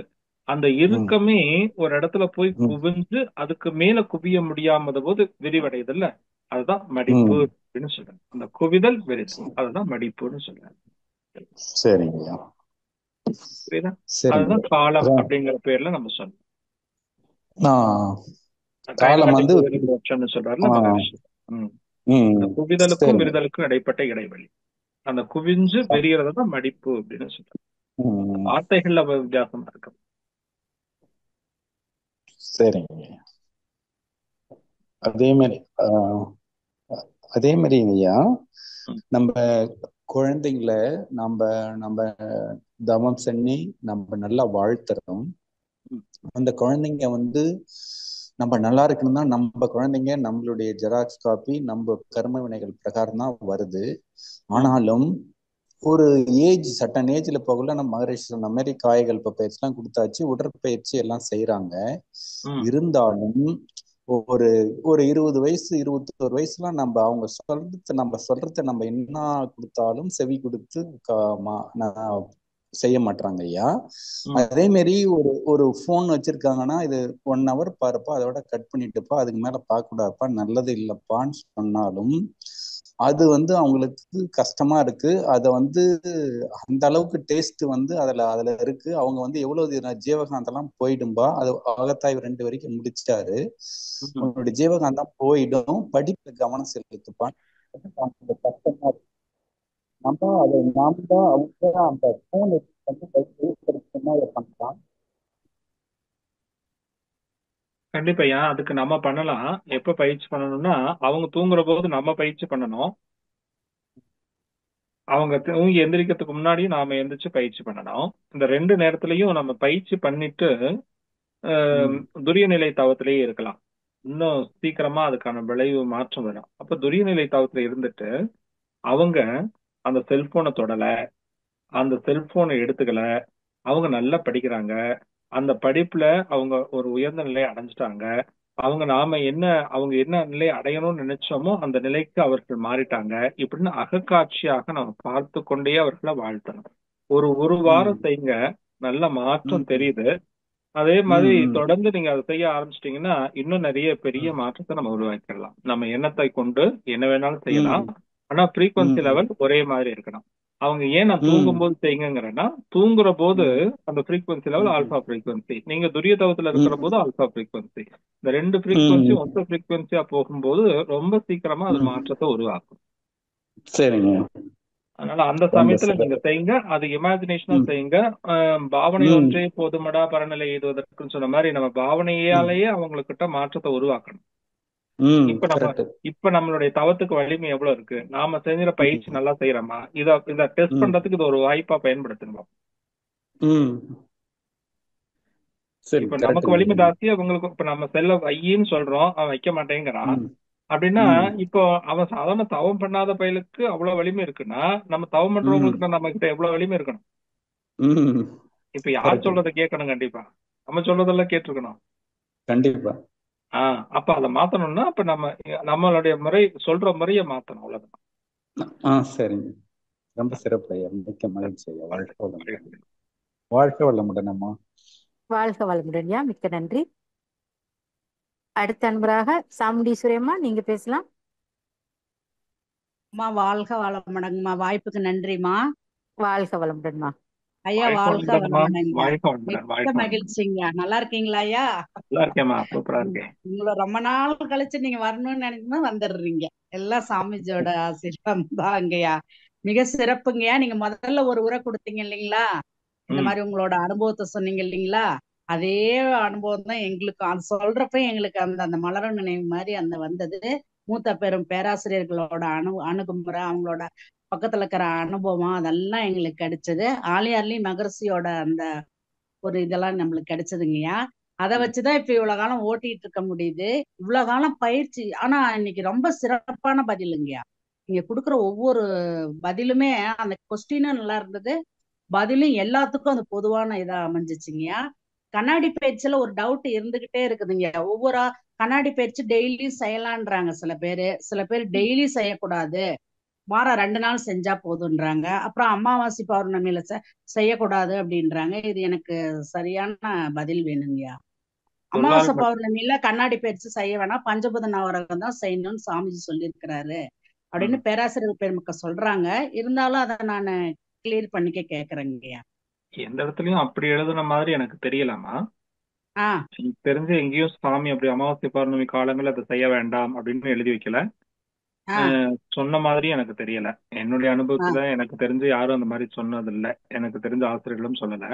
அந்த இறுக்கமே ஒரு இடத்துல போய் குவிஞ்சு அதுக்கு மேல குவிய முடியாமத போது விரிவடையுது இல்ல, அதுதான் மடிப்பு அப்படின்னு சொல்றாங்க. அந்த குவிதல் விரிதல், அதுதான் மடிப்புன்னு சொல்றாங்க. சரிங்க, அதுதான் காலம் அப்படிங்கிற பேர்ல நம்ம சொல்றோம். காலம் வந்து சொல்றாருல மகரிஷி. குவிதலுக்கும் விரிதலுக்கும் இடைப்பட்ட இடைவெளி, அந்த குவிஞ்சு விரியறதான் மடிப்பு அப்படின்னு சொல்றாங்க. வார்த்தைகள்ல வித்தியாசமா இருக்கு. சரிங்க. அதே மாதிரி ஐயா, நம்ம குழந்தைங்களை நம்ம தவம் செஞ்சு நம்ம நல்லா வாழ்த்துறோம். அந்த குழந்தைங்க வந்து நம்ம நல்லா இருக்கணும்னா நம்ம குழந்தைங்க நம்மளுடைய ஜெராக்ஸ் காப்பி நம்ம கர்ம வினைகள் பிரகாரம் தான் வருது. ஆனாலும் ஒரு ஏஜ் சட்டன் ஏஜ்ல போகல நம்ம மகரிஷி சொன்ன மாதிரி காய்கள் பயிற்சி எல்லாம் கொடுத்தாச்சு, உடற்பயிற்சி எல்லாம் செய்யறாங்க. இருந்தாலும் ஒரு ஒரு 20 வயசு 21 வயசுல அவங்க சொல்றத நம்ம என்ன கொடுத்தாலும் செவி கொடுத்து செய்ய மாட்டாங்க ஐயா. அதே மாதிரி ஒரு போன் வச்சிருக்காங்கன்னா, இது 1 hour பாருப்பா, அதோட கட் பண்ணிட்டுப்பா, அதுக்கு மேல பார்க்க கூடாதுப்பா, நல்லது இல்லப்பான்னு சொன்னாலும் அது அவங்களுக்கு கஷ்டமா இருக்கு. அத அந்த அளவுக்கு டேஸ்ட் அதுல இருக்கு. அவங்க எவ்வளவு ஜீவகாந்தெல்லாம் போயிடும்பா, அது அகத்தாய்வு 2 வரைக்கும் முடிச்சிட்டாரு. உன்னுடைய ஜீவகாந்தம் போயிடும், படிப்புல கவனம் செலுத்துப்பா. கஷ்டமா இருக்கு. நாம அவங்க அந்த போன் பண்ணலாம். கண்டிப்பா அதுக்கு நம்ம பண்ணலாம். எப்ப பயிற்சி பண்ணணும்னா, அவங்க தூங்குற போது நம்ம பயிற்சி பண்ணணும். அவங்க தூங்கி எந்திரிக்கிறதுக்கு முன்னாடி நாம எந்திரிச்சு பயிற்சி பண்ணணும். இந்த 2 நேரத்திலையும் நம்ம பயிற்சி பண்ணிட்டு துரிய நிலை தவத்திலேயே இருக்கலாம். இன்னும் சீக்கிரமா அதுக்கான விளைவு மாற்றம் வரும். அப்ப துரிய நிலை தவத்துல இருந்துட்டு அவங்க அந்த செல்போனை தொடல, அந்த செல்போனை எடுத்துக்கல, அவங்க நல்லா படிக்கிறாங்க, அந்த படிப்புல அவங்க ஒரு உயர்ந்த நிலையை அடைஞ்சிட்டாங்க, அவங்க என்ன நிலை அடையணும்னு நினைச்சோமோ அந்த நிலைக்கு அவர்கள் மாறிட்டாங்க. இப்படின்னு அகக்காட்சியாக நம்ம பார்த்து கொண்டே அவர்களை வாழ்த்தணும். ஒரு வாரம் செய்யுங்க, நல்ல மாற்றம் தெரியுது. அதே மாதிரி தொடர்ந்து நீங்க அதை செய்ய ஆரம்பிச்சிட்டீங்கன்னா இன்னும் நிறைய பெரிய மாற்றத்தை நம்ம உருவாக்கிடலாம். நம்ம எண்ணத்தை கொண்டு என்ன வேணாலும் செய்யலாம். ஆனா ஃப்ரீக்வன்சி லெவல் ஒரே மாதிரி இருக்கணும். அவங்க ஏன் நான் தூங்கும் போது செய்யுங்கிறேன்னா, தூங்குற போது அந்த ஃப்ரீக்வன்சி லெவல் ஆல்பா ஃப்ரீக்வன்சி, நீங்க துரிய தவத்துல இருக்கிற போது ஆல்பா ஃப்ரீக்வன்சி, இந்த 2 ஃப்ரீக்வன்சி ஒத்த ஃப்ரீக்வன்சியா போகும்போது ரொம்ப சீக்கிரமா அது மாற்றத்தை உருவாக்கும். சரிங்க. அதனால அந்த சமயத்துல நீங்க செய்யுங்க, அது இமேஜினேஷனா செய்யுங்க. பாவனை ஒன்றே போதுமடா பரநிலை எய்துவதற்குன்னு சொன்ன மாதிரி நம்ம பாவனையாலேயே அவங்கக்கிட்ட மாற்றத்தை உருவாக்கணும். இப்ப நம்மளுடைய தவத்துக்கு வலிமை எவ்வளவு இருக்கு, நாம செஞ்சுற பயிற்சி நல்லா செய்யறோமா, இத டெஸ்ட் பண்றதுக்கு இது ஒரு வாய்ப்பா பயன்படுத்தணும். இப்ப நமக்கு வலிமை ஜாஸ்தி, அவங்களுக்கு இப்ப நம்ம செல்ல வையின்னு சொல்றோம், அவன் வைக்க மாட்டேங்கிறான் அப்படின்னா, இப்போ அவன் சாதாரண தவம் பண்ணாத பயலுக்கு அவ்வளவு வலிமை இருக்குன்னா, நம்ம தவம் பண்றவங்களுக்கு நம்ம கிட்ட எவ்வளவு வலிமை இருக்கணும். இப்ப யார் சொல்றதை கேட்கணும், கண்டிப்பா நம்ம சொல்றதெல்லாம் கேட்டிருக்கணும். கண்டிப்பா. அப்ப அதை மாத்தணும்னா அப்ப நம்மளுடைய சொல்ற முறையை மாத்தணும், அவ்வளவுதான். சரிங்க, ரொம்ப சிறப்பு ஐயா, மிக்க மகிழ்ச்சி ஐயா. வாழ்க வளமுடன். வாழ்க வளமுடன் அம்மா. வாழ்க வளமுடன் ஐயா, மிக்க நன்றி. அடுத்த அன்பராக சாமுண்டீஸ்வரி அம்மா, நீங்க பேசலாம். அம்மா வாழ்க வளமுடன்மா, வாய்ப்புக்கு நன்றிமா. வாழ்க வளமுடன்மா. ஐயா வாழ்க வளமுடன்ங்க, மிக்க மகிழ்ச்சிங்க. நல்லா இருக்கீங்களா ஐயா? நல்லா இருக்கேம்மா, சூப்பரா இருக்கேன். உங்களை ரொம்ப நாள் கழிச்சு நீங்க வரணும்னு நினைக்கும் வந்துடுறீங்க. எல்லாம் சாமிஜியோட ஆசீர்வாதம் தான் அங்கயா. மிக சிறப்புங்கய்யா. நீங்க முதல்ல ஒரு உரை கொடுத்தீங்க இல்லைங்களா, இந்த மாதிரி உங்களோட அனுபவத்தை சொன்னீங்க இல்லைங்களா, அதே அனுபவம் தான் எங்களுக்கு. அது சொல்றப்ப எங்களுக்கு அந்த மலரும் நினைவு மாதிரி வந்தது. மூத்த பெரும் பேராசிரியர்களோட அணுகுமுறை, அவங்களோட பக்கத்துல இருக்கிற அனுபவம், அதெல்லாம் எங்களுக்கு கிடைச்சது. ஆலியார்லி மகரிஷியோட அந்த ஒரு இதெல்லாம் நம்மளுக்கு கிடைச்சதுங்கய்யா. அதை வச்சுதான் இப்ப இவ்வளவு காலம் ஓட்டிட்டு இருக்க முடியுது. இவ்வளவு காலம் பயிற்சி. ஆனா இன்னைக்கு ரொம்ப சிறப்பான பதிலுங்கய்யா. நீங்க கொடுக்குற ஒவ்வொரு பதிலுமே, அந்த கொஸ்டினும் நல்லா இருந்தது, பதிலும் எல்லாத்துக்கும் அது பொதுவான இதா அமைஞ்சிச்சுங்கய்யா. கண்ணாடி பயிற்சியில ஒரு டவுட் இருந்துகிட்டே இருக்குதுங்க. ஒவ்வொரு கண்ணாடி பயிற்சி டெய்லியும் செய்யலான்றாங்க சில பேர் டெய்லி செய்யக்கூடாது, வாரம் 2 நாள் செஞ்சா போதுன்றாங்க. அப்புறம் அமாவாசை பௌர்ணமியில செய்யக்கூடாது அப்படின்றாங்க. இது எனக்கு சரியான பதில் வேணுங்கய்யா. அமாவாசை பௌர்ணமியில கண்ணாடி பயிற்சி செய்ய வேணாம், பஞ்சபூத நவரகம் தான் செய்யணும்னு சாமிஜி சொல்லியிருக்கிறாரு அப்படின்னு பேராசிரியர் பெருமக்க சொல்றாங்க. இருந்தாலும் அதை நான் கிளியர் பண்ணிக்க கேக்குறேங்கய்யா. எந்த இடத்துலயும் அப்படி எழுதுன மாதிரி எனக்கு தெரியலாமா? எனக்கு தெரிஞ்சு எங்கேயும் சாமி அப்படி அமாவாசை பௌர்ணமி காலங்கள் அதை செய்ய வேண்டாம் அப்படின்னு எழுதி வைக்கல, சொன்ன மாதிரி எனக்கு தெரியல. என்னுடைய அனுபவத்துல எனக்கு தெரிஞ்சு யாரும் அந்த மாதிரி சொன்னது இல்ல, எனக்கு தெரிஞ்ச ஆசிரியர்களும் சொல்லல.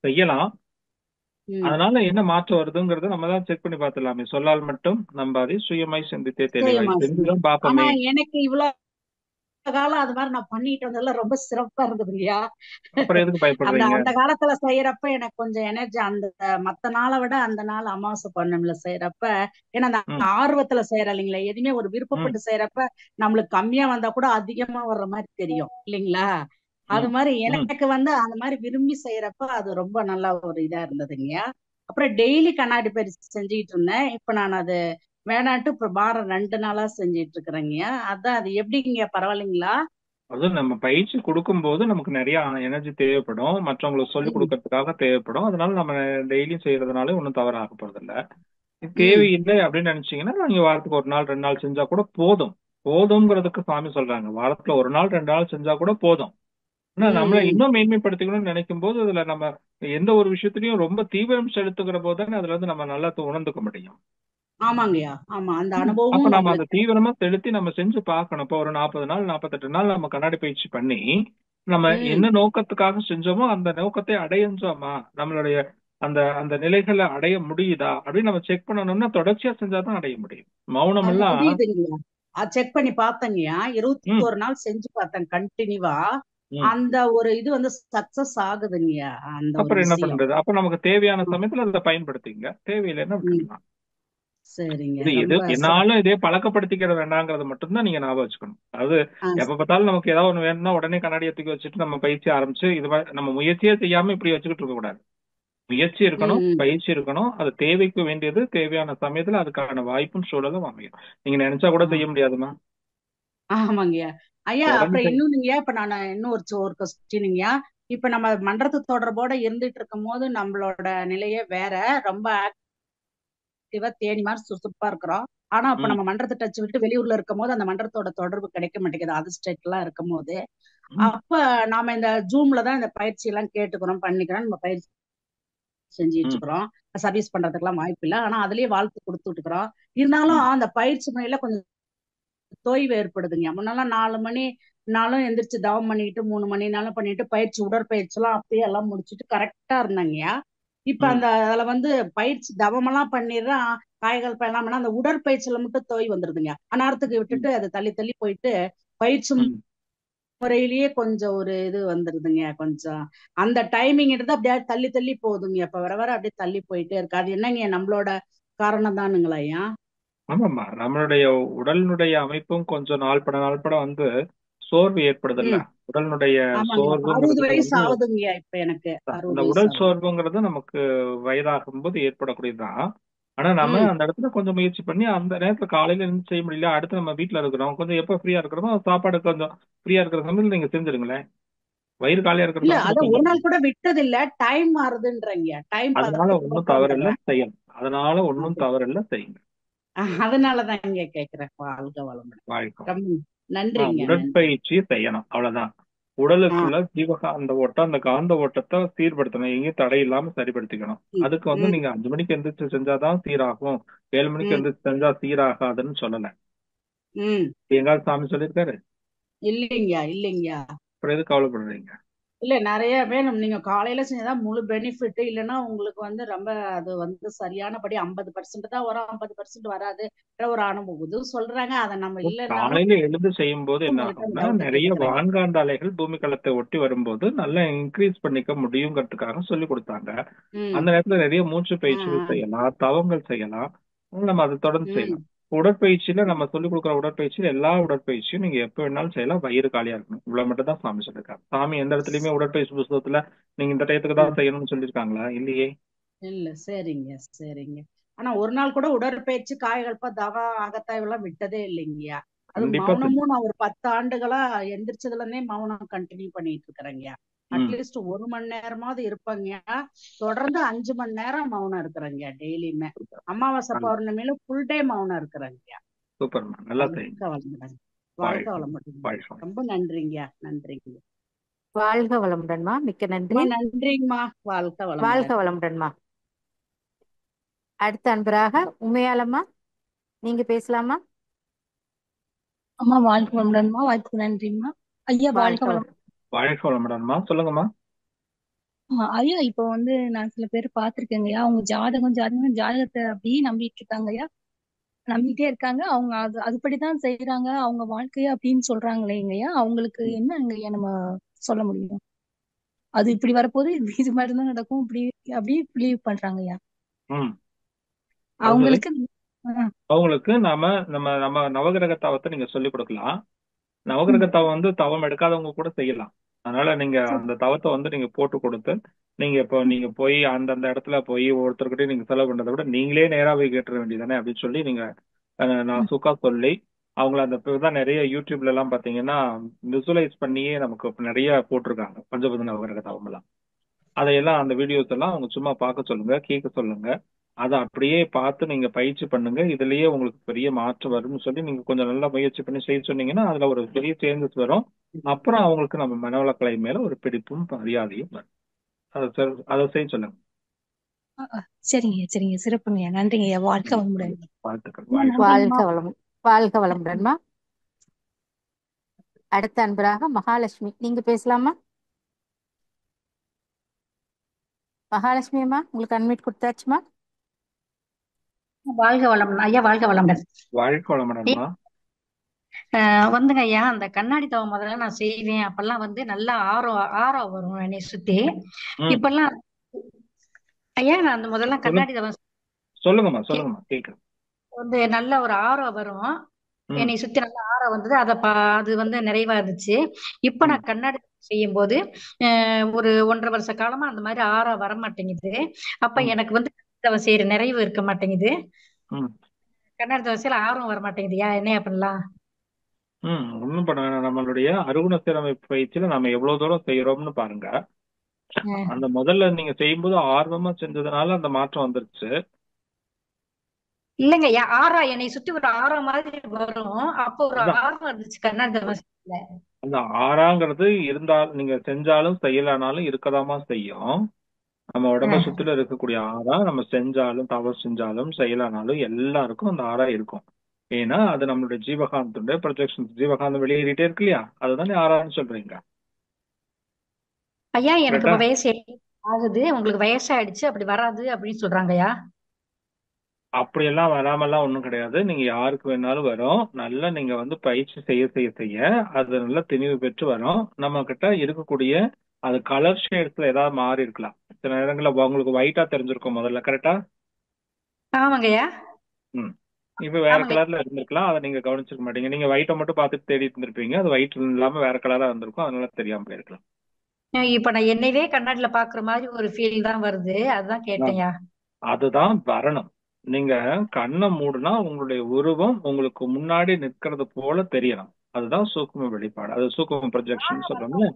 செய்யலாம். அதனால என்ன மாற்றம் வருதுங்கிறத நம்ம தான் செக் பண்ணி பார்த்துலாமே. சொல்லால் மட்டும் நம்பாதே, சுயமாய் சிந்தித்தே தெளிவாய் செஞ்சுதான் பாப்போமே. எனக்கு இவ்வளவு காலம் அது மாதிரி நான் பண்ணிட்டு வந்ததுல ரொம்ப சிறப்பா இருந்தது இல்லையா. அந்த காலத்துல செய்யறப்ப எனக்கு கொஞ்சம் எனர்ஜி, அந்த மத்த நாளை விட அந்த நாள் அமாவாசை பௌர்ணமியில செய்யறப்ப, ஏன்னா அந்த ஆர்வத்துல செய்யற இல்லைங்களா, எதுவுமே ஒரு விருப்பப்பட்டு செய்யறப்ப நம்மளுக்கு கம்மியா வந்தா கூட அதிகமா வர்ற மாதிரி தெரியும் இல்லைங்களா. அது மாதிரி எனக்கு அந்த மாதிரி விரும்பி செய்யறப்ப அது ரொம்ப நல்ல ஒரு இதா இருந்ததுங்கய்யா. அப்புறம் டெய்லி கண்ணாடி பயிற்சி செஞ்சுக்கிட்டு இருந்தேன். இப்ப நான் அது வேணான்ட்டு இப்ப வாரம் 2 நாளா செஞ்சுட்டு இருக்கிறேங்க. அதான் அது எப்படிங்க, பரவாயில்லைங்களா? அதுவும் நம்ம பயிற்சி கொடுக்கும்போது நமக்கு நிறைய எனர்ஜி தேவைப்படும், மற்றவங்களுக்கு சொல்லிக் கொடுக்கறதுக்காக தேவைப்படும். அதனால நம்ம டெய்லியும் செய்யறதுனால ஒன்றும் தவறாக போறதில்ல. தேவையில்லை அப்படின்னு நினைச்சீங்கன்னா நீங்க வாரத்துக்கு 1 நாள் 2 நாள் செஞ்சா கூட போதும். போதும்ங்கிறதுக்கு சாமி சொல்றாங்க, வாரத்துல 1 நாள் 2 நாள் செஞ்சா கூட போதும். ஆனா நம்மளை இன்னும் மேன்மைப்படுத்திக்கணும்னு நினைக்கும் போது அதுல நம்ம எந்த ஒரு விஷயத்திலையும் ரொம்ப தீவிரம் செலுத்துகிற போது தானே அதுல இருந்து நம்ம நல்லா உணர்ந்துக்க முடியும். ஆமாங்கய்யா, ஆமா. அந்த அப்ப அனுபவமும் நம்ம அந்த நம்மளுக்கு. தீவிரமா செலுத்தி நம்ம செஞ்சு பார்க்கணும். இப்போ ஒரு 40 நாள் 48 நாள் நம்ம கண்ணாடி பயிற்சி பண்ணி நம்ம என்ன நோக்கத்துக்காக செஞ்சோமோ அந்த நோக்கத்தை அடைஞ்சோமா, நம்மளுடைய அந்த அந்த நிலைகளை அடைய முடியுதா அப்படின்னு நம்ம செக் பண்ணணும்னா தொடர்ச்சியா செஞ்சாதான் அடைய முடியும். மௌனம் அது எல்லாம் புரியுதுங்கய்யா. அது செக் பண்ணி பார்த்தேங்கய்யா. 21 நாள் செஞ்சு பார்த்தேன் கண்டினியூவா. அந்த ஒரு இது வந்து சக்சஸ் ஆகுதுங்கய்யா, அந்த ஒரு அப்புறம் என்ன விஷயம். பண்றது? அப்ப நமக்கு தேவையான சமயத்துல அதை பயன்படுத்திங்க, தேவையில்லைன்னா விட்டுடலாம். சரிங்க. இது எது ரொம்ப என்னாலும் இதே பழக்கப்படுத்திக்கிற வேண்டாங்கிறது மட்டும்தான் நீங்க ஞாபகம் வச்சுக்கணும். அதாவது எப்ப பார்த்தாலும் நமக்கு ஏதாவது ஒண்ணு வேணும்னா உடனே கண்ணாடியை தூக்கி வச்சுட்டு நம்ம பயிற்சி ஆரம்பிச்சு இது நம்ம முயற்சியே செய்யாம இப்படி வச்சுக்கிட்டு இருக்க கூடாது. முயற்சி இருக்கணும், பயிற்சி இருக்கணும். அது தேவைக்கு வேண்டியது தேவையான சமயத்துல அதுக்கான வாய்ப்பும் சூழலும் அமையும். நீங்க நினைச்சா கூட செய்ய முடியாதுமா. ஆமாங்கய்யா. ஐயா, தொடர்ந்து அப்புறம் இன்னொன்னுங்கய்யா, இப்ப நான் இன்னும் ஒரு கொஸ்டினுங்கய்யா. இப்ப நம்ம மன்றத்து தொடர்போட இருந்துட்டு இருக்கும் போது நம்மளோட நிலையே வேற, ரொம்ப ஆக்டிவா தேனி மாதிரி சுறுசுறுப்பா இருக்கிறோம். ஆனா இப்ப நம்ம மன்றத்தை டச் விட்டு வெளியூர்ல இருக்கும் போது அந்த மன்றத்தோட தொடர்பு கிடைக்க மாட்டேங்குது, அதர் ஸ்டேட் எல்லாம் இருக்கும் போது. அப்ப நாம இந்த ஜூம்ல தான் இந்த பயிற்சி எல்லாம் கேட்டுக்கிறோம், பண்ணிக்கிறோம், நம்ம பயிற்சி செஞ்சுட்டு இருக்கிறோம். சர்வீஸ் பண்றதுக்கெல்லாம் வாய்ப்பு இல்லை, ஆனா அதுலயே வாழ்த்து கொடுத்துட்டு இருக்கிறோம். இருந்தாலும் அந்த பயிற்சி முறையில கொஞ்சம் தொய்வு ஏற்படுதுங்க. முன்னெல்லாம் 4 மணினாலும் எந்திரிச்சு தவம் பண்ணிட்டு 3 மணினாலும் பண்ணிட்டு பயிற்சி உடற்பயிற்சி எல்லாம் அப்பயே எல்லாம் முடிச்சுட்டு கரெக்டா இருந்தாங்கய்யா. இப்ப அந்த அதுல வந்து பயிற்சி தவமெல்லாம் பண்ணிடுறேன், காய்கள் எல்லாம் பண்ணா அந்த உடற்பயிற்சியில மட்டும் தொய்வு வந்துருதுங்க. அந்நேரத்துக்கு விட்டுட்டு அது தள்ளி தள்ளி போயிட்டு பயிற்சி முறையிலேயே கொஞ்சம் ஒரு இது வந்துருதுங்க. கொஞ்சம் அந்த டைமிங் எடுத்து அப்படியே தள்ளி தள்ளி போகுதுங்க. இப்ப வர வர அப்படியே தள்ளி போயிட்டே இருக்கு. அது என்னங்க நம்மளோட காரணம் தானுங்களா ஐயா? ஆமாம்மா, நம்மளுடைய உடலினுடைய அமைப்பும் கொஞ்சம் நாள்பட வந்து சோர்வு ஏற்படுதுல்ல. உடலினுடைய ஆமாங்க, 60 சோர்வுங்கிறது வயசு வந்து ஆகுதுங்கய்யா இப்ப எனக்கு. 60 அந்த வயசு உடல் ஆகுது. சோர்வுங்கிறது நமக்கு வயதாகும் போது ஏற்படக்கூடியதுதான். ஆனா நம்ம அந்த இடத்துல கொஞ்சம் முயற்சி பண்ணி அந்த நேரத்துல காலையில இருந்து செய்ய முடியல, அடுத்து நம்ம வீட்டுல இருக்கிறோம், கொஞ்சம் எப்ப ஃப்ரீயா இருக்கிறோமோ சாப்பாடு கொஞ்சம் ஃப்ரீயா இருக்கிற சமயத்துல நீங்க செஞ்சிருங்களேன். வயிறு காலியா இருக்கிற இல்ல, சமயத்துல அத ஒரு செஞ்சிருங்க. நாள் கூட விட்டது இல்ல, டைம் மாறுதுன்றீங்க. டைம் அதனால பதட்டத்துக்கு ஒன்றும் போட்டு தவறில்ல, வந்துடுறேன். செய்யலாம். அதனால ஒன்றும் தவறில்ல, செய்யுங்க. அதனாலதான் இங்க கேக்குறேன். வாழ்க வளமுடன். வாழ்க்கை ரொம்ப நன்றிங்க, நன்றி. உடற்பயிற்சி செய்யணும், அவ்வளவுதான். உடலுக்குள்ள ஜீவகாந்த ஓட்டம், அந்த காந்த ஓட்டத்தை சீர்படுத்தணும், எங்கேயும் தடை இல்லாம சரிப்படுத்திக்கணும். அதுக்கு வந்து நீங்க 5 மணிக்கு எந்திரிச்சு செஞ்சாதான் சீராகும், 7 மணிக்கு எந்திரிச்சு செஞ்சா சீராகாதுன்னு சொல்லல. எங்காவது சாமி சொல்லியிருக்காரு? இல்லைங்கய்யா, இல்லைங்கய்யா. அப்புறம் எது கவலைப்படுறீங்க? இல்ல, நிறைய வேணும். நீங்க காலையில செஞ்சதா முழு பெனிஃபிட். இல்லைன்னா உங்களுக்கு வந்து ரொம்ப அது வந்து சரியானபடி 50% தான் வரும், 50% வராது ஒரு அனுபவம் இது சொல்றாங்க. அதை நம்ம இல்லைன்னாலும் காலையில எழுந்து செய்யும் போது என்ன உங்ககிட்ட ஆகும்னா, டவுட் நிறைய கேட்கிறேன். வான்காந்த அலைகள் பூமி களத்தை ஒட்டி வரும்போது நல்லா இன்க்ரீஸ் பண்ணிக்க முடியுங்கிறதுக்காக சொல்லி கொடுத்தாங்க. அந்த நேரத்துல நிறைய மூச்சு பயிற்சிகள் செய்யலாம், தவங்கள் செய்யலாம், நம்ம அதை தொடர்ந்து செய்யலாம். உடற்பயிற்சியில நம்ம சொல்லிக் கொடுக்குற உடற்பயிற்சியில எல்லா உடற்பயிற்சியும் நீங்க எப்ப வேணாலும் செய்யலாம், வயிறு காலியா இருக்கணும். இவ்வளவு மட்டும் தான் சாமி சொல்லிருக்காங்க. சாமி எந்த இடத்துலயுமே உடற்பயிற்சி புத்தகத்துல நீங்க இந்த டயத்துக்கு தான் செய்யணும்னு சொல்லியிருக்காங்களா? இல்லையே. இல்ல, சரிங்க, சரிங்க. ஆனா ஒரு நாள் கூட உடற்பயிற்சி காய்கல்ப தவம் அகத்தாய்வு எல்லாம் விட்டதே இல்லைங்கய்யா. அது கண்டிப்பா மௌனமும் நான் ஒரு 10 ஆண்டுகளா எந்திரிச்சதுல இருந்தே மௌனம் கண்டினியூ பண்ணிட்டு இருக்கிறேங்க. அட்லீஸ்ட் 1 மணி நேரமாவது இருப்பேங்க. தொடர்ந்து 5 மணி நேரம் மௌனம் இருக்கிறேங்க டெய்லியுமே. அமாவாசை பௌர்ணமியில ஃபுல் டே மௌனம் இருக்கிறேங்க. சூப்பர்மா, நல்லா வாழ்க செய்யுங்க. வளமுடன், வாழ்க வளமுடன். ரொம்ப நன்றிங்க, நன்றிங்க. வாழ்க வளமுடன்மா, மிக்க நன்றி. நன்றிங்கம்மா, வாழ்க வாழ்க வளமுடன். வளமுடன்மா. அடுத்த அன்பராக உமையாலம்மா, நீங்க பேசலாமா? அம்மா வாழ்க வளமுடன்மா, வாய்ப்புக்கு நன்றிம்மா. ஐயா வாழ்க வளம். வாழ்க வளமுடன்மா, சொல்லுங்கம்மா. ஐயா, இப்போ வந்து நான் சில பேர் பாத்திருக்கேங்கய்யா, அவங்க ஜாதகத்தை அப்படியே நம்பிட்டு இருக்காங்கய்யா, நம்பிட்டே இருக்காங்க. அவங்க அதுபடிதான் செய்யறாங்க, அவங்க வாழ்க்கைய அப்படின்னு சொல்றாங்களேங்கய்யா, அவங்களுக்கு என்னங்கய்யா நம்ம சொல்ல முடியும்? அது இப்படி வரப்போது இது மாதிரிதான் நடக்கும், இப்படி அப்படியே பிலீவ் பண்றாங்கய்யா. அவங்களுக்கு நம்ம நவகிரக தவத்தை நீங்க சொல்லிக் கொடுக்கலாம். நவகிரக தவம் வந்து தவம் எடுக்காதவங்க கூட செய்யலாம். அதனால நீங்க அந்த தவத்தை வந்து நீங்க போட்டு கொடுத்து நீங்க இப்போ நீங்க போய் அந்தந்த இடத்துல போய் ஒருத்தர்கிட்டயும் நீங்க செலவு பண்றதை விட நீங்களே நேரா போய் கேட்டுற வேண்டியதானே அப்படின்னு சொல்லி நீங்க நான் சுக்கா சொல்லி அவங்கள அந்த தான் நிறைய யூடியூப்ல எல்லாம் பாத்தீங்கன்னா விசுவலைஸ் பண்ணியே நமக்கு இப்ப நிறைய போட்டிருக்காங்க பஞ்சபூத நவகிரக தவம் எல்லாம். அதையெல்லாம் அந்த வீடியோஸ் எல்லாம் அவங்க சும்மா பார்க்க சொல்லுங்க, கேட்க சொல்லுங்க. அதை அப்படியே பார்த்து நீங்க பயிற்சி பண்ணுங்க. இதுலயே உங்களுக்கு பெரிய மாற்றம் வரும்னு சொல்லி நீங்க கொஞ்சம் நல்லா முயற்சி பண்ணி செய்ய சொன்னீங்கன்னா அதுல ஒரு பெரிய சேஞ்சஸ் வரும். அப்புறம் அவங்களுக்கு நம்ம மனவளக்கலை மேல ஒரு பிடிப்பும் மரியாதையும் வரும். அதை செய்ய சொல்லுங்க. சரிங்க சரிங்க, சிறப்புங்க, நன்றிங்க. வாழ்க்கை வளமுடன். வாழ்த்துக்கள். வாழ்க வளமுடன்மா. அடுத்த அன்பராக மகாலட்சுமி, நீங்க பேசலாமா? மகாலட்சுமி அம்மா, உங்களுக்கு அன்மியூட் கொடுத்தாச்சுமா? வாழ்க வளமுடன் ஐயா, வாழ்க வளமுடன். வாழ்க வளமுடன்மா. வந்துங்க ஐயா, அந்த கண்ணாடி தவம் முதல்ல நான் செய்வேன். அப்பெல்லாம் வந்து நல்லா ஆரோ வரும் என்னை சுத்தி. இப்பெல்லாம் ஐயா நான் அந்த முதல்ல கண்ணாடி தவம் சொல்லுங்கம்மா கேக்குது. வந்து நல்ல ஒரு ஆரோ வரும் என்னை சுத்தி, நல்ல ஆரோ வந்தது. அது வந்து நிறைவா இருந்துச்சு. இப்ப நான் கண்ணாடி செய்யும் போது ஒரு 1.5 வருஷ காலமா அந்த மாதிரி ஆரோ வர மாட்டேங்குது. அப்ப எனக்கு வந்து தவம் செய்யற நிறைவு இருக்க மாட்டேங்குது. கண்ணாடி தவம் செய்யல ஆர்வம் வர மாட்டேங்குதுயா, என்ன பண்ணலாம்? ஒண்ணும் பண்ண வேணாம். நம்மளுடைய அருகுண சீரமைப்பு பயிற்சியில நம்ம எவ்வளவு தூரம் செய்யறோம்னு பாருங்க. அந்த முதல்ல நீங்க செய்யும்போது ஆர்வமா செஞ்சதுனால அந்த மாற்றம் வந்துருச்சு. இல்லங்க ஆறா என்னை சுத்தி ஒரு ஆறா மாதிரி வரும். அப்போ ஒரு ஆர்வம் இருந்துச்சு கண்ணாடி தவம் செய்யல. அந்த ஆறாங்கிறது இருந்தாலும் நீங்க செஞ்சாலும் செய்யலானாலும் இருக்கதாமா செய்யும். நம்ம உடம்ப சுத்தில இருக்கக்கூடிய ஆறா நம்ம செஞ்சாலும் தவறு செஞ்சாலும் செய்யலானாலும் எல்லாருக்கும் அந்த ஆறா இருக்கும். ஏன்னா அது நம்மளுடைய ஜீவகாந்தத்துடைய ப்ரொஜெக்ஷன். ஜீவகாந்தம் வெளியேறிட்டே இருக்கு இல்லையா, அதுதானே ஆறான்னு சொல்றீங்க. ஐயா எனக்கு வயசு ஆகுது, உங்களுக்கு வயசாயிடுச்சு, அப்படி வராது அப்படின்னு சொல்றாங்க ஐயா. அப்படியெல்லாம் வராமல்லாம் ஒண்ணும் கிடையாது. நீங்க யாருக்கு வேணாலும் வரும். நல்லா நீங்க வந்து பயிற்சி செய்ய செய்ய செய்ய அது நல்லா தெளிவு பெற்று வரும். நம்ம கிட்ட இருக்கக்கூடிய அது கலர் ஷேட்ஸ்ல ஏதாவது மாறி இருக்கலாம். சில நேரங்கள்ல உங்களுக்கு ஒயிட்டா தெரிஞ்சிருக்கும் முதல்ல, கரெக்டா? ஆமாங்கய்யா. இப்ப வேற கலர்ல இருந்திருக்கலாம், அதை நீங்க கவனிச்சிருக்க மாட்டீங்க. நீங்க ஒயிட்டை மட்டும் பார்த்துட்டு தேடி இருந்திருப்பீங்க. அது ஒயிட் இல்லாம வேற கலரா இருந்திருக்கும், அதனால தெரியாம போயிருக்கலாம். இப்ப நான் என்னையவே கண்ணாடில பாக்குற மாதிரி ஒரு ஃபீல் தான் வருது, அதுதான் கேட்டேன்யா. அதுதான் வரணும். நீங்க கண்ணை மூடுனா உங்களுடைய உருவம் உங்களுக்கு முன்னாடி நிற்கிறது போல தெரியணும். அதுதான் சூக்கும வெளிப்பாடு. அது சூக்கும ப்ரொஜெக்ஷன் சொல்றோம்ல.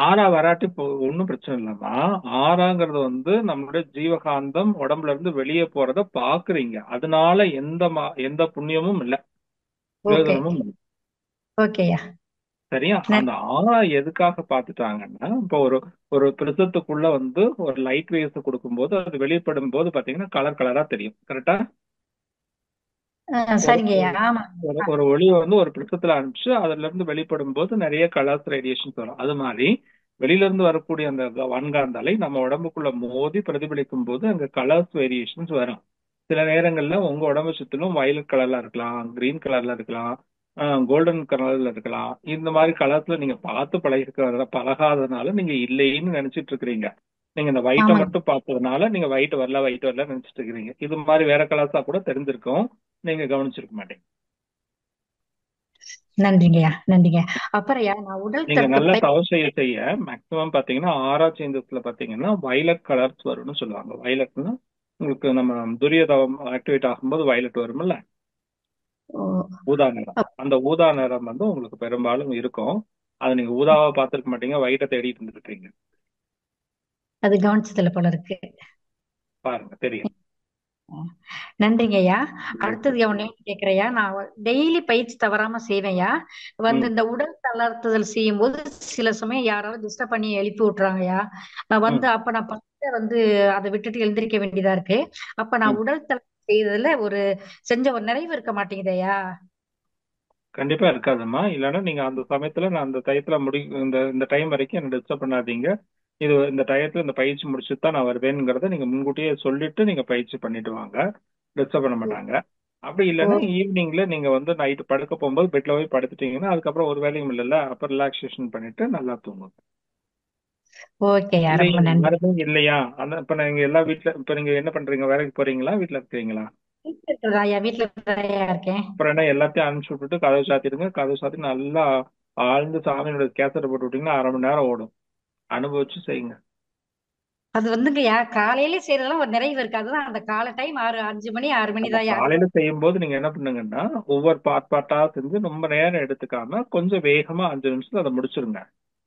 ஆறா வராட்டி ஒன்னும் பிரச்சனை இல்லம்மா. ஆறாங்கிறது வந்து நம்மளுடைய ஜீவகாந்தம் உடம்புல இருந்து வெளியே போறத பாக்குறீங்க. அதனால எந்த புண்ணியமும் இல்ல, பிரயோஜனமும் இல்லை. சரியா? அந்த ஆறா எதுக்காக பாத்துட்டாங்கன்னா, இப்போ ஒரு பிரிசத்துக்குள்ள வந்து ஒரு லைட் வேவ்ஸ் கொடுக்கும் போது அது வெளிப்படும் போது பாத்தீங்கன்னா கலர் கலரா தெரியும், கரெக்டா? ஒரு ஒளியை வந்து ஒரு பிரிசத்துல அனுப்பிச்சு அதுல இருந்து வெளிப்படும் போது நிறைய கலர்ஸ் ரேடியேஷன்ஸ் வரும். அது மாதிரி வெளியில இருந்து வரக்கூடிய அந்த வான்காந்த அலை நம்ம உடம்புக்குள்ள மோதி பிரதிபலிக்கும் போது அங்க கலர்ஸ் வேரியேஷன்ஸ் வரும். சில நேரங்கள்ல உங்க உடம்பு சுத்திலும் வயலட் கலர்ல இருக்கலாம், கிரீன் கலர்ல இருக்கலாம், கோல்டன் கலர்ல இருக்கலாம். இந்த மாதிரி கலர்ஸ்ல நீங்க பார்த்து பழகாததுனால நீங்க இல்லைன்னு நினைச்சிட்டு இருக்கிறீங்க. நீங்க இந்த ஒயிட்டை மட்டும் பார்த்ததுனால நீங்க ஒயிட் வரல நினைச்சிட்டு இருக்கிறீங்க. இது மாதிரி வேற கலர்ஸா கூட தெரிஞ்சிருக்கும், நீங்க கவனிச்சிருக்க மாட்டீங்க. நன்றிங்கய்யா, நன்றிங்க. அப்புறம் நான் உடல் நீங்க நல்லா தவறு செய்ய மேக்சிமம் பாத்தீங்கன்னா ஆறா சேஞ்சஸ்ல பாத்தீங்கன்னா வயலட் கலர்ஸ் வரும்னு சொல்லுவாங்க. வயலட்னா உங்களுக்கு நம்ம துரிய தவம் ஆக்டிவேட் ஆகும்போது வயலட் வரும்ல, ஊதா நிறம். அந்த ஊதா நிறம் வந்து உங்களுக்கு பெரும்பாலும் இருக்கும். அது நீங்க ஊதாவை பார்த்திருக்க மாட்டீங்க, ஒயிட்டை தேடிட்டு இருந்திருக்கீங்க. அது கவனிச்சதுல போல இருக்கு, பாருங்க தெரியும். நன்றிங்கய்யா. அடுத்தது உடனே கேக்குறையா, நான் டெய்லி பயிற்சி தவறாம செய்வேன்யா. வந்து இந்த உடல் தளர்த்துதல் செய்யும் போது சில சமயம் யாராவது டிஸ்டர்ப் பண்ணி எழுப்பி விட்டுறாங்கய்யா. வந்து அப்ப நான் வந்து அதை விட்டுட்டு எழுந்திருக்க வேண்டியதா இருக்கு. அப்ப நான் உடல் தளர்த்து செய்ததுல செஞ்ச ஒரு நிறைவு இருக்க மாட்டேங்குதையா? கண்டிப்பா இருக்காதும்மா. இல்லைன்னா நீங்க அந்த சமயத்துல நான் அந்த டயத்துல இந்த டைம் வரைக்கும் என்ன டிஸ்டர்ப் பண்ணாதீங்க, இது இந்த டயத்துல இந்த பயிற்சி முடிச்சுட்டு தான் நான் வருவேங்கிறத நீங்க முன்கூட்டியே சொல்லிட்டு நீங்க பயிற்சி பண்ணிட்டு வாங்க, டிஸ்டர்ப் பண்ண மாட்டாங்க. அப்படி இல்லைன்னா ஈவினிங்ல நீங்க வந்து நைட்டு படுக்க போகும்போது பெட்ல போய் படுத்துட்டீங்கன்னா அதுக்கப்புறம் ஒரு வேலையும் இல்லைல்ல, அப்ப ரிலாக்ஸேஷன் பண்ணிட்டு நல்லா தூங்குங்க. இல்லையா? இப்ப நீங்க எல்லா வீட்டுல இப்ப நீங்க என்ன பண்றீங்க, வேலைக்கு போறீங்களா, வீட்டுல இருக்கீங்களா? வீட்டுல இருக்கேன். அப்புறம் என்ன எல்லாத்தையும் அனுப்பிச்சு விட்டுட்டு கதவு சாத்திடுங்க. கதவு சாத்தி நல்லா ஆழ்ந்து சாமியோட கேசட்டை போட்டு விட்டீங்கன்னா 1/2 மணி நேரம் ஓடும். அனுபவிச்சு செய்யுங்க. அது வந்துங்கய்யா காலையில செய்யறதெல்லாம் ஒரு நிறைவு இருக்கு. அதுதான் அந்த காலை டைம் 5 மணி 6 மணி அந்த தான். காலையில செய்யும் போது நீங்க என்ன பண்ணுங்கன்னா, ஒவ்வொரு பார்ட்டா செஞ்சு ரொம்ப நேரம் எடுத்துக்காம கொஞ்சம் வேகமா 5 நிமிஷத்துல அதை முடிச்சிருங்க.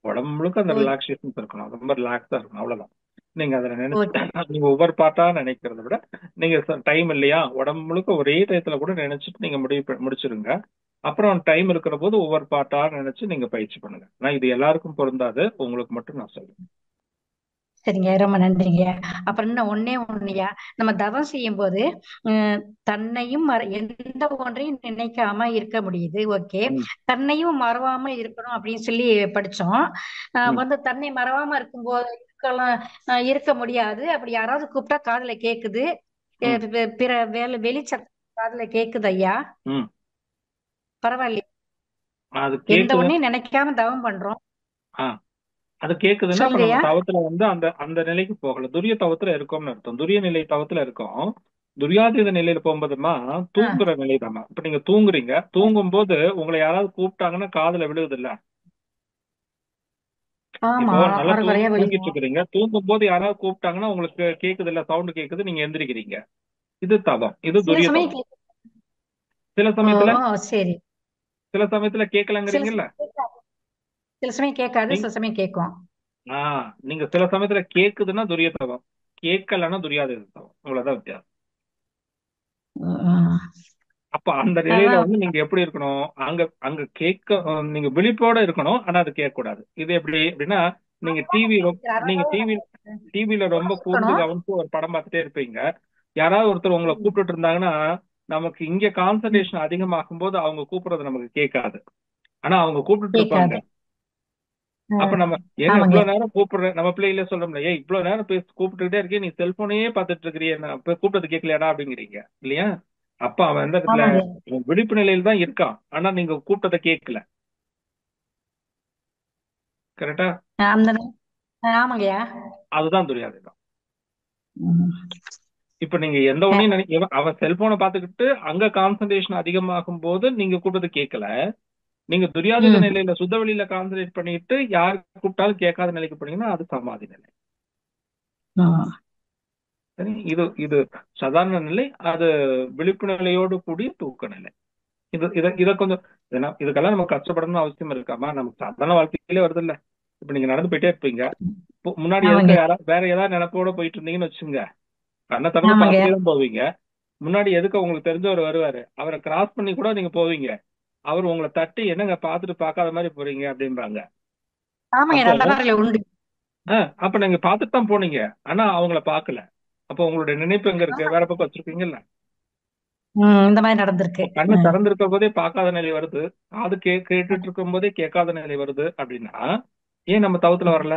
உடம்பு முழுக்க அந்த ரிலாக்ஸேஷன்ஸ் இருக்கணும், ரொம்ப ரிலாக்ஸா இருக்கணும், அவ்வளவுதான். நீங்க அதுல நினைச்சு நீங்க ஒவ்வொரு பார்ட்டா நினைக்கிறத விட, நீங்க டைம் இல்லையா, உடம்பு முழுக்க ஒரே டயத்துல கூட நினைச்சிட்டு நீங்க முடிச்சிருங்க. அப்புறம் டைம் இருக்கிற போது ஒவ்வொரு பார்ட்டா நினைச்சு நீங்க பயிற்சி பண்ணுங்க. நான் இது எல்லாருக்கும் பொருந்தாது, உங்களுக்கு மட்டும் நான் சொல்லுவேன். சரிங்க, ரொம்ப நன்றிங்க. அப்புறம் இன்னும் ஒண்ணுயா, நம்ம தவம் செய்யும் போது தன்னையும் எந்த ஒன்றையும் நினைக்காம இருக்க முடியுது, ஓகே. தன்னையும் மறவாமல் இருக்கணும் அப்படின்னு சொல்லி படிச்சோம். வந்து தன்னை மறவாம இருக்கும்போது இருக்க முடியாது. அப்படி யாராவது கூப்பிட்டா காதுல கேக்குது, பிற வெளிச்சம் காதுல கேக்குது ஐயா, பரவாயில்லையா? எந்த ஒன்னையும் நினைக்காம தவம் பண்றோம், அது கேக்குதுன்னா அப்ப நம்ம தவத்துல வந்து அந்த நிலைக்கு போகல, துரிய தவத்துல இருக்கோம்னு அர்த்தம். துரிய நிலை தவத்துல இருக்கோம். துரியாதீத நிலையில போகும்போதுமா தூங்குற நிலை தாமா. இப்ப நீங்க தூங்குறீங்க, தூங்கும் போது உங்களை யாராவது கூப்பிட்டாங்கன்னா காதுல விழுகுது இல்ல? இப்போ நல்லா தூங்கிட்டு இருக்கிறீங்க, தூங்கும் போது யாராவது கூப்பிட்டாங்கன்னா உங்களுக்கு கேக்குது இல்ல, சவுண்ட் கேக்குது, நீங்க எந்திரிக்கிறீங்க. இது தவம், இது துரிய தவம். சில சமயத்துல கேட்கலங்கிறீங்கல்ல, சில சமயம் கேட்காது, சில சமயம் கேட்கும். நீங்க சில சமயத்துல கேக்குதுன்னா துரிய தவம், கேட்கலன்னா துரியாதீத தவம், இவ்வளவுதான் வித்தியாசம். அப்ப அந்த நிலையில வந்து நீங்க எப்படி இருக்கணும், அங்க கேட்க நீங்க விழிப்போட இருக்கணும், ஆனா அது கேட்க கூடாது. இது எப்படி அப்படின்னா, நீங்க டிவில ரொம்ப கூர்ந்து கவனிச்சு ஒரு படம் பார்த்துட்டே இருப்பீங்க. யாராவது ஒருத்தர் உங்களை கூப்பிட்டு இருந்தாங்கன்னா, நமக்கு இங்க கான்சன்ட்ரேஷன் அதிகமாகும் போது அவங்க கூப்பிடுறது நமக்கு கேட்காது, ஆனா அவங்க கூப்பிட்டு இருப்பாங்க. அப்ப நம்ம ஏங்க இவ்வளவு நேரம் கூப்பிடுறேன், நம்ம பிள்ளைகள சொல்றோம்ல, ஏன் இவ்வளவு நேரம் கூப்பிட்டுக்கிட்டே இருக்கே, நீ செல்போனையே பார்த்துட்டு இருக்கிறிய, கூப்பிட்டது கேட்கலையாடா அப்படிங்கிறீங்க இல்லையா? அப்ப அவன் எந்த இடத்துல விழிப்பு நிலையில தான் இருக்கான், ஆனா நீங்க கூப்பிட்டதை கேட்கல. கரெக்டா? அதுதான் துரியாதீதம். இப்ப நீங்க எந்த ஒன்னையும் அவன் செல்போனை பார்த்துக்கிட்டு அங்க கான்சன்ட்ரேஷன் அதிகமாகும் போது நீங்க கூப்பிட்டது கேட்கல. நீங்க துரியாதீத நிலையில சுத்த வெளியில கான்சன்ட்ரேட் பண்ணிட்டு யாரு கூப்பிட்டாலும் கேட்காத நிலைக்கு போனீங்கன்னா அது சமாதி நிலை. இது சாதாரண நிலை, அது விழிப்பு நிலையோடு கூடிய தூக்க நிலை. இத கொஞ்சம் இதுக்கெல்லாம் நம்ம கஷ்டப்படணும்னு அவசியம் இருக்காமா? நமக்கு சாதாரண வாழ்க்கையிலே வருது இல்ல. இப்ப நீங்க நடந்து போயிட்டே இருப்பீங்க, முன்னாடி வேற ஏதாவது நினைப்போட போயிட்டு இருந்தீங்கன்னு வச்சுங்க, கண்ணை திறந்து பார்த்துட்டே தான் போவீங்க. முன்னாடி எதுக்கு உங்களுக்கு தெரிஞ்சவர் வருவாரு, அவரை கிராஸ் பண்ணி கூட நீங்க போவீங்க, அவர் உங்களை தட்டி என்னங்க பாத்துட்டு பாக்காத மாதிரி போறீங்க அப்படின்பாங்க. அப்ப நீங்க பாத்துட்டு தான் போனீங்க, ஆனா அவங்கள பாக்கல. அப்ப உங்களுடைய நினைப்பு எங்க இருக்கு, வேற பக்கம் வச்சிருக்கீங்கல்ல. இந்த மாதிரி நடந்திருக்கு. கண்ணு திறந்திருக்க போதே பார்க்காத நிலை வருது, காது கேட்டுட்டு இருக்கும் போதே கேட்காத நிலை வருது அப்படின்னா ஏன் நம்ம தவத்துல வரல?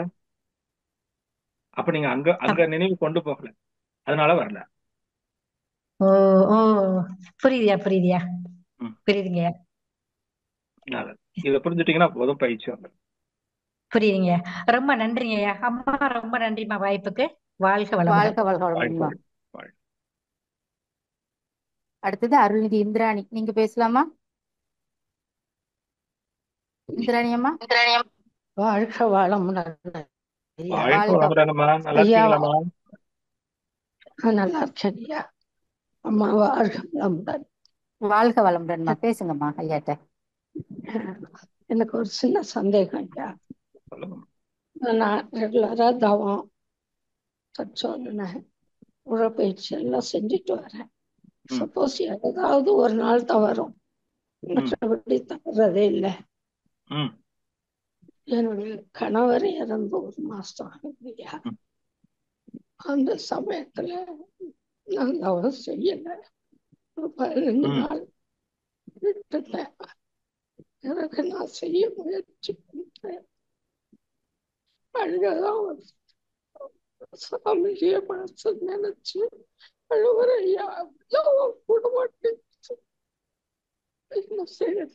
அப்ப நீங்க அங்க நினைவு கொண்டு போகல, அதனால வரல. புரியுதுங்க. இத புரிஞ்சுட்டீங்கன்னா போதும், பயிற்சி வந்து புரியுதுங்க. ரொம்ப நன்றிங்க அம்மா, ரொம்ப நன்றிமா வாய்ப்புக்கு. வாழ்க வளமுடன். அடுத்தது அருள்நிதி இந்திராணி, நீங்க பேசலாமா? இந்திராணி அம்மா. வாழ்க வளமுடன். நல்லா இருக்கேன் ஐயா. அம்மா வாழ்க வளமுடன். வாழ்க வளமுடன்மா, பேசுங்கம்மா ஐயாட்ட. எனக்கு ஒரு சின்ன சந்தேகம் ஐயா. நான் ரெகுலரா தவம், சோதனை, உடற்பயிற்சி எல்லாம் செஞ்சுட்டு வரேன். சப்போஸ் ஏதாவது ஒரு நாள் தவறும், மற்றபடி தவறதே இல்லை. என்னுடைய கணவர் இறந்து 1 மாசம் ஆகுதுயா. அந்த சமயத்துல நான் தவறு செய்யல, 15 நாள் விட்டுட்டேன். எனக்கு நான் செய்ய முயற்சி பண்றேன், அழுகதான் சாமிய மனசு நினைச்சு அழுவரையா கூட மாட்டேன். என்ன செய்ய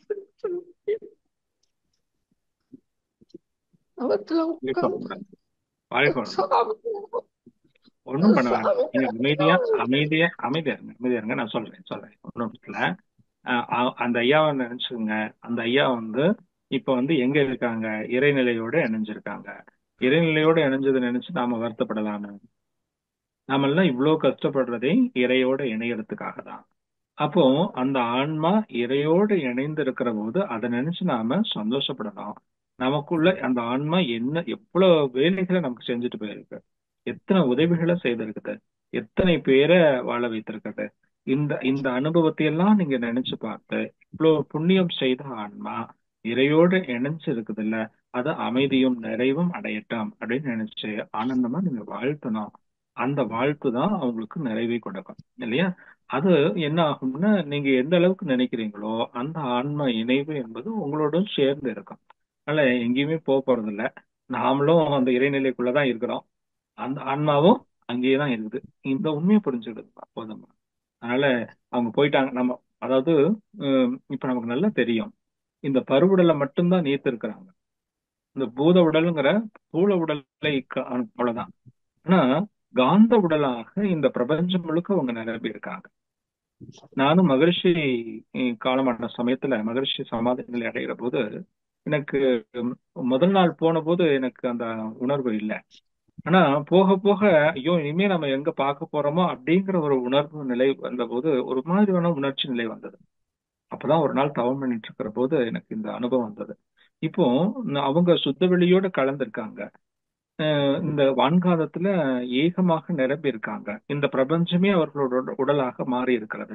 ஒண்ணும் பண்ண வேண்டாம், நீங்க அமைதியா இருங்க. நான் சொல்றேன் ஒன்னும் இல்ல. அந்த ஐயாவை நினைச்சுக்கோங்க. அந்த ஐயா வந்து இப்ப வந்து எங்க இருக்காங்க? இறைநிலையோட இணைஞ்சிருக்காங்க. இறைநிலையோட இணைஞ்சதை நினைச்சு நாம வருத்தப்படலான்னு? நாமெல்லாம் இவ்வளவு கஷ்டப்படுறதே இறையோட இணையறதுக்காக தான். அப்போ அந்த ஆன்மா இறையோடு இணைந்து இருக்கிற போது அதை நினைச்சு நாம சந்தோஷப்படணும். நமக்குள்ள அந்த ஆன்மா என்ன எவ்வளவு வேலைகளை நமக்கு செஞ்சுட்டு போயிருக்கு, எத்தனை உதவிகளை செய்திருக்குது, எத்தனை பேரை வாழ வைத்திருக்குது. இந்த இந்த அனுபவத்தை எல்லாம் நீங்க நினைச்சு பார்த்து இவ்வளவு புண்ணியம் செய்த ஆன்மா இறையோடு இணைஞ்சு இருக்குது இல்ல, அது அமைதியும் நிறைவும் அடையட்டும் அப்படின்னு நினைச்சு ஆனந்தமா நீங்க வாழ்த்தணும். அந்த வாழ்த்து தான் அவங்களுக்கு நிறைவை கொடுக்கும் இல்லையா? அது என்ன ஆகும்னா, நீங்க எந்த அளவுக்கு நினைக்கிறீங்களோ அந்த ஆன்ம இணைவு என்பது உங்களோட சேர்ந்து இருக்கும். அதனால எங்கேயுமே போறது இல்ல. நாமளும் அந்த இறைநிலைக்குள்ளதான் இருக்கிறோம், அந்த ஆன்மாவும் அங்கேயே தான் இருக்குது. இந்த உண்மையை புரிஞ்சுக்கிட்டு போதும். அதனால அவங்க போயிட்டாங்க. நம்ம அதாவது இப்ப நமக்கு நல்லா தெரியும், இந்த பருவுடலை மட்டும்தான் நீத்து இருக்கிறாங்க. இந்த பூத உடலுங்கிற பூல உடலை அவ்வளவுதான். ஆனா காந்த உடலாக இந்த பிரபஞ்சம் முழுக்க அவங்க நிரம்பி இருக்காங்க. நானும் மகரிஷி காலமான சமயத்துல மகரிஷி சமாதி நிலை அடைகிற போது எனக்கு முதல் நாள் போன போது எனக்கு அந்த உணர்வு இல்லை. ஆனா போக போக ஐயோ இனிமே நம்ம எங்க பார்க்க போறோமோ அப்படிங்கிற ஒரு உணர்வு நிலை வந்த போது ஒரு மாதிரியான உணர்ச்சி நிலை வந்தது. அப்பதான் ஒரு நாள் தவம் பண்ணிட்டு இருக்கிற போது எனக்கு இந்த அனுபவம் வந்தது. இப்போ அவங்க சுத்த வெளியோட கலந்திருக்காங்க. இந்த வான்காலத்துல ஏகமாக நிரம்பி இருக்காங்க. இந்த பிரபஞ்சமே அவர்களோட உடலாக மாறி இருக்கிறது.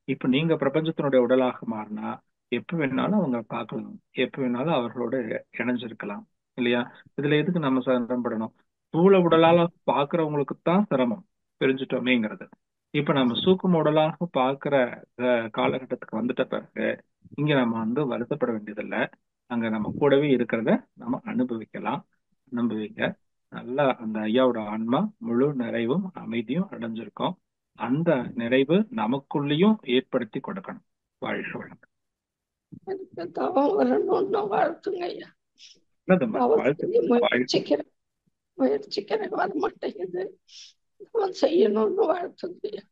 இப்ப நீங்க பிரபஞ்சத்தினுடைய உடலாக மாறினா எப்ப வேணாலும் அவங்க பார்க்கலாம், எப்ப வேணாலும் அவர்களோட இணைஞ்சிருக்கலாம் இல்லையா? இதுல எதுக்கு நம்ம சிரமப்படணும்? ஸ்தூல உடலால பாக்குறவங்களுக்கு தான் சிரமம், பிரிஞ்சுட்டோமேங்கிறது. இப்ப நம்ம சூக்கும உடலாக பாக்குற காலகட்டத்துக்கு வந்துட்ட பிறகு இங்க நம்ம வந்து வருத்தப்பட வேண்டியதில்லை. அங்க நம்ம கூடவே இருக்கிறத நம்ம அனுபவிக்கலாம். அனுபவிக்க நல்லா அந்த ஐயாவோட ஆன்மா முழு நிறைவும் அமைதியும் அடைஞ்சிருக்கும். அந்த நிறைவு நமக்குள்ளேயும் ஏற்படுத்தி கொடுக்கணும். வாழ்க வளம். எனக்கு தவம் வரணும்னு வாழ்த்துங்க ஐயா. நல்லதும்மா, முயற்சிக்கிறேன் வர மாட்டேங்குது. தவம் செய்யணும்னு வாழ்த்துங்க ஐயா.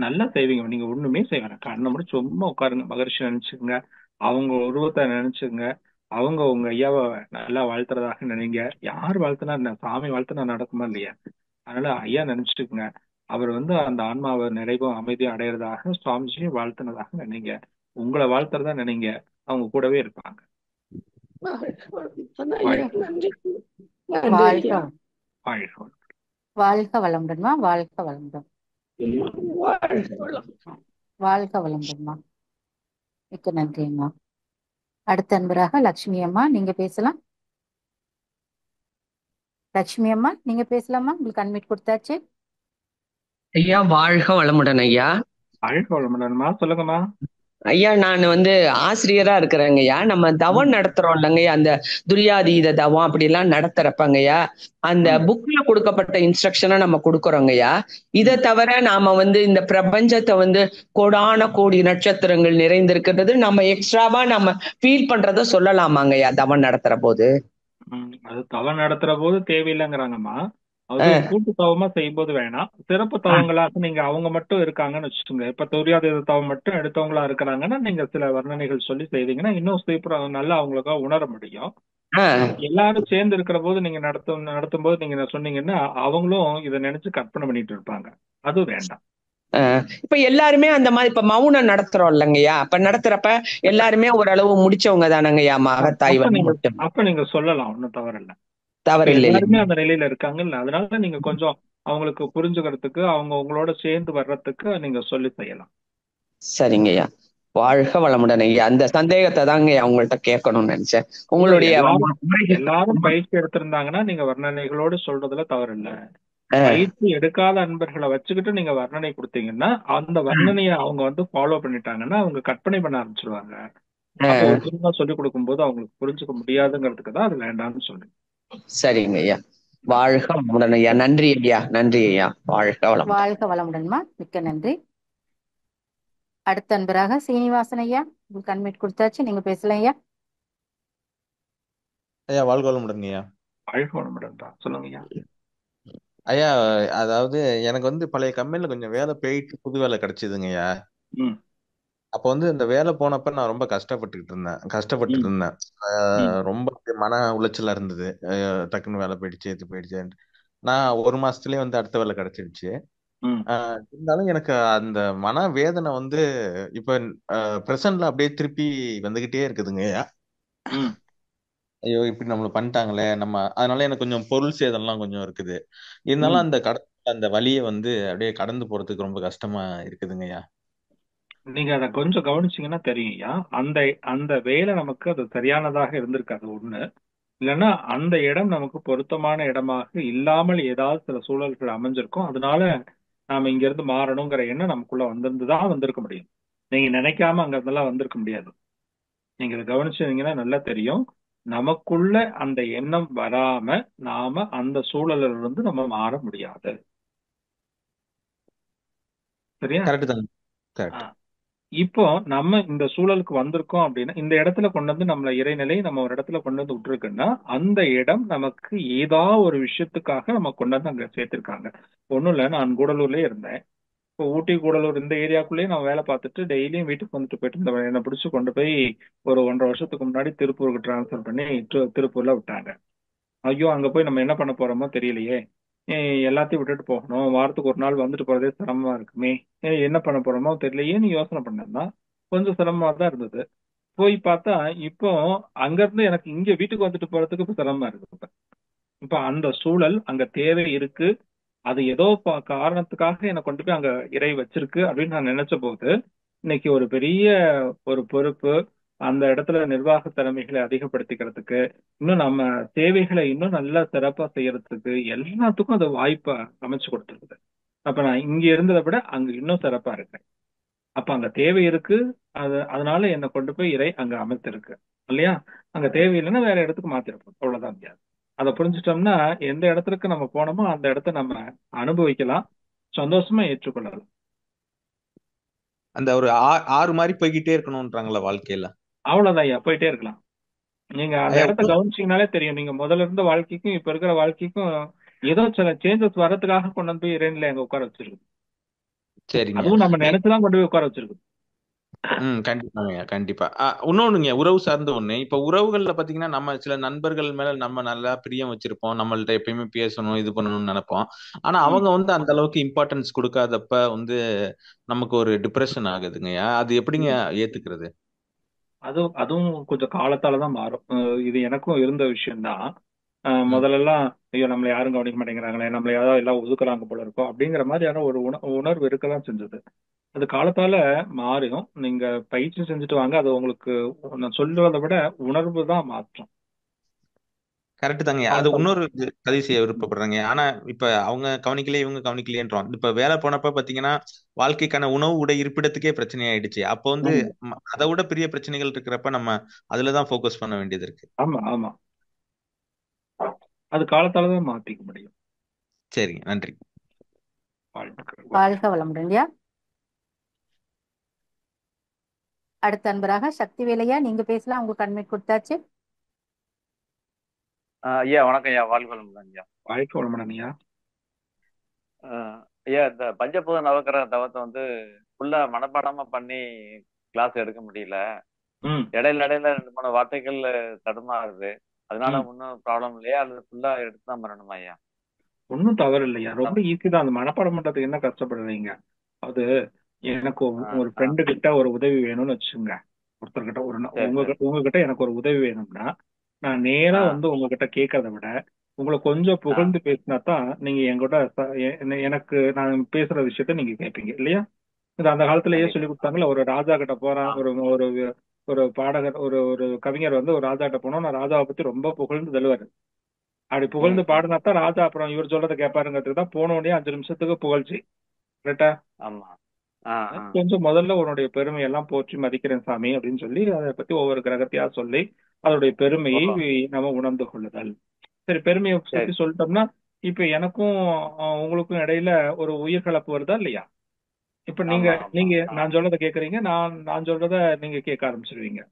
நல்லா செய்வீங்க. நீங்க ஒண்ணுமே செய்வேன், கண்ணை முடிச்சு சும்மா உட்காருங்க, மகரிஷி நினைச்சுங்க, அவங்க உருவத்தை நினைச்சுங்க, அவங்க உங்க ஐயாவை நல்லா வாழ்த்துறதாக நினைங்க. யார் வாழ்த்துனா என்ன, சாமி வாழ்த்துனா நடக்குமா இல்லையா? அதனால ஐயா நினைச்சுக்குங்க, அவர் வந்து அந்த ஆன்மாவை நிறைவும் அமைதியும் அடையிறதாக சுவாமிஜியும் வாழ்த்துனதாக நினைங்க. உங்களை வாழ்த்துறதா நினைங்க, அவங்க கூடவே இருப்பாங்க. வாழ்க வளமுடன்மா, வாழ்க வளமுடன். வாழ்க வளமுடன்மா. மிக்க நன்றி அம்மா. அடுத்த அன்பராக லட்சுமி அம்மா, நீங்க பேசலாம். லட்சுமி அம்மா நீங்க பேசலாமா? உங்களுக்கு அன்மிட் கொடுத்தாச்சு. ஐயா வாழ்க வளமுடன் ஐயா. வாழ்க வளமுடன்மா, சொல்லுங்கம்மா. ஐயா நான் வந்து ஆசிரியரா இருக்கிறேங்கய்யா. நம்ம தவம் நடத்துறோம் இல்லைங்கய்யா, அந்த துரியாதீத தவம் அப்படி எல்லாம் நடத்துறப்பங்கய்யா, அந்த புக்ல கொடுக்கப்பட்ட இன்ஸ்ட்ரக்ஷனை நம்ம கொடுக்கறோங்கய்யா. இதை தவிர நாம வந்து இந்த பிரபஞ்சத்தை வந்து கோடான கோடி நட்சத்திரங்கள் நிறைந்திருக்கிறது நம்ம எக்ஸ்ட்ராவா நம்ம ஃபீல் பண்றத சொல்லலாமாங்கய்யா தவம் நடத்துற போது? அது தவம் நடத்துற போது தேவையில்லைங்கிறாங்கம்மா. அது கூட்டு தவமா செய்யும் போது வேணாம். சிறப்பு தவங்களாக நீங்க அவங்க மட்டும் இருக்காங்கன்னு வச்சுக்கோங்க. இப்ப துரியாதீத தவம் மட்டும் எடுத்தவங்களா இருக்கிறாங்கன்னா நீங்க சில வர்ணனைகள் சொல்லி செய்தீங்கன்னா இன்னும் சீக்கிரம் நல்லா அவங்களுக்கா உணர முடியும். எல்லாரும் சேர்ந்து இருக்கிற போது நீங்க நடத்தும் போது நீங்க சொன்னீங்கன்னா அவங்களும் இதை நினைச்சு கற்பனை பண்ணிட்டு இருப்பாங்க. அது வேண்டாம். இப்ப எல்லாருமே அந்த மாதிரி இப்ப மௌனம் நடத்துறோம் இல்லைங்கய்யா, அப்ப நடத்துறப்ப எல்லாருமே ஓரளவு முடிச்சவங்க தானங்கய்யா மகத்தாய் மட்டும். அப்ப நீங்க சொல்லலாம், ஒன்னும் தவறில்லை. தவறில்லை. எல்லாருமே அந்த நிலையில இருக்காங்கல்ல, அதனால நீங்க கொஞ்சம் அவங்களுக்கு புரிஞ்சுக்கிறதுக்கு அவங்க உங்களோட சேர்ந்து வர்றதுக்கு நீங்க சொல்லி செய்யலாம். சரிங்கய்யா, வாழ்க வளமுடன் ஐயா. அந்த சந்தேகத்தை தாங்க அவங்கள்ட்ட கேட்கணும்னு நினைச்சேன். உங்களுடைய எல்லாரும் பயிற்சி எடுத்திருந்தாங்கன்னா நீங்க வர்ணனைகளோடு சொல்றதுல தவறில்லை. பயிற்சி எடுக்காத அன்பர்களை வச்சுக்கிட்டு நீங்க வர்ணனை கொடுத்தீங்கன்னா அந்த வர்ணனையை அவங்க வந்து ஃபாலோ பண்ணிட்டாங்கன்னா அவங்க கற்பனை பண்ண ஆரம்பிச்சிருவாங்க. அப்போ சொல்லி கொடுக்கும் போது அவங்களுக்கு புரிஞ்சுக்க முடியாதுங்கிறதுக்கு தான் அது வேண்டாம்னு சொல்றேன். சரிங்க ஐயா, வாழ்க வளமுடன் ஐயா. நன்றி ஐயா, நன்றி ஐயா. வாழ்க வளமுடன். வாழ்க வளமுடன்மா, மிக்க நன்றி. அடுத்த அன்பராக சீனிவாசன் ஐயா, உங்களுக்கு அன்மிட் கொடுத்தாச்சு, நீங்க பேசலாம் ஐயா. ஐயா வாழ்க வளமுடன் ஐயா. வாழ்க வளமுடன் தான், சொல்லுங்க ஐயா. ஐயா அதாவது எனக்கு வந்து பழைய கம்பெனில கொஞ்சம் வேலை போயிட்டு புது வேலை கிடைச்சதுங்க ஐயா. அப்போ வந்து இந்த வேலை போனப்ப நான் ரொம்ப கஷ்டப்பட்டுட்டு ம் இருந்தேன். ம் ரொம்ப மன உளைச்சலா இருந்தது. டக்குன்னு வேலை போயிடுச்சு, இது போயிடுச்சு. நான் ஒரு மாசத்துலயே வந்து அடுத்த வேலை கிடைச்சிடுச்சு. ம் இருந்தாலும் எனக்கு அந்த மன வேதனை வந்து இப்ப பிரசன்ட்ல அப்படியே திருப்பி வந்துகிட்டே இருக்குதுங்க. ம் ஐயோ இப்படி நம்மள பண்ணிட்டாங்களே நம்ம, அதனால எனக்கு கொஞ்சம் பொருள் சேதம்லாம் கொஞ்சம் இருக்குது. இருந்தாலும் ம் அந்த வலியை வந்து அப்படியே கடந்து போறதுக்கு ரொம்ப கஷ்டமா இருக்குதுங்கய்யா. நீங்க அதை கொஞ்சம் கவனிச்சீங்கன்னா தெரியும்யா. அந்த அந்த வேலை நமக்கு அது சரியானதாக இருந்திருக்காது ஒண்ணு. இல்லைன்னா அந்த இடம் நமக்கு பொருத்தமான இடமாக இல்லாமல் ஏதாவது சில சூழல்கள் அமைஞ்சிருக்கும். அதனால நாம இங்க இருந்து மாறணுங்கிற எண்ணம் நமக்குள்ள வந்திருந்துதான் வந்திருக்க முடியும். நீங்க நினைக்காம அங்க இருந்தெல்லாம் வந்திருக்க முடியாது. நீங்க இதை கவனிச்சீங்கன்னா நல்லா தெரியும். நமக்குள்ள அந்த எண்ணம் வராம நாம அந்த சூழலில் இருந்து நம்ம மாற முடியாது. சரியா? கரெக்ட் தாங்க. ஆ. கரெக்ட். இப்போ நம்ம இந்த சூழலுக்கு வந்திருக்கோம் அப்படின்னா, இந்த இடத்துல கொண்டு வந்து நம்மள இறைநிலை நம்ம ஒரு இடத்துல கொண்டு வந்து விட்டுருக்குன்னா, அந்த இடம் நமக்கு ஏதாவது ஒரு விஷயத்துக்காக நம்ம கொண்டு வந்து அங்க சேர்த்திருக்காங்க. ஒண்ணும் இல்ல, நான் கூடலூர்லயே இருந்தேன். இப்போ ஊட்டி கூடலூர் இந்த ஏரியாக்குள்ளேயே நான் வேலை பார்த்துட்டு டெய்லியும் வீட்டுக்கு வந்துட்டு போயிட்டு இருந்தேன். என்னை பிடிச்சி கொண்டு போய் ஒரு 1.5 வருஷத்துக்கு முன்னாடி திருப்பூருக்கு டிரான்ஸ்ஃபர் பண்ணி திருப்பூர்ல விட்டாங்க. ஐயோ அங்க போய் நம்ம என்ன பண்ண போறோமோ தெரியலையே. எல்லாத்தையும் விட்டுட்டு போகணும், வாரத்துக்கு ஒரு நாள் வந்துட்டு போறதே சிரமமா இருக்குமே, என்ன பண்ண போறோமோ தெரியலையேன்னு யோசனை பண்ணேன்னா கொஞ்சம் சிரமமா தான் இருந்தது. போய் பார்த்தா இப்போ அங்க இருந்து எனக்கு இங்க வீட்டுக்கு வந்துட்டு போறதுக்கு இப்ப சிரமமா இருக்கு. இப்ப அந்த சூழல் அங்க தேவை இருக்கு. அது ஏதோ காரணத்துக்காக என்னை கொண்டு போய் அங்க இறை வச்சிருக்கு அப்படின்னு நான் நினைச்ச போது, இன்னைக்கு ஒரு பெரிய ஒரு பொறுப்பு, அந்த இடத்துல நிர்வாக திறமைகளை அதிகப்படுத்திக்கிறதுக்கு, இன்னும் நம்ம தேவைகளை இன்னும் நல்லா சிறப்பா செய்யறதுக்கு எல்லாத்துக்கும் அது வாய்ப்பை அமைச்சு கொடுத்துருக்குது. அப்ப நான் இங்க இருந்ததை விட அங்க இன்னும் சிறப்பா இருக்கேன். அப்ப அங்க தேவை இருக்கு. அதனால என்னை கொண்டு போய் இறை அங்க அமைத்திருக்கு இல்லையா? அங்க தேவையில்லைன்னா வேற இடத்துக்கு மாத்திருப்போம், அவ்வளவுதான் வித்தியாசம். அதை புரிஞ்சுட்டோம்னா எந்த இடத்துக்கு நம்ம போனோமோ அந்த இடத்த நம்ம அனுபவிக்கலாம், சந்தோஷமா ஏற்றுக்கொள்ளலாம். அந்த ஒரு ஆறு மாதிரி போய்கிட்டே இருக்கணும்ன்றாங்களா வாழ்க்கையில? அவ்வளவுதான் ஐயா, போயிட்டே இருக்கலாம். நீங்க அந்த ஐயா இடத்த கவனிச்சீங்கனாலே தெரியும். நீங்க முதல்ல இருந்த வாழ்க்கைக்கும் இப்ப இருக்கிற வாழ்க்கைக்கும் ஏதோ சில சேஞ்சஸ் வர்றதுக்காக கொண்டு வந்து போய் இறைநிலை அங்க உட்கார வச்சிருக்கு. சரிங்க. அதுவும் நம்ம நினைச்சுதான் கொண்டு போய் உட்கார வச்சிருக்கு. கண்டிப்பாங்க, கண்டிப்பா. இன்னொன்னுங்க, உறவு சார்ந்த ஒண்ணு. இப்ப உறவுகள்ல பாத்தீங்கன்னா நம்ம சில நண்பர்கள் மேல நம்ம நல்லா பிரியம் வச்சிருப்போம், நம்மள்ட்ட எப்பயுமே பேசணும் இது பண்ணணும்னு நினைப்போம். ஆனா அவங்க வந்து அந்த அளவுக்கு இம்பார்ட்டன்ஸ் கொடுக்காதப்ப வந்து நமக்கு ஒரு டிப்ரெஷன் ஆகுதுங்கய்யா. அது எப்படிங்க ஏத்துக்கிறது? அதுவும் கொஞ்சம் காலத்தாலதான் மாறும். இது எனக்கும் இருந்த விஷயம்தான். முதல்ல எல்லாம் ஐயோ நம்மளை யாரும் கவனிக்க மாட்டேங்கிறாங்களே, நம்மளை யாராவது எல்லாம் ஒதுக்குறாங்க போல இருக்கும் அப்படிங்கிற மாதிரியான ஒரு உணர்வு இருக்கதான் செஞ்சது. அது காலத்தால மாறும். நீங்க பயிற்சி செஞ்சுட்டு வாங்க, அது உங்களுக்கு நான் சொல்றதை விட உணர்வு தான் மாற்றம். கரெக்ட் தாங்க. அது இன்னொரு பதிவு செய்ய விருப்பப்படுறாங்க. ஆனா இப்ப அவங்க கவனிக்கல, இவங்க கவனிக்கலையன்றோம். இப்ப வேலை போனப்ப பாத்தீங்கன்னா வாழ்க்கைக்கான உணவு உடை இருப்பிடத்துக்கே பிரச்சனை ஆயிடுச்சு. அப்போ வந்து அதை விட பெரிய பிரச்சனைகள் இருக்கிறப்ப நம்ம அதுலதான் போக்கஸ் பண்ண வேண்டியது இருக்கு. ஆமா ஆமா, அது காலத்தாலதான் மாத்திக்க முடியும். சரிங்க, நன்றி. வாழ்க வளமுடன். அடுத்த அன்பராக சக்தி வேலையா, நீங்க பேசலாம், உங்க கண்மை கொடுத்தாச்சு. ஐயா வணக்கம் ஐயா, வாழ்க வளமுடன் ஐயா. வாழ்க வளமுடன் ஐயா. ஐயா இந்த பஞ்சபூத நவக்கிரக தவத்தை வந்து ஃபுல்லா மனப்பாடமா பண்ணி கிளாஸ் எடுக்க முடியல. இடையில 2-3 வார்த்தைகள் தடுமாறுது. அதனால ஒன்றும் ப்ராப்ளம் இல்லையா, அல்லது ஃபுல்லா எடுத்து தான் பண்ணணுமா ஐயா? ஒன்னும் தவறு இல்லையா, ரொம்ப ஈஸி தான். அந்த மனப்பாடம் பண்றதுக்கு என்ன கஷ்டப்படுறீங்க? அது எனக்கு ஒரு ஃப்ரெண்டு கிட்ட ஒரு உதவி வேணும்னு வச்சுங்க. ஒருத்தர்கிட்ட உங்ககிட்ட எனக்கு ஒரு உதவி வேணும்னா நான் நேரா வந்து உங்ககிட்ட கேட்கறத விட உங்களை கொஞ்சம் புகழ்ந்து பேசினா தான் நீங்க என்கிட்ட எனக்கு நான் பேசுற விஷயத்த நீங்க கேட்பீங்க இல்லையா? இது அந்த காலத்திலேயே சொல்லி கொடுத்தாங்கல்ல, ஒரு ராஜா கிட்ட போறான், ஒரு ஒரு பாடகர் ஒரு கவிஞர் வந்து ஒரு ராஜா கிட்ட போனோம், நான் ராஜாவை பத்தி ரொம்ப புகழ்ந்து தள்ளுவாரு. அப்படி புகழ்ந்து பாடினாத்தான் ராஜா அப்புறம் இவர் சொல்றதை கேட்பாருங்கிறதுக்கு தான் போன உடனே 5 நிமிஷத்துக்கு புகழ்ச்சி. கரெக்டா? கொஞ்சம் முதல்ல உன்னுடைய பெருமையெல்லாம் போற்றி மதிக்கிறேன் சாமி அப்படின்னு சொல்லி அதை பத்தி ஒவ்வொரு கிரகத்தையா சொல்லி அதோடைய பெருமையை நம்ம உணர்ந்து கொள்ளுதல். சரி, பெருமையை பத்தி சொல்லிட்டோம்னா இப்ப எனக்கும் உங்களுக்கும் இடையில ஒரு உயிர் கலப்பு வருதா இல்லையா? இப்ப நீங்க நான் சொல்றதை கேக்குறீங்க, நான் சொல்றத நீங்க கேட்க ஆரம்பிச்சிருவீங்க.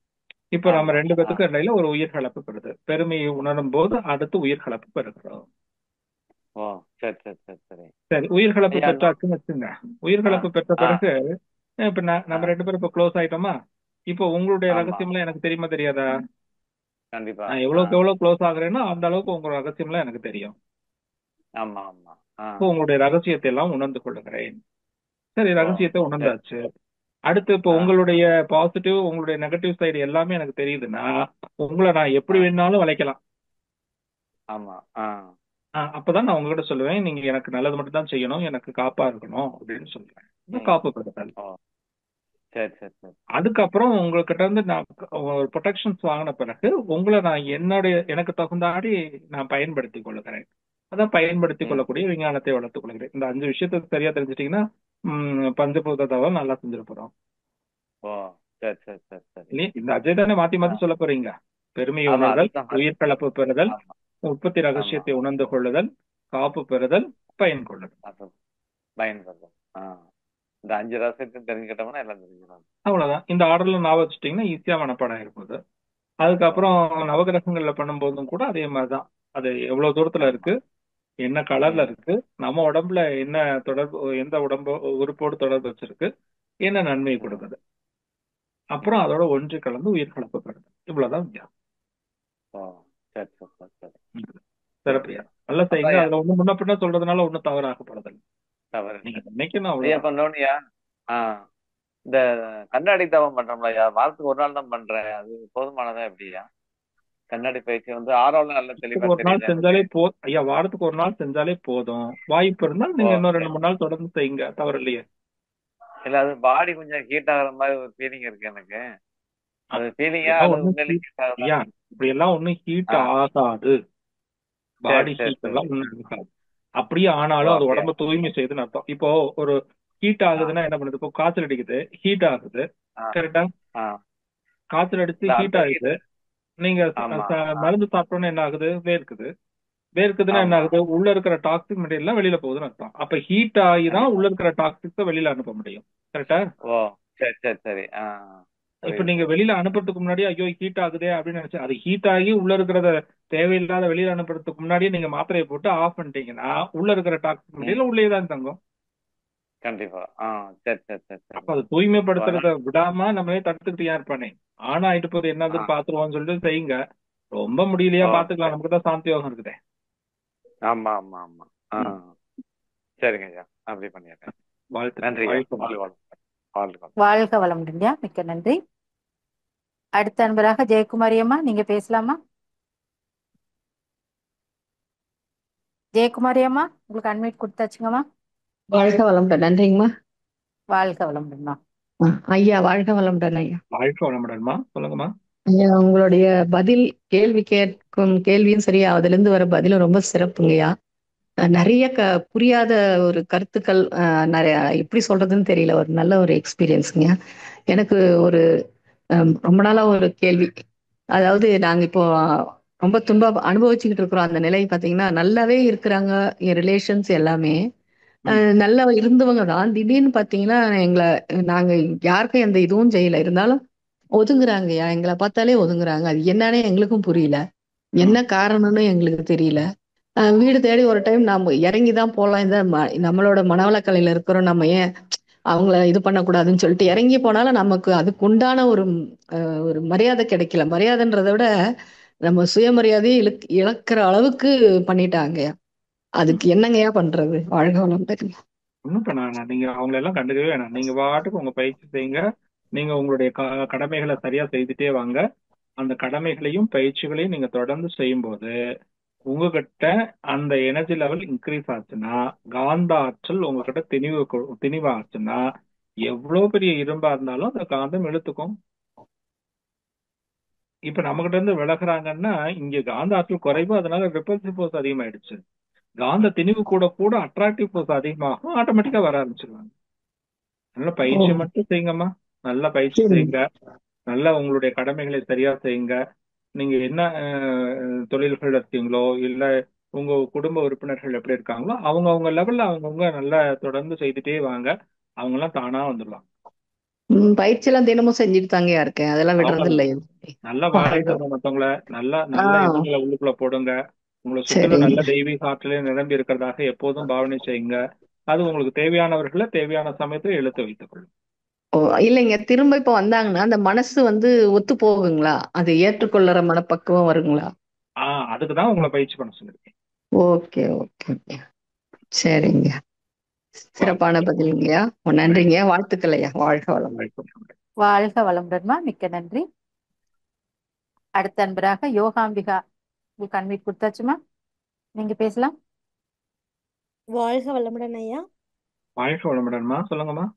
இப்ப நம்ம 2 பேத்துக்கும் இடையில ஒரு உயிர் கலப்பு பெறுது. பெருமையை உணரும் போது அடுத்து உயிர் கலப்பு பெறுகிறோம். சரி, உயிர் கலப்பு பெற்றாச்சுன்னு வச்சுங்க. உயிர் கலப்பு பெற்ற பிறகு இப்ப நம்ம ஆ, 2 பேரும் இப்ப க்ளோஸ் ஆயிட்டோமா? இப்போ உங்களுடைய ஆமா ரகசியம்லாம் எனக்கு தெரியுமா தெரியாதா? கண்டிப்பா நான் ஆ, எவ்வளவுக்கு எவ்வளவு க்ளோஸ் ஆகுறேனோ அந்த அளவுக்கு உங்க ரகசியம்லாம் எனக்கு தெரியும். ஆமா ஆமா ஆ, இப்போ உங்களுடைய ரகசியத்தை எல்லாம் உணர்ந்து கொள்ளுகிறேன். சரி, ஓ ரகசியத்தை சரி உணர்ந்தாச்சு. அடுத்து இப்போ ஆ, உங்களுடைய பாசிட்டிவ், உங்களுடைய நெகட்டிவ் சைடு எல்லாமே எனக்கு தெரியுதுன்னா, உங்களை நான் எப்படி ஆ, வேணாலும் வளைக்கலாம். ஆமா ஆ, அப்பதான் நான் உங்ககிட்ட சொல்லுவேன், நீங்க எனக்கு நல்லது மட்டும் தான் செய்யணும், எனக்கு காப்பா இருக்கணும் அப்படின்னு சொல்லுவேன். ம், காப்பு பெறுதல். ஓ சரி சரி சரி அதுக்கப்புறம் உங்ககிட்ட இருந்து நான் ஒரு ப்ரொடெக்ஷன்ஸ் வாங்கின பிறகு உங்களை நான் எனக்கு தகுந்தாடி நான் பயன்படுத்திக் கொள்ளுகிறேன். அதான் பயன்படுத்திக் ம், கொள்ளக்கூடிய விஞ்ஞானத்தை வளர்த்துக் கொள்கிறேன். இந்த 5 விஷயத்தை சரியா தெரிஞ்சிட்டீங்கன்னா பஞ்சபூத தவம் நல்லா செஞ்சிட போறோம். ஓ சரி சரி சரி சரி இல்லையா? இந்த அஜய் தானே மாத்தி ஆ, மாத்தி சொல்ல போறீங்க. பெருமையை ஆமா உணர்தல், அதுதான் உயிர் கலப்பு பெறுதல், ஆமா உற்பத்தி ஆமா ரகசியத்தை உணர்ந்து கொள்ளுதல், காப்பு பெறுதல், பயன் கொள்ளுதல். அது பயன்படுத்தும் ஆ, இந்த 5 ரகசியத்தையும் தெரிஞ்சுக்கிட்டோம்னா எல்லாம் தெரிஞ்சுக்கலாம். அவ்வளவுதான். இந்த ஆர்டர்ல நான் வச்சுட்டீங்கன்னா ஈஸியா மனப்பாடம் ஆயிருப்போது. ஓ அதுக்கப்புறம் சரி நவகிரகங்கள்ல பண்ணும்போதும் கூட அதே மாதிரிதான். அது எவ்வளவு தூரத்துல ஆமா இருக்கு, என்ன கலர்ல ம் இருக்கு, நம்ம உடம்புல என்ன தொடர்பு, எந்த உடம்பு உறுப்போடு தொடர்பு வச்சிருக்கு, என்ன நன்மை ம் கொடுக்குது, அப்புறம் ம் அதோட ஒன்று கலந்து உயிர் கலப்பு பெறுது. இவ்வளவுதான் வித்தியாசம். ஓ சரி சரி சரி சரி சிறப்பியா சரிங்கய்யா நல்லா செய்யுங்க. அப்புறம் அதுல ஒண்ணு முன்ன பின்ன சொல்றதுனால ஒண்ணும் தவறாகப்படுதல். தவறு நீங்க இல்லை நினைக்கணும் ஐயா அவ்வளவுதான். பண்ணோனியா ஆ இந்த கண்ணாடி தவம் பண்றோம்ல ஐயா வாரத்துக்கு ஒரு நாள் தான் பண்றேன் அது போதுமானதா எப்படியா கண்ணாடி பயிற்சி வந்து ஆரோவில் நல்ல தெளிவா வாரத்துக்கு ஒரு நாள் தெரியல எனக்கு செஞ்சாலே ஐயா, வாரத்துக்கு ஒரு நாள் செஞ்சாலே போதும். வாய்ப்பு இருந்தால் ஓ நீங்க இன்னும் சரி 2-3 நாள் தொடர்ந்து செய்யுங்க, தவறு இல்லையே. இல்ல அது பாடி கொஞ்சம் ஹீட் ஆகுற மாதிரி ஒரு ஃபீலிங் இருக்கு எனக்கு அது ஃபீலிங்கா அப்படியெல்லாம் அல்லது ஒண்ணும் உண்மையிலே ஹீட் ஹீட் ஆகுதா ஐயா, இப்படியெல்லாம் ஒண்ணும் ஹீட் ஆ ஆகாது. சரி பாடி சரி ஹீட் சரி எல்லாம் ஒண்ணும் இருக்காது. அப்படியே ஓ ஆனாலும் அது அப்படியா உடம்ப தூய்மை செய்யுதுன்னு அர்த்தம். இப்போ ஒரு ஹீட் ஆ ஆகுதுன்னா என்ன பண்ணுது? இப்போ காய்ச்சல் அடிக்குது, ஹீட் ஆகுது. ஆ கரெக்டா? ஆ காய்ச்சல் அடிச்சு இல்ல ஹீட் அந்த ஹீட் ஆகுது. நீங்க ஆமா மருந்து சாப்பிட்டோன்னே என்ன ஆகுது? வேர்க்குது. வேர்க்குதுன்னா என்ன ஆமா ஆகுது? உள்ள இருக்கிற டாக்ஸிக் மெட்டீரியல் எல்லாம் வெளியில போகுதுன்னு அர்த்தம். அப்ப ஹீட் ஆகி தான் கண்டிப்பா உள்ள இருக்கிற டாக்ஸிக்ஸை வெளியில அனுப்ப முடியும். கரெக்டா? ஓ சரி சரி சரி ஆ இப்ப புரியுது நீங்க புரியுது வெளியில அனுப்புறதுக்கு முன்னாடி ஐயோ ஹீட் ஆகுதே அப்படின்னு நினைச்சு அது ஹீட் ஆகி உள்ள இருக்கிறத தேவையில்லாத வெளியில அனுப்புறதுக்கு முன்னாடியே நீங்க மாத்திரையை போட்டு ஆஃப் பண்ணிட்டீங்கன்னா உள்ள இருக்கிற டாக்ஸிக் ம் மெட்டீரியல் உள்ளே தான் தங்கும். கண்டிப்பா ஆ சரி சரி சரி அப்ப சரி அது ஓ, தூய்மைப்படுத்துறத அதனால விடாம நம்மளே தடுத்துக்கிட்டு யார் பண்ணே ஆனா ஆயிட்டு போது ஆ என்னதுன்னு பாத்துருவோம்னு சொல்லிட்டு செய்யுங்க. ரொம்ப முடியலையா ஓ பாத்துக்கலாம், சரி நமக்கு தான் சாந்தி யோகம் இருக்குதே. ஆமா ஆமா ஆமா ஆ ம். சரிங்க ஐயா அப்படி பண்ணிடுறேன் வாழ்த்துக்கள். நன்றி ஐயா வாழ்க்கை வாழ்க வளமுடன். வாழ்க வாழ்க வாழ்க வளமுடன். மிக்க நன்றி. அடுத்த அன்பராக ஜெயக்குமாரி அம்மா, நீங்க பேசலாமா? ஜெயக்குமாரி அம்மா, உங்களுக்கு அன்மியூட் கொடுத்தாச்சுங்கம்மா. வாழ்க வளமுடன். நன்றிங்கம்மா. வாழ்க வளமுடன்மா. ஐயா வாழ்க வளமுடன் ஐயா. வாழ்க்கை வளமுடன்மா, சொல்லுங்கம்மா. ஐயா உங்களுடைய பதில், கேள்வி கேட்கும் கேள்வியும் சரி, அதுல இருந்து வர பதிலும் ரொம்ப சிறப்புங்கய்யா. நிறைய புரியாத ஒரு கருத்துக்கள், நிறைய எப்படி சொல்றதுன்னு தெரியல, ஒரு நல்ல ஒரு எக்ஸ்பீரியன்ஸுங்க. எனக்கு ஒரு ரொம்ப நாளா ஒரு கேள்வி. அதாவது நாங்க இப்போ ரொம்ப அனுபவிச்சுக்கிட்டு இருக்கிறோம். அந்த நிலை பாத்தீங்கன்னா நல்லாவே இருக்கிறாங்க, என் ரிலேஷன்ஸ் எல்லாமே நல்லா இருந்தவங்க தான். திடீர்னு பாத்தீங்கன்னா நாங்க யாருக்கும் எந்த இதுவும் செய்யல, இருந்தாலும் ஒதுங்குறாங்கய்யா. எங்களை பார்த்தாலே ஒதுங்குறாங்க. அது என்னன்னே எங்களுக்கும் புரியல, என்ன காரணம்னு எங்களுக்கு தெரியல. வீடு தேடி ஒரு டைம் நாம இறங்கி தான் போலாம், இந்த நம்மளோட மனவளக்கலையில இருக்கிறோம், நம்ம ஏன் அவங்கள இது பண்ணக்கூடாதுன்னு சொல்லிட்டு இறங்கி போனாலும் நமக்கு அதுக்கு உண்டான ஒரு மரியாதை கிடைக்கல. மரியாதைன்றதை விட நம்ம சுயமரியாதையை இழக்கிற அளவுக்கு பண்ணிட்டாங்கய்யா. அதுக்கு என்னங்கய்யா பண்றது? வாழ்க வளமுடன். ஒன்றும் பண்ண வேணாம். நீங்க அவங்கள எல்லாம் கண்டுக்கவே வேணாம். நீங்க பாட்டுக்கு உங்க பயிற்சி செய்யுங்க. நீங்க உங்களுடைய கடமைகளை சரியா செய்துட்டே வாங்க. அந்த கடமைகளையும் பயிற்சிகளையும் நீங்க தொடர்ந்து செய்யும்போது உங்ககிட்ட அந்த எனர்ஜி லெவல் இன்க்ரீஸ் ஆச்சுன்னா, காந்த ஆற்றல் உங்ககிட்ட திணிவாச்சுன்னா, எவ்வளவு பெரிய இரும்பா இருந்தாலும் அந்த காந்தம் இழுத்துக்கும். இப்ப நம்ம கிட்ட இருந்து விலகுறாங்கன்னா இங்க காந்த ஆற்றல் குறைவு, அதனால ரிப்பல்சிவ் ஃபோர்ஸ் அதிகமாயிடுச்சு. காந்த திணிவு கூட கூட அட்ராக்டிவ் ஃபோர்ஸ் அதிகமாகும், ஆட்டோமேட்டிக்கா வர ஆரம்பிச்சிருவாங்க. நல்ல பயிற்சி மட்டும் செய்யுங்கம்மா. நல்ல பயிற்சி செய்யுங்க. நல்ல உங்களுடைய கடமைகளை சரியா செய்யுங்க. நீங்க என்ன தொழில்கள் இருக்கீங்களோ இல்ல உங்க குடும்ப உறுப்பினர்கள் எப்படி இருக்காங்களோ அவங்க லெவல்ல அவங்கவுங்க நல்லா தொடர்ந்து செய்துட்டே வாங்க. அவங்க எல்லாம் தானா வந்துடலாம். பயிற்சி எல்லாம் தினமும் செஞ்சுட்டு தாங்கயா இருக்கேன், அதெல்லாம் விடுறது அவ்வளவுதான். இல்லை. நல்லா வாழ்த்துங்க மத்தவங்கள. நல்ல எண்ணங்களை உள்ளுக்குள்ள போடுங்க. உங்களை சுற்றிலும் நல்ல சரிங்க. தெய்வீக ஆற்றலே நிரம்பி இருக்கிறதாக எப்போதும் பாவனை செய்யுங்க. அது உங்களுக்கு தேவையானவர்களை தேவையான சமயத்துல இழுத்து வைத்துக் கொள்ளும். ஓ இல்லைங்க, திரும்ப இப்ப வந்தாங்கன்னா அந்த மனசு வந்து ஒத்து போகுங்களா? அது ஏற்றுக்கொள்ளுற மனப்பக்குவம் வருங்களா? அதுக்குதான் உங்களை பயிற்சி பண்ண சொல்லிருக்கேன். ஓகே ஓகே, சரிங்க. சிறப்பான பதிலுங்கய்யா. நன்றிங்க, வாழ்த்துக்கள் ஐயா. வாழ்க வளம். வாழ்க வளமுடன்மா, மிக்க நன்றி. அடுத்த அன்பராக யோகாம்பிகா, உங்களுக்கு அன்மீட் கொடுத்தாச்சுமா, நீங்க பேசலாம். வாழ்க வளமுடன் ஐயா. வாழ்க வளமுடன்மா, சொல்லுங்கம்மா.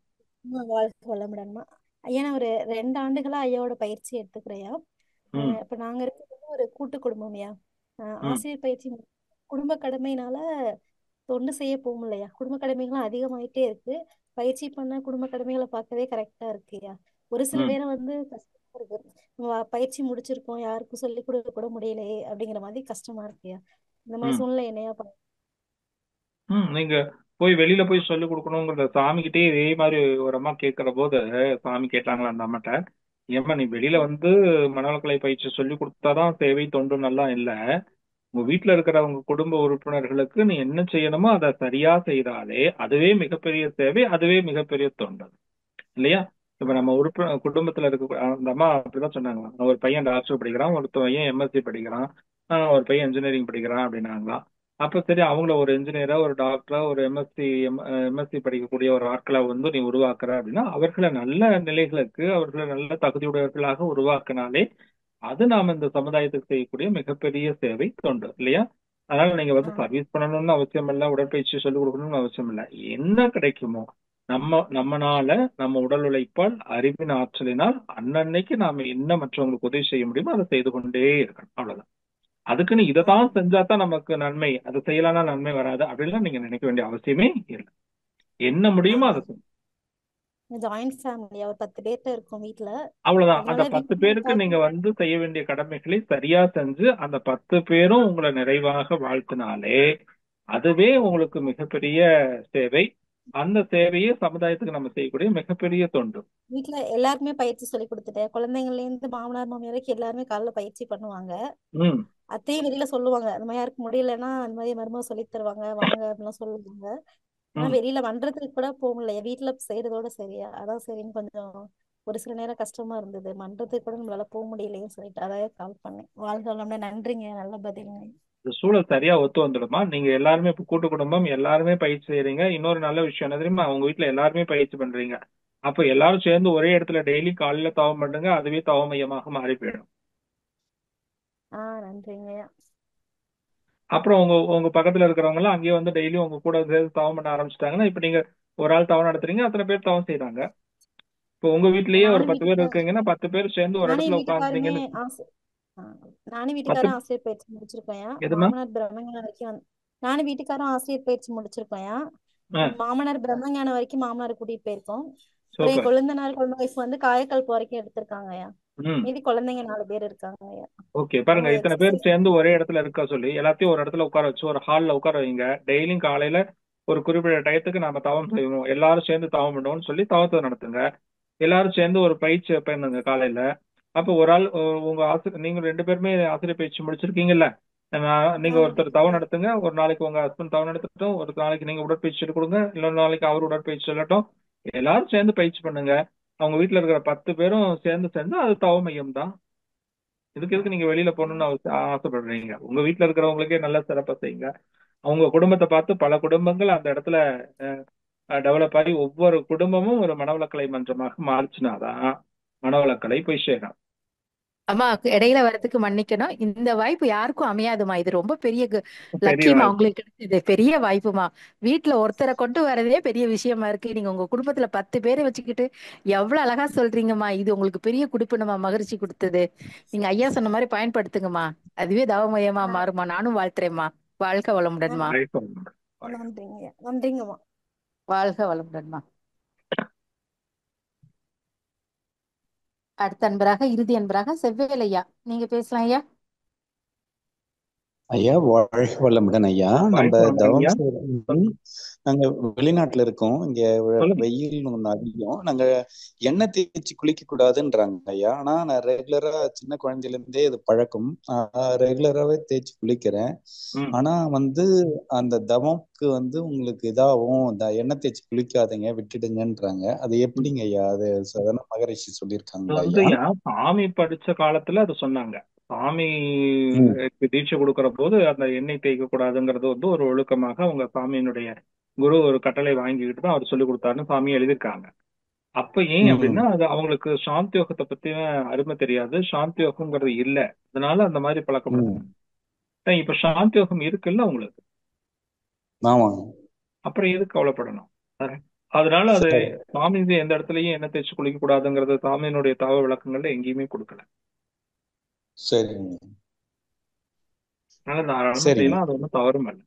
வாழ்க வளமுடன்மா ஐயா. நான் ஒரு 2 ஆண்டுகளா ஐயாவோட பயிற்சி எடுத்துக்கிறேயா. இப்ப நாங்க இருக்கிறது ஒரு கூட்டு குடும்பம் ஐயா. ஆசிரியர் பயிற்சி குடும்ப கடமையினால தொண்டு செய்ய போகும் இல்லையா. குடும்ப கடமைகளும் அதிகமாயிட்டே இருக்கு. பயிற்சி பண்ண குடும்ப கடமைகளை பார்க்கவே கரெக்டா இருக்குயா. ஒரு சில நேரம் வந்து கஷ்டமா இருக்கு. பயிற்சி முடிச்சிருக்கோம், யாருக்கும் சொல்லி கொடுக்க கூட முடியலையே அப்படிங்கிற மாதிரி கஷ்டமா இருக்குயா. இந்த மாதிரி சூழ்நிலை என்னையா பண்ண. நீங்க போய் வெளியில போய் சொல்லி கொடுக்கணுங்கிறத சாமிக்கிட்டே இதே மாதிரி ஒரு அம்மா கேட்கிற போது, சாமி கேட்டாங்களா அந்த அம்மாட்ட, ஏம்மா நீ வெளியில வந்து மனவளக்கலை பயிற்சி சொல்லி கொடுத்தாதான் சேவை தொண்டு நல்லா இல்ல, உங்க வீட்டுல இருக்கிற உங்க குடும்ப உறுப்பினர்களுக்கு நீ என்ன செய்யணுமோ அதை சரியா செய்தாலே அதுவே மிகப்பெரிய சேவை, அதுவே மிகப்பெரிய தொண்டு இல்லையா. இப்ப நம்ம குடும்பத்துல இருக்க அந்த அம்மா அப்படிதான் சொன்னாங்களா. ஒரு பையன் டாக்டர் படிக்கிறான், ஒரு பையன் எம்எஸ்சி படிக்கிறான், ஒரு பையன் இன்ஜினியரிங் படிக்கிறான் அப்படின்னாங்களா. அப்ப சரி, அவங்கள ஒரு இன்ஜினியரா, ஒரு டாக்டரா, ஒரு எம்எஸ்சி படிக்கக்கூடிய ஒரு ஆட்களை வந்து நீ உருவாக்குற அப்படின்னா அவர்களை நல்ல நிலைகளுக்கு, அவர்களை நல்ல தகுதியுடையவர்களாக உருவாக்கினாலே அது நாம இந்த சமுதாயத்துக்கு செய்யக்கூடிய மிகப்பெரிய சேவை தொண்டு இல்லையா. அதனால நீங்க வந்து சர்வீஸ் பண்ணணும்னு அவசியம் இல்லை, உடற்பயிற்சி சொல்லிக் கொடுக்கணும்னு அவசியம் இல்லை. என்ன கிடைக்குமோ நம்மனால, நம்ம உடல் உழைப்பால், அறிவின் ஆற்றலினால் அன்னன்னைக்கு நாம என்ன மற்றவங்களுக்கு உதவி செய்ய முடியுமோ அதை செய்து கொண்டே இருக்கணும். அவ்வளவுதான். அதுக்குன்னு இதைத்தான் செஞ்சாதான் நமக்கு நன்மை, அதை செய்யலாம்னா நன்மை வராது அப்படின்லாம் நீங்க நினைக்க வேண்டிய அவசியமே இல்லை. என்ன முடியுமோ அதை செய்யும். ஜாயிண்ட் ஃபேமிலி, ஒரு 10 பேர்ட்ட இருக்கும் வீட்டுல. அவ்வளவுதான். அந்த 10 பேருக்கு நீங்க வந்து செய்ய வேண்டிய கடமைகளை சரியா செஞ்சு அந்த 10 பேரும் உங்களை நிறைவாக வாழ்த்தினாலே அதுவே உங்களுக்கு மிகப்பெரிய சேவை. அந்த சேவையை சமுதாயத்துக்கு நம்ம செய்யக்கூடிய மிகப்பெரிய தொண்டு. வீட்டுல எல்லாருக்குமே பயிற்சி சொல்லி கொடுத்துட்டேன். குழந்தைங்கள்ல இருந்து மாமனார் மாமியார் வரைக்கும் எல்லாருமே காலைல பயிற்சி பண்ணுவாங்க. அத்தையும் வெளியில சொல்லுவாங்க, அந்த மாதிரி யாருக்கு முடியலன்னா அந்த மாதிரி மருமக சொல்லி தருவாங்க வாங்க அப்படிலாம் சொல்லுவாங்க. ஆனா வெளியில மன்றத்துக்கு கூட போக முடியல, வீட்டுல செய்யறதோட சரியா. அதான் சரின்னு கொஞ்சம் ஒரு சில நேரம் கஷ்டமா இருந்தது. மன்றத்துக்கு கூட நம்மளால போக முடியலையேன்னு சொல்லிட்டு அதையே கால் பண்ணேன். வாழ்க வளமுடன். நன்றிங்க, நல்ல பதிலுங்க. சூழல் சரியா ஒத்து வந்துடுமா. நீங்க எல்லாருமே இப்ப கூட்டு குடும்பம், எல்லாருமே பயிற்சி செய்யறீங்க. இன்னொரு நல்ல விஷயம் என்ன தெரியுமா, உங்க வீட்டுல எல்லாருமே பயிற்சி பண்றீங்க. அப்ப எல்லாரும் சேர்ந்து ஒரே இடத்துல டெய்லி காலையில தவம் பண்ணுங்க, அதுவே தவ மையமாக மாறி போயிடும். நன்றிங்க. அப்புறம் உங்க பக்கத்துல இருக்கிறவங்க எல்லாம் அங்கேயே வந்து டெய்லி உங்க கூட சேர்ந்து தவம் பண்ண ஆரம்பிச்சிட்டாங்கன்னா, இப்ப நீங்க ஒரு ஆள் தவம் நடத்துறீங்க, அத்தனை பேர் தவம் செய்யறாங்க. இப்ப உங்க வீட்லயே ஒரு 10 பேர் இருக்கீங்கன்னா 10 பேர் சேர்ந்து ஒரு இடத்துல உட்கார்ந்தீங்கன்னு. நானும் வீட்டுக்காரும் ஆசிரியர் பயிற்சி முடிச்சிருக்கேன். மாமனார் பிரம்மஞானம் வரைக்கும் நானும் வீட்டுக்காரும் ஆசிரியர் பயிற்சி முடிச்சிருக்கேன். மாமனார் பிரம்மஞானம் வரைக்கும் மாமனார் கூட்டிட்டு போயிருக்கோம். கொழுந்தனார் கொழுந்த வயசு வந்து காயக்கல்பு வரைக்கும் எடுத்திருக்காங்கய்யா. மீதி குழந்தைங்க 4 பேர் இருக்காங்கய்யா. ஓகே, பாருங்க, இத்தனை பேர் சேர்ந்து ஒரே இடத்துல இருக்க சொல்லி எல்லாத்தையும் ஒரு இடத்துல உட்கார வச்சு ஒரு ஹால்ல உட்கார வைங்க. டெய்லியும் காலையில ஒரு குறிப்பிட்ட டயத்துக்கு நாம தவம் செய்யணும், எல்லாரும் சேர்ந்து தவம் பண்ணுவோம்னு சொல்லி தவத்தை நடத்துங்க. எல்லாரும் சேர்ந்து ஒரு பயிற்சி வைப்பேங்க காலையில. அப்ப ஒரு ஆள் உங்க ஆசிரியர், நீங்க 2 பேருமே ஆசிரியர் பயிற்சி முடிச்சிருக்கீங்கல்ல, நீங்க ஒருத்தர் தவம் நடத்துங்க. ஒரு நாளைக்கு உங்க ஹஸ்பண்ட் தவம் நடத்தட்டும், ஒரு நாளைக்கு நீங்க உடற்பயிற்சி சொல்லி கொடுங்க, இன்னொரு நாளைக்கு அவர் உடற்பயிற்சி சொல்லட்டும். எல்லாரும் சேர்ந்து பயிற்சி பண்ணுங்க. அவங்க வீட்டுல இருக்கிற 10 பேரும் சேர்ந்து செஞ்சா அது தவ மையம் தான். இதுக்கு நீங்க வெளியில போகணும்னு ஆசைப்படுறீங்க. உங்க வீட்டுல இருக்கிறவங்களுக்கே நல்ல சிறப்பா செய்யுங்க. அவங்க குடும்பத்தை பார்த்து பல குடும்பங்கள் அந்த இடத்துல டெவலப் ஆகி ஒவ்வொரு குடும்பமும் ஒரு மனவளக்கலை மன்றமாக மாறிச்சுனாதான் மனவளக்கலை போய் சேரும். அம்மா, இடையில வரதுக்கு மன்னிக்கணும். இந்த வாய்ப்பு யாருக்கும் அமையாதுமா. இது ரொம்ப பெரிய லக்கியமா உங்களுக்கு கிடைச்சது, பெரிய வாய்ப்புமா. வீட்டுல ஒருத்தரை கொண்டு வரதே பெரிய விஷயமா இருக்கு. நீங்க உங்க குடும்பத்துல 10 பேரை வச்சுக்கிட்டு எவ்வளவு அழகா சொல்றீங்கம்மா. இது உங்களுக்கு பெரிய குடுப்பினமா, மகிழ்ச்சி கொடுத்தது. நீங்க ஐயா சொன்ன மாதிரி பயன்படுத்துங்கம்மா. அதுவே தவமயமா மாறுமா. நானும் வாழ்த்துறேம்மா. வாழ்க வளமுடன்மா. நன்றிங்க, நன்றிங்கம்மா. வாழ்க வளமுடன்மா. அடுத்த அன்பராக, இறுதி அன்பராக செவ்வேல் ஐயா, நீங்க பேசலாம் ஐயா. ஐயா வாழ்க வளமுடன் ஐயா. நம்ம தவம் நாங்க வெளிநாட்டுல இருக்கோம். இங்க சொல்லுங்க. வெயில் ஒண்ணு அதிகம். நாங்க எண்ணெய் தேய்ச்சி குளிக்க கூடாதுன்றாங்க ஐயா. ஆனா நான் ரெகுலரா சின்ன குழந்தையில இருந்தே இது பழக்கம். ரெகுலராவே தேய்ச்சி குளிக்கிறேன். ஆனா அந்த தவம்க்கு உங்களுக்கு இதாகும், எண்ணெய் தேய்ச்சி குளிக்காதீங்க, விட்டுடுங்கன்றாங்க. அது எப்படிங்க ஐயா? அது சதன மகரிஷி சொல்லியிருக்காங்களா ஐயா? சாமி படிச்ச காலத்துல அது சொன்னாங்க. சாமி தீட்சை கொடுக்கிற போது அந்த எண்ணெய் தேய்க்க கூடாதுங்கிறது ஒரு ஒழுக்கமாக அவங்க சாமியினுடைய குரு ஒரு கட்டளை வாங்கிக்கிட்டு தான் அவர் சொல்லி கொடுத்தாருன்னு சாமி எழுதியிருக்காங்க. அப்ப ஏன் அப்படின்னா அது அவங்களுக்கு சாந்தி யோகத்தை பத்தின அருமை தெரியாது, சாந்தி யோகம்ங்கிறது இல்ல, அதனால அந்த மாதிரி பழக்கப்படுறாங்க. இப்ப சாந்தி யோகம் இருக்குல்ல உங்களுக்கு, அப்புறம் எதுக்கு கவலைப்படணும்? அதனால அது சாமி எந்த இடத்துலயும் எண்ணெய் தேய்ச்சி குளிக்க கூடாதுங்கிறது சாமியினுடைய தவ விளக்கங்கள்ல எங்கேயுமே கொடுக்கல. அதனால தாராளமா செய்யலாம், அது ஒன்றும் தவறும் இல்லை.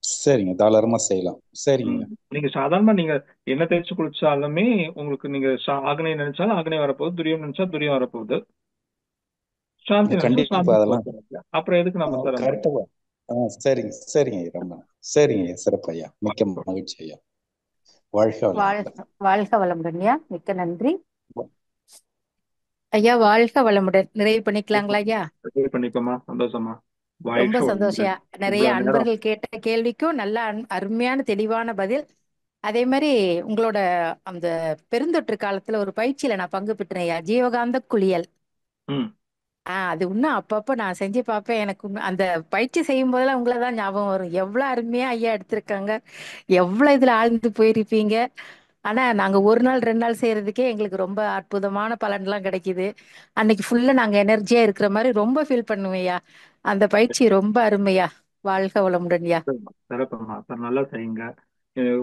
சரிங்க, தாராளமா செய்யலாம். சரிங்க. நீங்க சாதாரணமா நீங்க எண்ணெய் தேய்ச்சி குளிச்சாலுமே உங்களுக்கு நீங்க ஆக்னை நினைச்சாலும் ஆக்னை வரப்போகுது, துரியம் நினைச்சா துரியம் வரப்போகுது, சாந்தி நினைச்சா சாந்தி. அப்புறம் எதுக்கு நம்ம சரிங்க சரிங்க ரொம்ப சரிங்க. சிறப்பு ஐயா, மிக்க மகிழ்ச்சி ஐயா. வாழ்க வளமுடன் ஐயா, மிக்க நன்றி ஐயா. வாழ்க வளமுடன். நிறைவு பண்ணிக்கலாங்களா ஐயா? பண்ணிக்கோமா, சந்தோஷமா. ரொம்ப சந்தோஷம். நிறைய அன்பர்கள் கேட்ட கேள்விக்கும் நல்ல அருமையான தெளிவான பதில். அதே மாதிரி உங்களோட அந்த பெருந்தொற்று காலத்துல ஒரு பயிற்சியில நான் பங்கு பெற்றேன் ஐயா, ஜீவகாந்த குளியல். அது இன்னும் அப்பப்போ நான் செஞ்சு பார்ப்பேன். எனக்கு அந்த பயிற்சி செய்யும் போதெல்லாம் உங்களை தான் ஞாபகம் வரும். எவ்வளவு அருமையா ஐயா எடுத்திருக்காங்க, எவ்வளவு இதுல ஆழ்ந்து போயிருப்பீங்க. ஆனா நாங்க ஒரு நாள் 2 நாள் செய்யறதுக்கே எங்களுக்கு ரொம்ப அற்புதமான பலன்லாம் கிடைக்குது. அன்னைக்கு ஃபுல்லா நாங்க எனர்ஜியா இருக்கிற மாதிரி ரொம்ப ஃபீல் பண்ணுவையா. அந்த பயிற்சி ரொம்ப அருமையா. வாழ்க வளமுடன்யா. சிறப்புமா, நல்லா செய்யுங்க.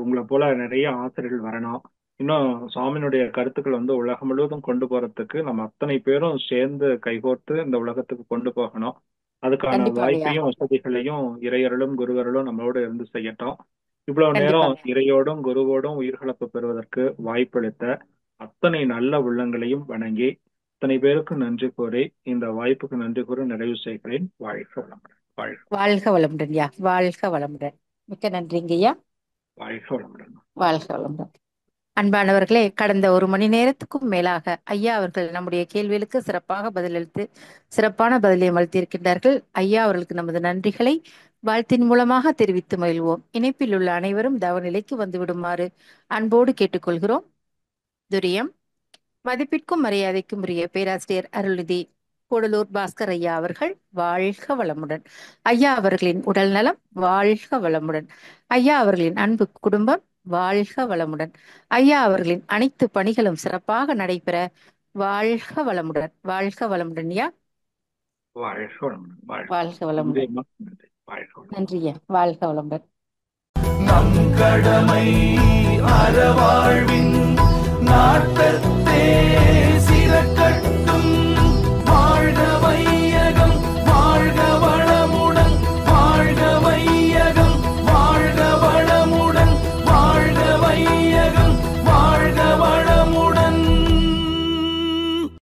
உங்களை போல நிறைய ஆசிரியர்கள் வரணும். இன்னும் சுவாமியினுடைய கருத்துக்கள் உலகம் முழுவதும் கொண்டு போறதுக்கு நம்ம அத்தனை பேரும் சேர்ந்து கைகோர்த்து இந்த உலகத்துக்கு கொண்டு போகணும். அதுக்கான வாய்ப்பையும் வசதிகளையும் இறையருளும் குருவருளும் நம்மளோட இருந்து செய்யட்டும். இவ்வளவு நேரம் இறையோடும் குருவோடும் உயிர்கலப்பு பெறுவதற்கு வாய்ப்பளித்த அத்தனை நல்ல உள்ளங்களையும் வணங்கி அத்தனை பேருக்கு நன்றி கூறி இந்த வாய்ப்புக்கு நன்றி கூறி நிறைவு செய்கிறேன். வாழ்க வளமுடன். வாழ்க வளமுடன் ஐயா, வாழ்க வளமுடன். மிக்க நன்றிங்க ஐயா. வாழ்க வளமுடன். வாழ்க வளமுடன். அன்பானவர்களே, கடந்த 1 மணி நேரத்துக்கும் மேலாக ஐயா அவர்கள் நம்முடைய கேள்விகளுக்கு சிறப்பாக பதிலளித்து சிறப்பான பதிலையும் அளித்திருக்கின்றார்கள். ஐயா அவர்களுக்கு நமது நன்றிகளை வாழ்த்தின் மூலமாக தெரிவித்து மகிழ்வோம். இணைப்பில் உள்ள அனைவரும் தவநிலைக்கு வந்து விடுமாறு அன்போடு கேட்டுக்கொள்கிறோம். துரியம். மதிப்பிற்கும் மரியாதைக்கும் உரிய பேராசிரியர் அருள்நிதி கூடலூர் பாஸ்கர் ஐயா அவர்கள் வாழ்க வளமுடன். ஐயா அவர்களின் உடல் நலம் வாழ்க வளமுடன். ஐயா அவர்களின் அன்பு குடும்பம் வாழ்க வளமுடன். ஐயா அவர்களின் அனைத்து பணிகளும் சிறப்பாக நடைபெற வாழ்க வளமுடன். வாழ்க வளமுடன் ஐயா. வாழ்க வளமுடன். நன்றியா. வாழ்க வளமுடன். நம் கடமை அறவாழ்வின் நாட்டத்தே சிறக்கட்டும்.